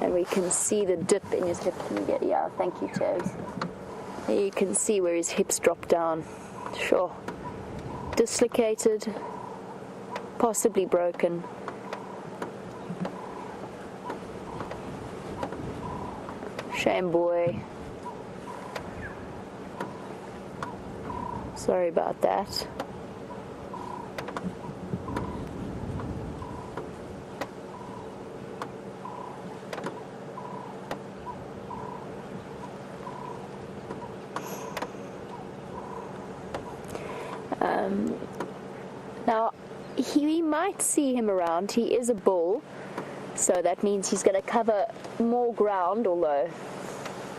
And we can see the dip in his hip. Can you get, yeah, thank you, Taz. There you can see where his hips drop down. Sure. Dislocated, possibly broken. Shame, boy. Sorry about that. Now, we might see him around. He is a bull, so that means he's going to cover more ground, although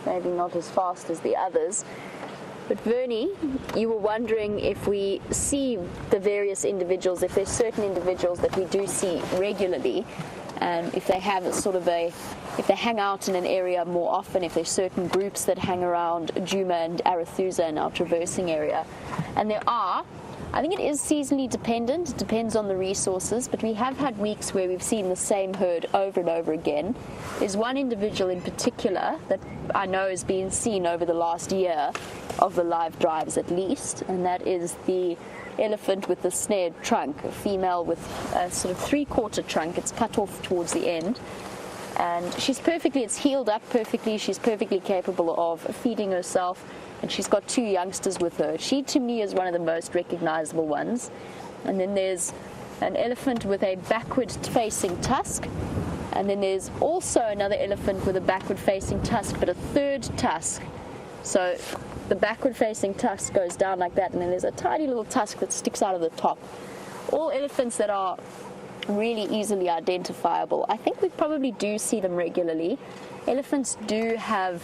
maybe not as fast as the others. But Vernie, you were wondering if we see the various individuals, if there's certain individuals that we do see regularly, and if they have if they hang out in an area more often, if there's certain groups that hang around Djuma and Arathusa in our traversing area. And there are. I think it is seasonally dependent. It depends on the resources, but we have had weeks where we've seen the same herd over and over again. There's one individual in particular that I know has been seen over the last year of the live drives at least, and that is the elephant with the snared trunk, a female with a sort of three-quarter trunk. It's cut off towards the end. And it's healed up perfectly. She's perfectly capable of feeding herself. And she's got two youngsters with her. She, to me, is one of the most recognizable ones. And then there's an elephant with a backward-facing tusk. And then there's also another elephant with a backward-facing tusk, but a third tusk. So the backward-facing tusk goes down like that, and then there's a tiny little tusk that sticks out of the top. All elephants that are really easily identifiable. I think we probably do see them regularly. Elephants do have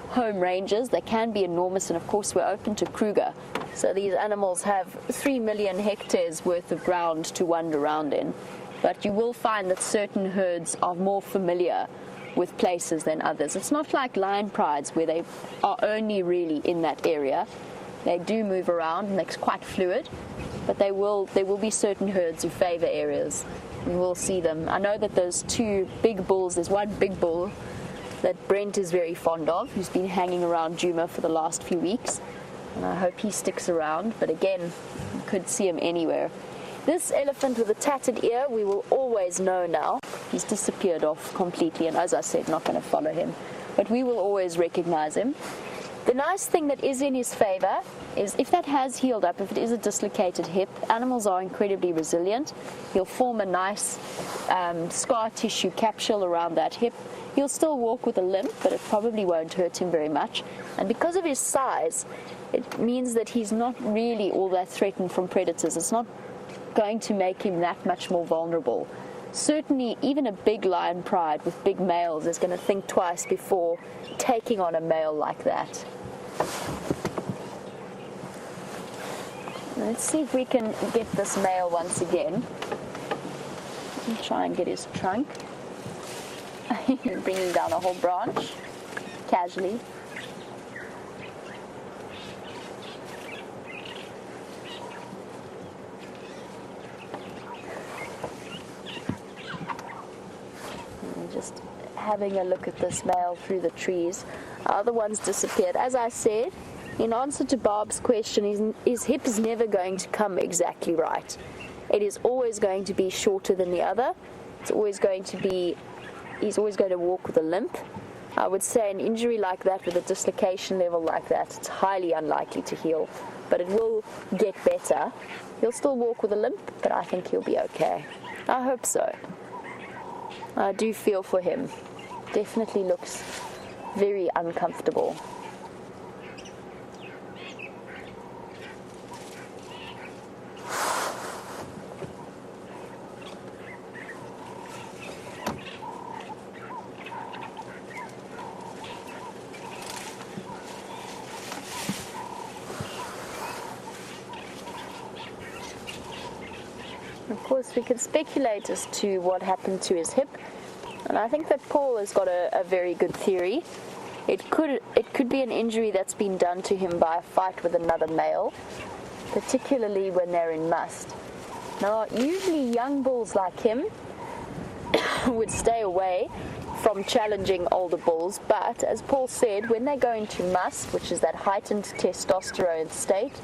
home ranges. They can be enormous, and of course we're open to Kruger, so these animals have 3 million hectares worth of ground to wander around in. But you will find that certain herds are more familiar with places than others. It's not like lion prides where they are only really in that area. They do move around and it's quite fluid, but there will be certain herds who favor areas. We will see them. I know that those two big bulls, there's one big bull that Brent is very fond of, who's been hanging around Djuma for the last few weeks, and I hope he sticks around, but again, you could see him anywhere. This elephant with a tattered ear, we will always know now. He's disappeared off completely, and as I said, not going to follow him, but we will always recognize him. The nice thing that is in his favor is if that has healed up, if it is a dislocated hip, animals are incredibly resilient. He'll form a nice scar tissue capsule around that hip. He'll still walk with a limp, but it probably won't hurt him very much. And because of his size, it means that he's not really all that threatened from predators. It's not going to make him that much more vulnerable. Certainly, even a big lion pride with big males is going to think twice before taking on a male like that. Let's see if we can get this male once again. Try and get his trunk. Bringing down a whole branch, casually. And just having a look at this male through the trees. Other ones disappeared. As I said, in answer to Barb's question, his hip is never going to come exactly right. It is always going to be shorter than the other. It's always going to be, he's always going to walk with a limp. I would say an injury like that with a dislocation level like that, it's highly unlikely to heal, but it will get better. He'll still walk with a limp, but I think he'll be okay. I hope so. I do feel for him. Definitely looks very uncomfortable. course, we can speculate as to what happened to his hip, and I think that Paul has got a very good theory. It could be an injury that's been done to him by a fight with another male, particularly when they're in must. Now, usually young bulls like him would stay away from challenging older bulls, but as Paul said, when they go into must, which is that heightened testosterone state,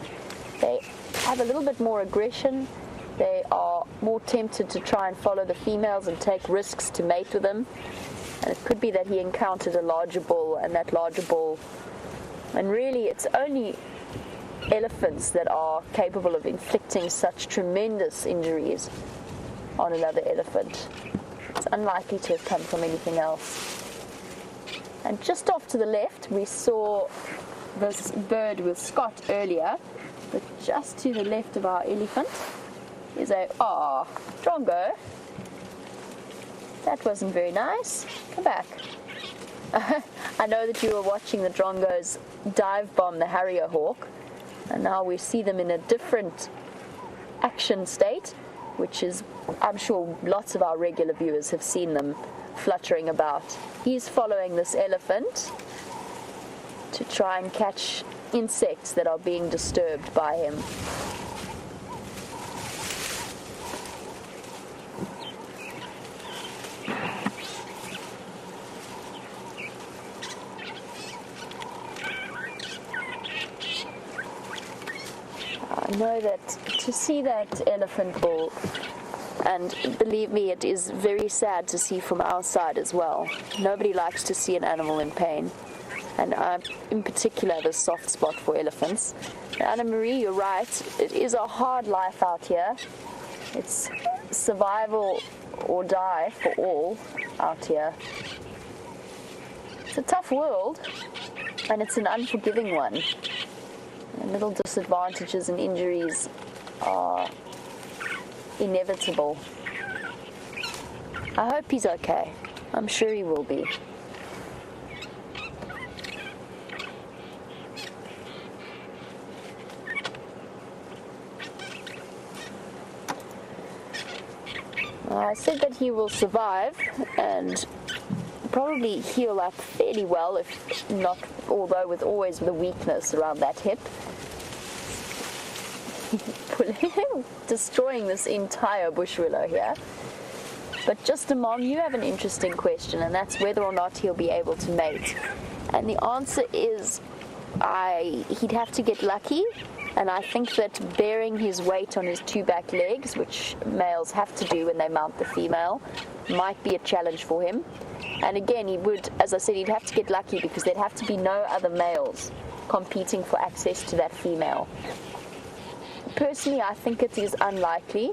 they have a little bit more aggression. They are more tempted to try and follow the females and take risks to mate with them. And it could be that he encountered a larger bull, and that larger bull, and really it's only elephants that are capable of inflicting such tremendous injuries on another elephant. It's unlikely to have come from anything else. And just off to the left, we saw this bird with Scott earlier, but just to the left of our elephant is a drongo. That wasn't very nice. Come back. I know that you were watching the drongos dive bomb the harrier hawk, and now we see them in a different action state, which is, I'm sure lots of our regular viewers have seen them fluttering about. He's following this elephant to try and catch insects that are being disturbed by him. I know that to see that elephant bull, and believe me, it is very sad to see from our side as well. Nobody likes to see an animal in pain, and I, in particular, have a soft spot for elephants. Anna Marie, you're right, it is a hard life out here. It's survival or die for all out here. It's a tough world, and it's an unforgiving one. And little disadvantages and injuries are inevitable. I hope he's okay. I'm sure he will be. I said that he will survive and probably heal up fairly well, if not, although with always the weakness around that hip. Destroying this entire bush willow here. But just Mom, you have an interesting question, and that's whether or not he'll be able to mate. And the answer is he'd have to get lucky, and I think that bearing his weight on his two back legs, which males have to do when they mount the female, might be a challenge for him. And again, he would, as I said, he'd have to get lucky because there'd have to be no other males competing for access to that female. Personally, I think it is unlikely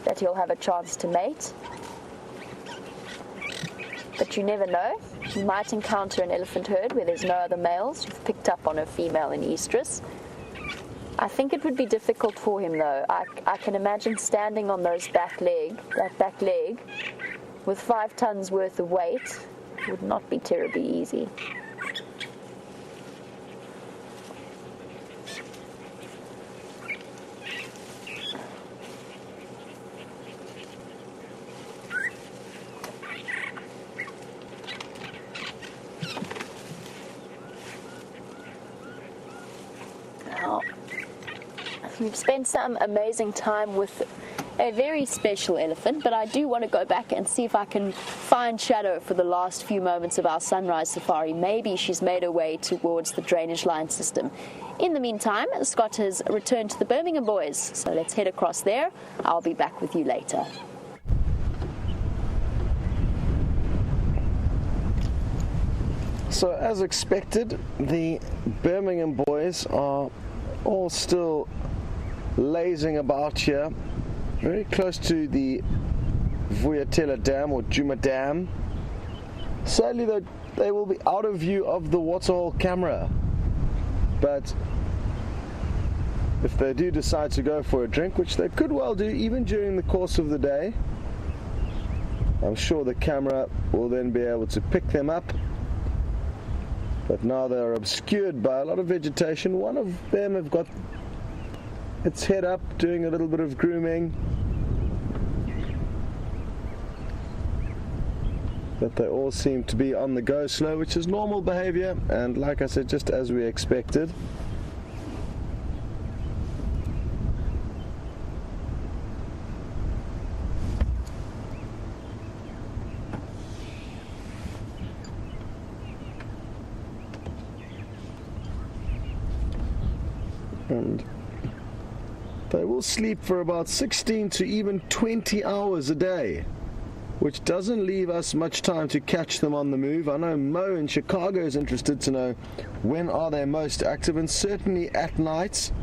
that he'll have a chance to mate. But you never know. You might encounter an elephant herd where there's no other males. You've picked up on a female in estrus. I think it would be difficult for him, though. I can imagine standing on that back leg, with 5 tons worth of weight would not be terribly easy. Now, we've spent some amazing time with a very special elephant, but I do want to go back and see if I can find Shadow for the last few moments of our sunrise safari. Maybe she's made her way towards the drainage line system. In the meantime, Scott has returned to the Birmingham boys, so let's head across there. I'll be back with you later. So as expected, the Birmingham boys are all still lazing about here, very close to the Vuyatela Dam or Juma Dam. Sadly though, they will be out of view of the waterhole camera, but if they do decide to go for a drink, which they could well do even during the course of the day, I'm sure the camera will then be able to pick them up. But now they're obscured by a lot of vegetation. One of them have got its head up doing a little bit of grooming. but they all seem to be on the go slow, which is normal behavior, and like I said, just as we expected. And they will sleep for about 16 to even 20 hours a day, which doesn't leave us much time to catch them on the move. I know Mo in Chicago is interested to know when are they most active, and certainly at night,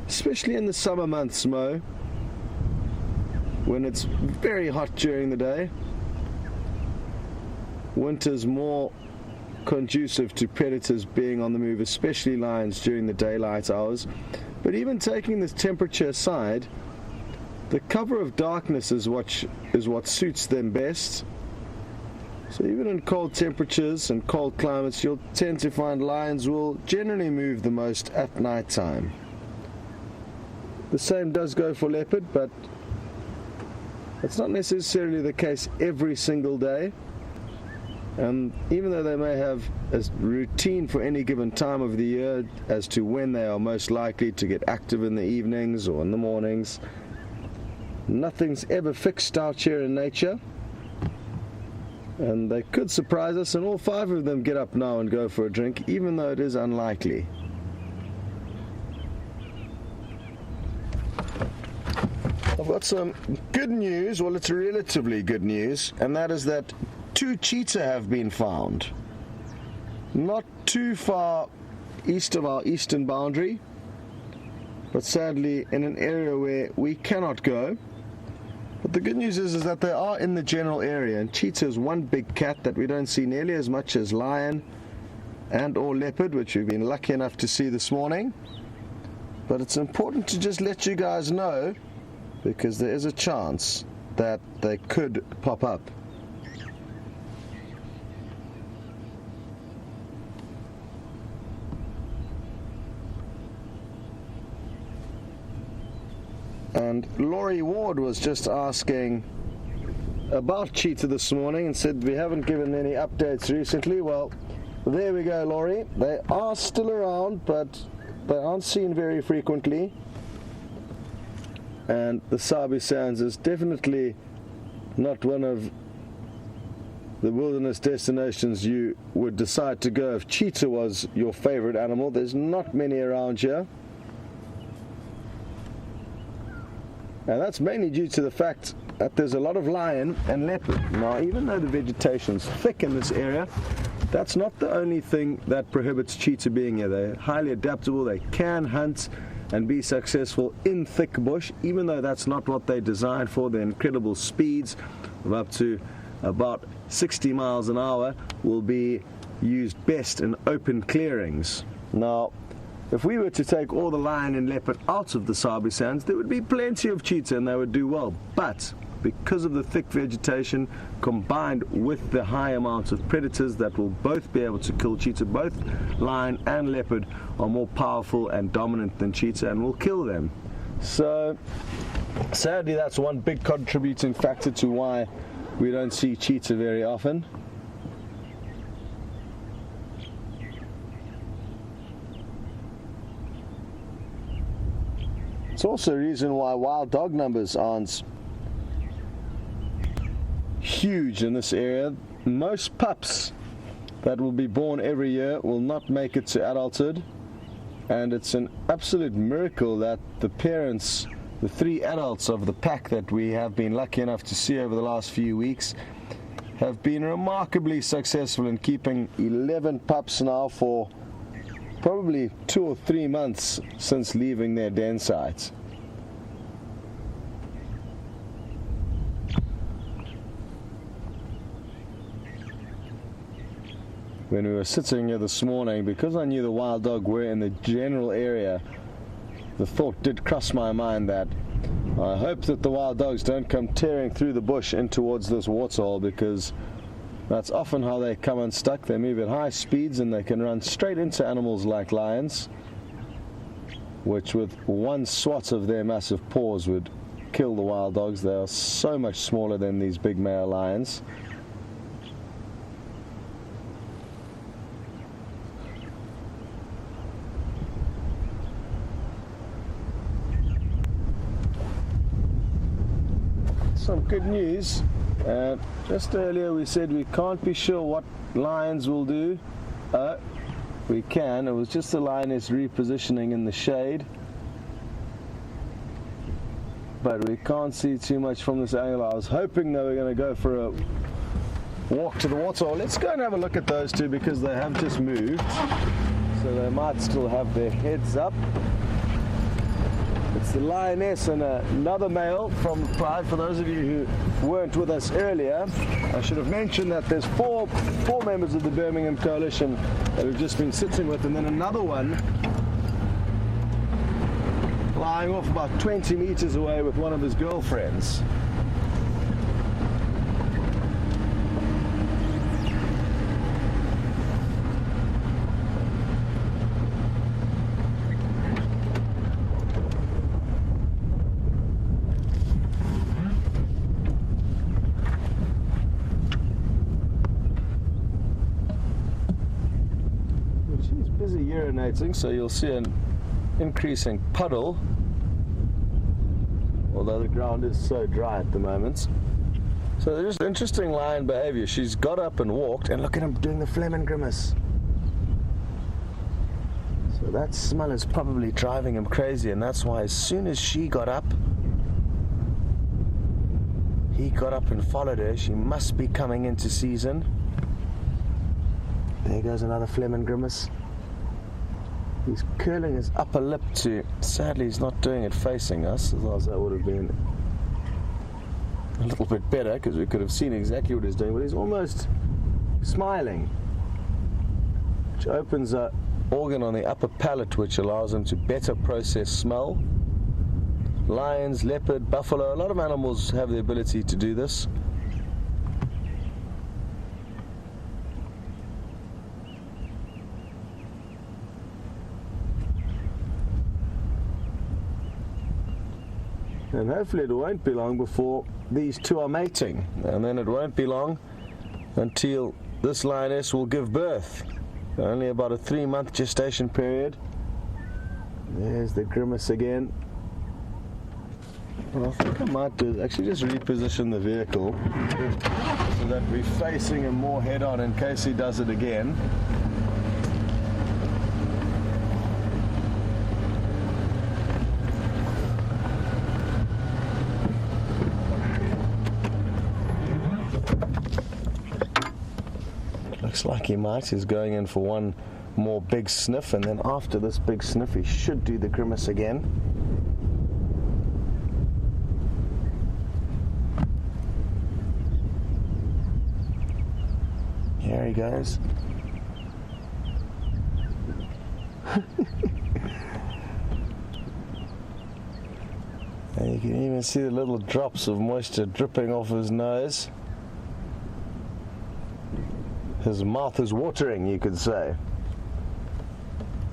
especially in the summer months, Mo, when it's very hot during the day. Winter's more conducive to predators being on the move, especially lions during the daylight hours. But even taking this temperature aside, the cover of darkness is what suits them best. So even in cold temperatures and cold climates, you'll tend to find lions will generally move the most at night time. The same does go for leopard, but it's not necessarily the case every single day. And even though they may have a routine for any given time of the year as to when they are most likely to get active in the evenings or in the mornings, nothing's ever fixed out here in nature. And they could surprise us, and all 5 of them get up now and go for a drink, even though it is unlikely. I've got some good news, well, it's relatively good news, and that is that 2 cheetah have been found. Not too far east of our eastern boundary, but sadly in an area where we cannot go. But the good news is that they are in the general area, and cheetah is one big cat that we don't see nearly as much as lion and or leopard, which we've been lucky enough to see this morning. But it's important to just let you guys know, because there is a chance that they could pop up. And Laurie Ward was just asking about cheetah this morning and said we haven't given any updates recently. Well, there we go, Laurie. They are still around, but they aren't seen very frequently. And the Sabi Sands is definitely not one of the wilderness destinations you would decide to go if cheetah was your favorite animal. There's not many around here. And that's mainly due to the fact that there's a lot of lion and leopard. Now, even though the vegetation's thick in this area, that's not the only thing that prohibits cheetah being here. They're highly adaptable, they can hunt and be successful in thick bush, even though that's not what they're designed for. Their incredible speeds of up to about 60 miles an hour will be used best in open clearings. Now, if we were to take all the lion and leopard out of the Sabi Sands, there would be plenty of cheetah and they would do well. But because of the thick vegetation combined with the high amount of predators that will both be able to kill cheetah, both lion and leopard are more powerful and dominant than cheetah and will kill them. So sadly, that's one big contributing factor to why we don't see cheetah very often. It's also a reason why wild dog numbers aren't huge in this area. Most pups that will be born every year will not make it to adulthood, and it's an absolute miracle that the parents, the 3 adults of the pack that we have been lucky enough to see over the last few weeks, have been remarkably successful in keeping 11 pups now for probably 2 or 3 months since leaving their den sites. When we were sitting here this morning, because I knew the wild dog were in the general area, the thought did cross my mind that I hope that the wild dogs don't come tearing through the bush in towards this waterhole, because that's often how they come unstuck. They move at high speeds and they can run straight into animals like lions, which with one swat of their massive paws would kill the wild dogs. They are so much smaller than these big male lions. some good news. Just earlier we said we can't be sure what lions will do. We can. It was just the lioness repositioning in the shade. But we can't see too much from this angle. I was hoping they were going to go for a walk to the waterhole. Let's go and have a look at those two because they have just moved. So they might still have their heads up. It's the lioness and another male from Pride. For those of you who weren't with us earlier, I should have mentioned that there's four members of the Birmingham Coalition that we've just been sitting with, and then another one lying off about 20 meters away with one of his girlfriends. She's busy urinating, so you'll see an increasing puddle, although the ground is so dry at the moment. So there's just interesting lion behavior. She's got up and walked, and look at him doing the phlegm and grimace. So that smell is probably driving him crazy, and that's why as soon as she got up, he got up and followed her. She must be coming into season. There goes another phlegm and grimace. He's curling his upper lip to... Sadly, he's not doing it facing us, otherwise that would have been a little bit better, because we could have seen exactly what he's doing, but he's almost smiling, which opens an organ on the upper palate, which allows him to better process smell. Lions, leopard, buffalo, a lot of animals have the ability to do this. And hopefully it won't be long before these two are mating. And then it won't be long until this lioness will give birth. Only about a 3-month gestation period. There's the grimace again. What I think I might do is actually just reposition the vehicle so that we're facing him more head on in case he does it again. Looks like he might. He's going in for one more big sniff, and then after this big sniff he should do the grimace again. Here he goes. And you can even see the little drops of moisture dripping off his nose. His mouth is watering, you could say.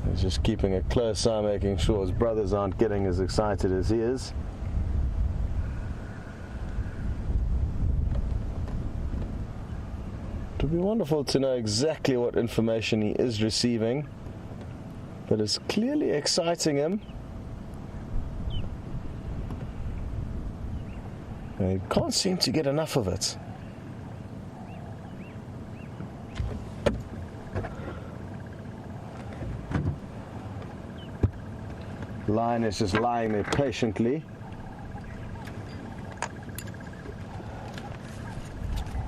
He's just keeping a close eye, making sure his brothers aren't getting as excited as he is. It would be wonderful to know exactly what information he is receiving, but it's clearly exciting him. And he can't seem to get enough of it. Lion is just lying there patiently.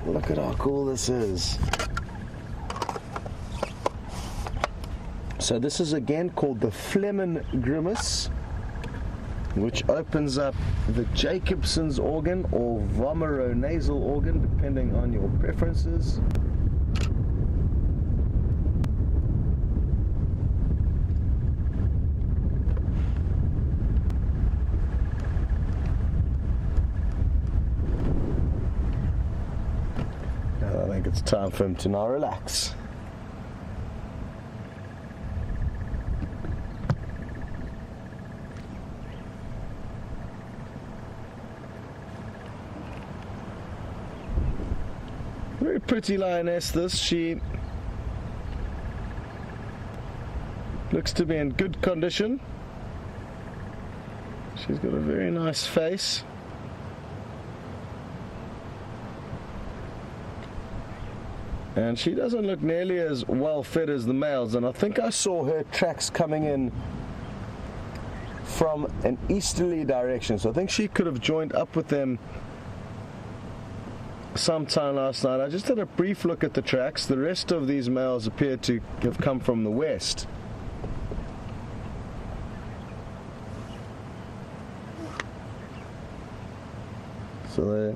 Look at how cool this is. So this is again called the phlegm grimace, which opens up the Jacobson's organ or vomeronasal organ, depending on your preferences. I think it's time for him to now relax. Very pretty lioness this. She looks to be in good condition. She's got a very nice face. And she doesn't look nearly as well fed as the males, and I think I saw her tracks coming in from an easterly direction, so I think she could have joined up with them sometime last night. I just had a brief look at the tracks. The rest of these males appear to have come from the west. So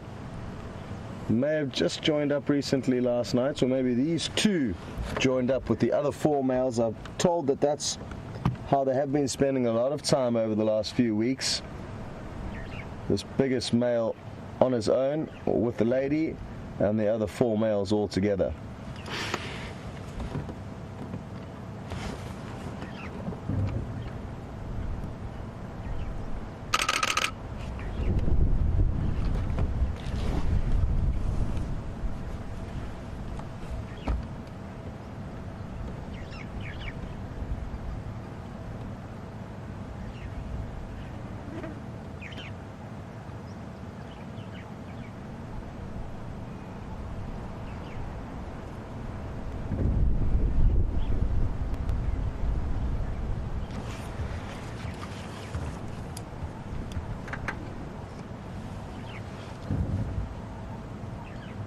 they may have just joined up recently last night, so maybe these two joined up with the other 4 males. I'm told that that's how they have been spending a lot of time over the last few weeks. This biggest male on his own or with the lady, and the other 4 males all together.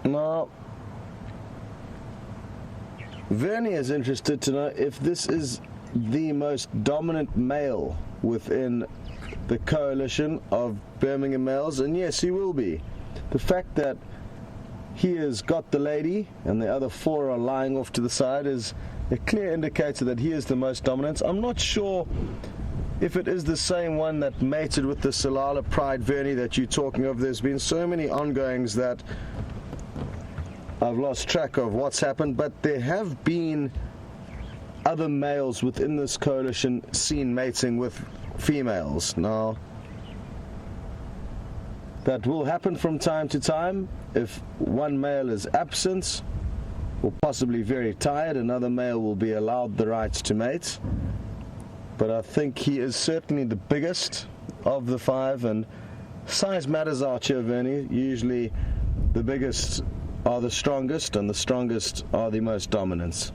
Now, Vernie is interested to know if this is the most dominant male within the coalition of Birmingham males, and yes, he will be. The fact that he has got the lady and the other 4 are lying off to the side is a clear indicator that he is the most dominant. I'm not sure if it is the same one that mated with the Salala Pride Vernie that you're talking of. There's been so many ongoings that I've lost track of what's happened, but there have been other males within this coalition seen mating with females. Now, that will happen from time to time. If one male is absent or possibly very tired, another male will be allowed the right to mate. But I think he is certainly the biggest of the 5, and size matters out here, Vernie. Usually the biggest are the strongest, and the strongest are the most dominant.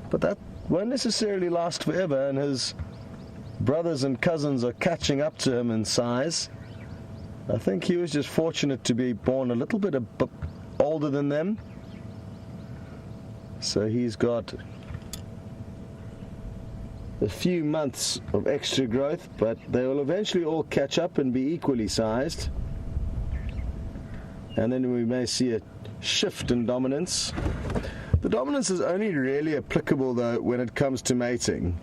But that won't necessarily last forever, and his brothers and cousins are catching up to him in size. I think he was just fortunate to be born a little bit older than them. So he's got a few months of extra growth, but they will eventually all catch up and be equally sized. And then we may see a shift in dominance. The dominance is only really applicable, though, when it comes to mating.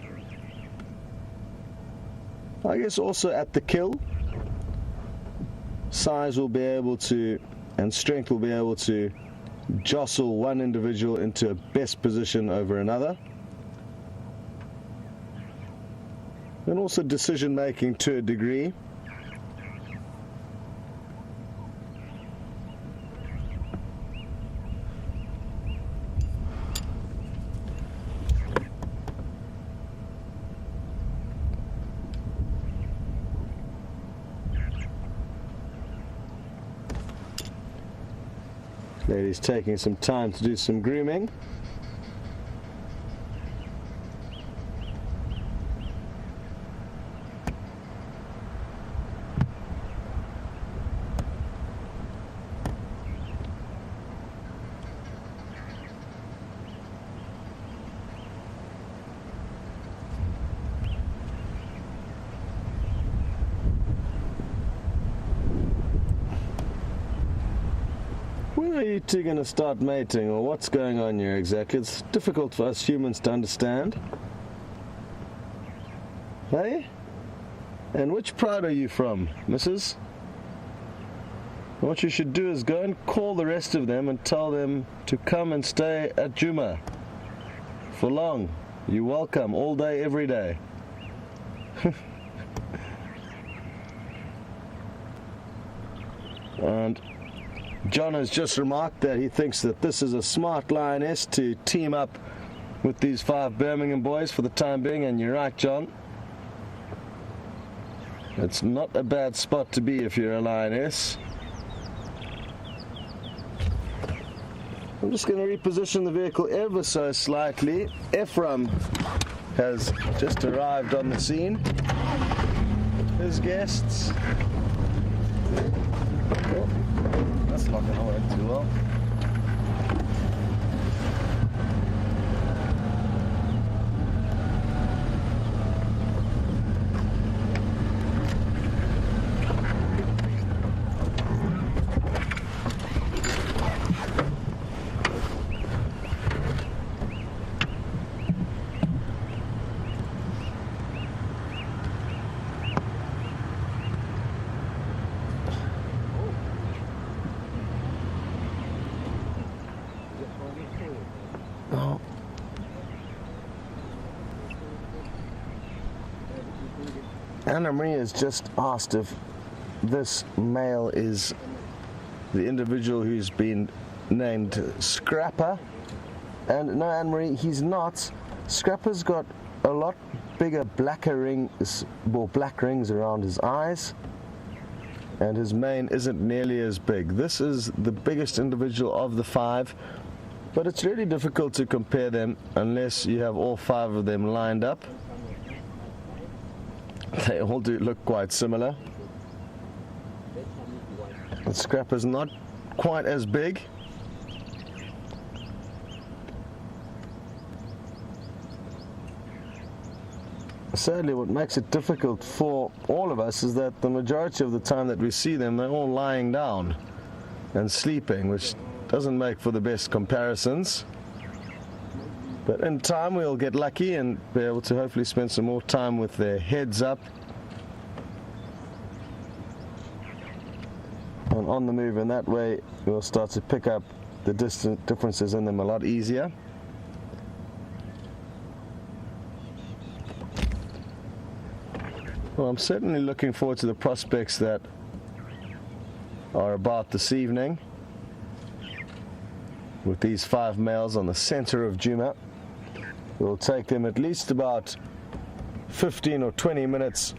I guess also at the kill, size will be able to, and strength will be able to, jostle one individual into a best position over another. And also decision making to a degree. Lady's taking some time to do some grooming. When are you two going to start mating, or what's going on here exactly? It's difficult for us humans to understand. Hey? And which pride are you from, missus? What you should do is go and call the rest of them and tell them to come and stay at Juma for long. You're welcome all day, every day. And John has just remarked that he thinks that this is a smart lioness to team up with these 5 Birmingham boys for the time being, and you're right, John. It's not a bad spot to be if you're a lioness. I'm just going to reposition the vehicle ever so slightly. Ephraim has just arrived on the scene. His guests. Oh, that's not going to work too well. Anna Marie has just asked if this male is the individual who's been named Scrapper. And no, Anna Marie, he's not. Scrapper's got a lot bigger black rings around his eyes, and his mane isn't nearly as big. This is the biggest individual of the 5, but it's really difficult to compare them unless you have all 5 of them lined up. They all do look quite similar. The Scrapper's not quite as big. Sadly, what makes it difficult for all of us is that the majority of the time that we see them, they're all lying down and sleeping, which doesn't make for the best comparisons. But in time we'll get lucky and be able to hopefully spend some more time with their heads up and on the move, and that way we'll start to pick up the distant differences in them a lot easier. Well, I'm certainly looking forward to the prospects that are about this evening with these 5 males on the center of Djuma. It will take them at least about 15 or 20 minutes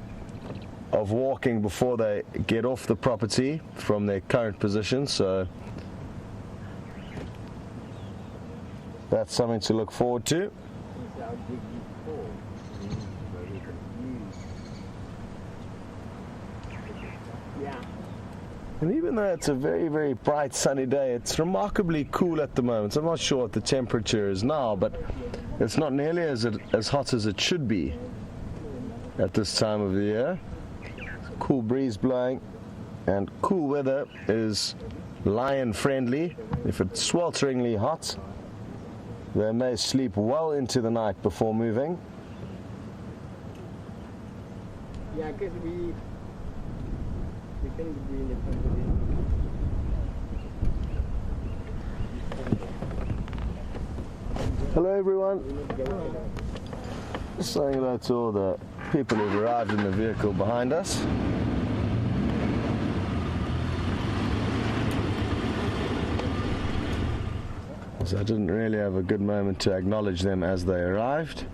of walking before they get off the property from their current position, so that's something to look forward to. And even though it's a very, very bright sunny day, it's remarkably cool at the moment. I'm not sure what the temperature is now, but it's not nearly as hot as it should be at this time of the year. Cool breeze blowing, and cool weather is lion friendly. If it's swelteringly hot, they may sleep well into the night before moving. Yeah, because we can be in the Hello everyone. Just saying hello to all the people who've arrived in the vehicle behind us. So I didn't really have a good moment to acknowledge them as they arrived.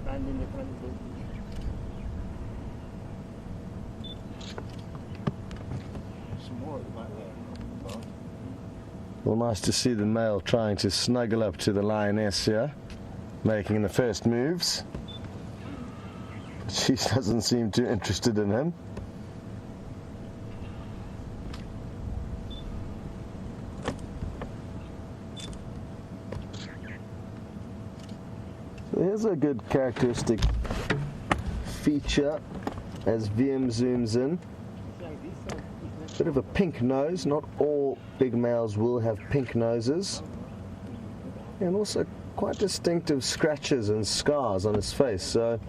Well, nice to see the male trying to snuggle up to the lioness here, making the first moves. She doesn't seem too interested in him. So here's a good characteristic feature as VM zooms in. Bit of a pink nose. Not all big males will have pink noses. And also quite distinctive scratches and scars on his face. So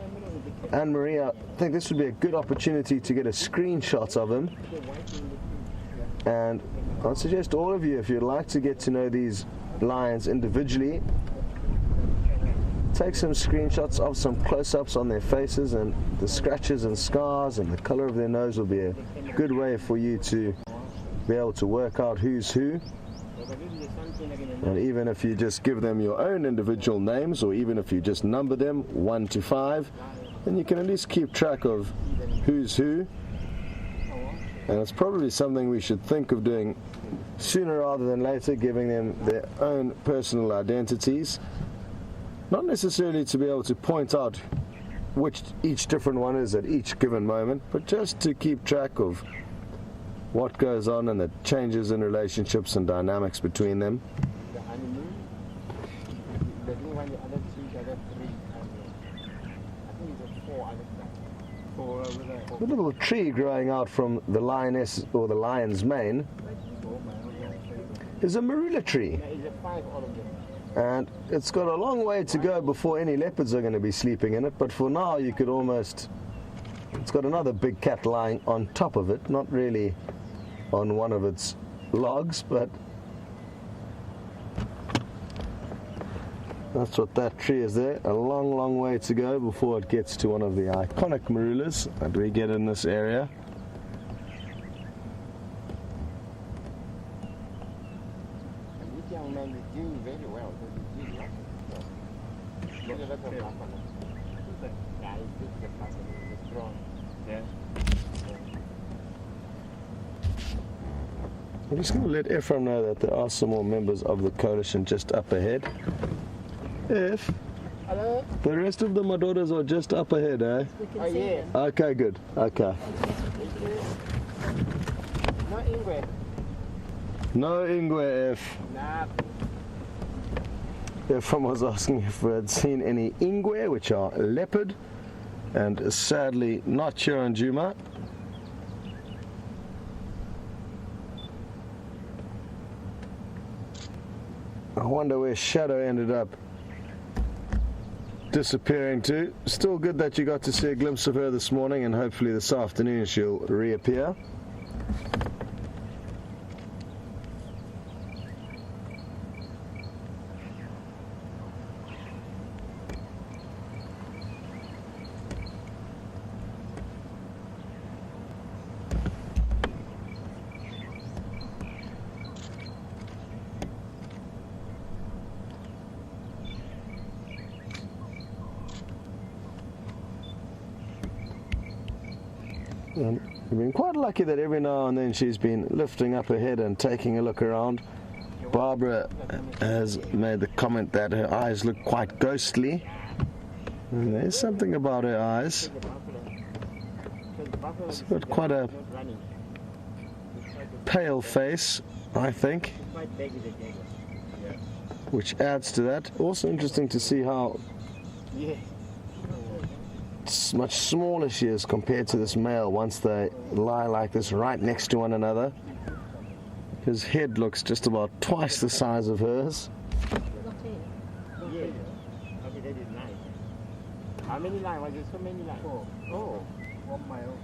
Anne-Marie, I think this would be a good opportunity to get a screenshot of him. And I'd suggest all of you, if you'd like to get to know these lions individually, take some screenshots of some close-ups on their faces, and the scratches and scars and the color of their nose will be a good way for you to be able to work out who's who. And even if you just give them your own individual names, or even if you just number them 1 to 5, then you can at least keep track of who's who. And it's probably something we should think of doing sooner rather than later, giving them their own personal identities. Not necessarily to be able to point out which each different one is at each given moment, but just to keep track of what goes on and the changes in relationships and dynamics between them. The honeymoon, the new one, the other two, the other three. I think it's 4 other stuff. 4 over there. The little tree growing out from the lioness or the lion's mane is a marula tree. Yeah, it's 5, all of them. And it's got a long way to go before any leopards are going to be sleeping in it, but for now you could almost... It's got another big cat lying on top of it, not really on one of its logs, but that's what that tree is there. A long, long way to go before it gets to one of the iconic marulas that we get in this area. And this young man is doing very well. He's doing lots of stuff. There's a lot of black on him. Yeah, he's good, the black on him. He's strong. Yeah. I'm just going to let Ephraim know that there are some more members of the coalition just up ahead. If Hello? the rest of the Madoras are just up ahead, eh? Oh, yeah. Okay, good. Okay. No English. No Ingwe, Nah. Ephraim was asking if we had seen any Ingwe, which are leopard, and sadly not here on Juma. I wonder where Shadow ended up disappearing to. Still good that you got to see a glimpse of her this morning, and hopefully this afternoon she'll reappear. And we've been quite lucky that every now and then she's been lifting up her head and taking a look around. Barbara has made the comment that her eyes look quite ghostly. And there's something about her eyes. She's got quite a pale face, I think, which adds to that. Also interesting to see how much smaller she is compared to this male once they lie like this right next to one another. His head looks just about twice the size of hers. How many lines? Was there so many lines? Oh, 1 mile.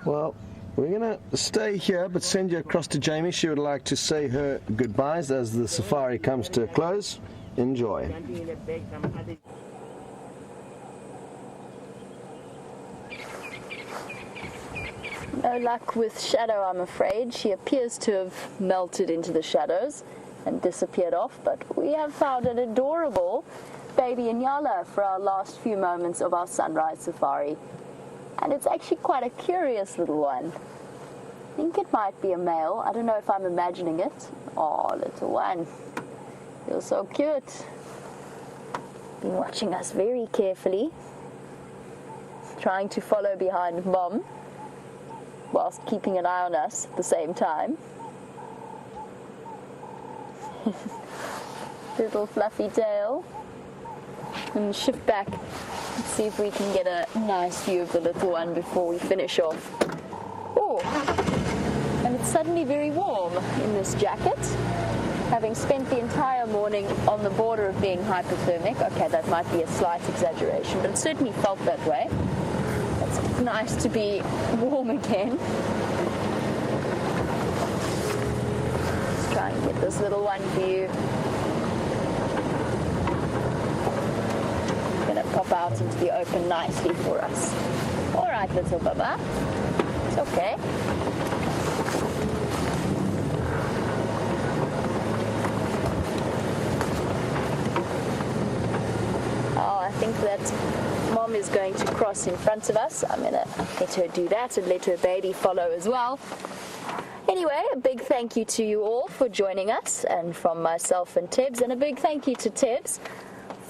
Well, we're going to stay here but send you across to Jamie. She would like to say her goodbyes as the safari comes to a close. Enjoy. No luck with Shadow, I'm afraid. She appears to have melted into the shadows and disappeared off, but we have found an adorable baby Inyala for our last few moments of our sunrise safari. And it's actually quite a curious little one. I think it might be a male. I don't know if I'm imagining it. Oh, little one. You're so cute. Been watching us very carefully, trying to follow behind Mom, whilst keeping an eye on us at the same time. Little fluffy tail. And shift back and see if we can get a nice view of the little one before we finish off. Oh, and it's suddenly very warm in this jacket. Having spent the entire morning on the border of being hypothermic. Okay, that might be a slight exaggeration, but it certainly felt that way. It's nice to be warm again. Let's try and get this little one for you. Gonna pop out into the open nicely for us. All right, little Baba. It's okay. Oh, I think that Mom is going to across in front of us. I'm going to let her do that and let her baby follow as well. Anyway, a big thank you to you all for joining us, and from myself and Tibbs, and a big thank you to Tibbs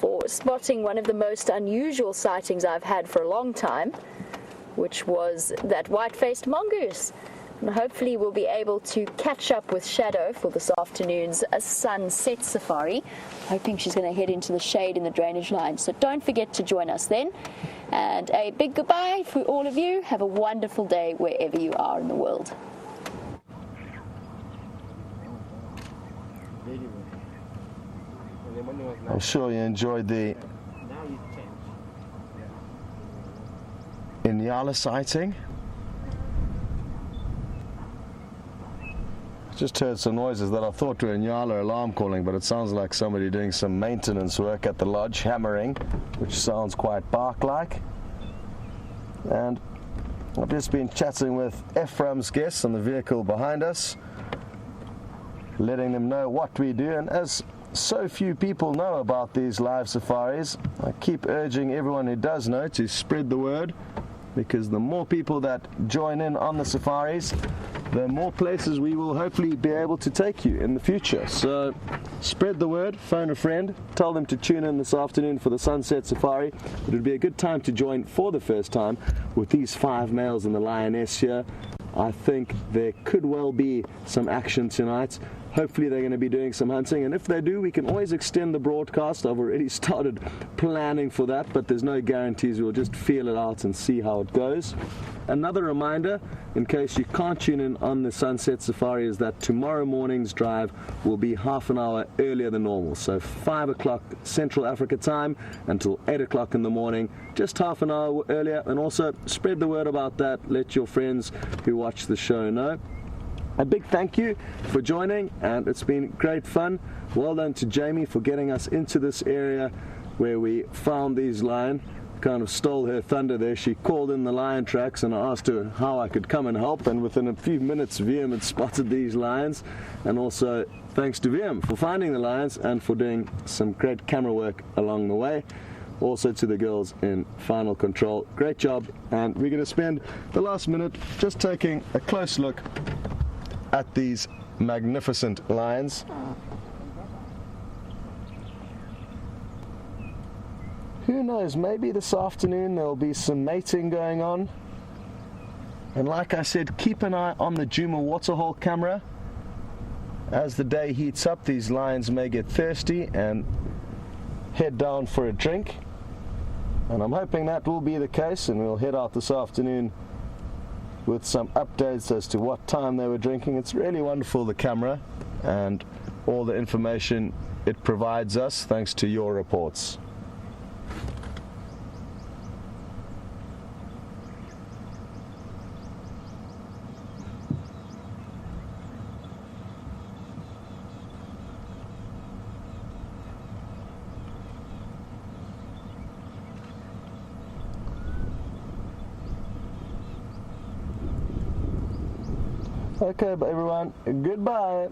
for spotting one of the most unusual sightings I've had for a long time, which was that white-faced mongoose. And hopefully we'll be able to catch up with Shadow for this afternoon's sunset safari. Hoping she's going to head into the shade in the drainage line. So don't forget to join us then. And a big goodbye for all of you. Have a wonderful day wherever you are in the world. I'm sure you enjoyed the Inyala sighting. Just heard some noises that I thought were Inyala alarm calling, but it sounds like somebody doing some maintenance work at the lodge, hammering, which sounds quite bark-like. And I've just been chatting with Ephraim's guests on the vehicle behind us, letting them know what we do. And as so few people know about these live safaris, I keep urging everyone who does know to spread the word, because the more people that join in on the safaris, the more places we will hopefully be able to take you in the future. So spread the word, phone a friend, tell them to tune in this afternoon for the sunset safari. It would be a good time to join for the first time with these 5 males and the lioness here. I think there could well be some action tonight. Hopefully they're going to be doing some hunting, and if they do, we can always extend the broadcast. I've already started planning for that, but there's no guarantees. We'll just feel it out and see how it goes. Another reminder, in case you can't tune in on the sunset safari, is that tomorrow morning's drive will be half an hour earlier than normal, so 5 o'clock Central Africa time until 8 o'clock in the morning, just half an hour earlier. And also spread the word about that, let your friends who watch the show know. A big thank you for joining, and it's been great fun. Well done to Jamie for getting us into this area where we found these lion. Kind of stole her thunder there. She called in the lion tracks and I asked her how I could come and help, and within a few minutes VM had spotted these lions. And also thanks to VM for finding the lions and for doing some great camera work along the way. Also to the girls in Final Control, great job. And we're going to spend the last minute just taking a close look at these magnificent lions. Who knows, maybe this afternoon there'll be some mating going on. And like I said, keep an eye on the Djuma waterhole camera. As the day heats up, these lions may get thirsty and head down for a drink. And I'm hoping that will be the case, and we'll head out this afternoon with some updates as to what time they were drinking. It's really wonderful, the camera, and all the information it provides us thanks to your reports. Okay, everyone, goodbye.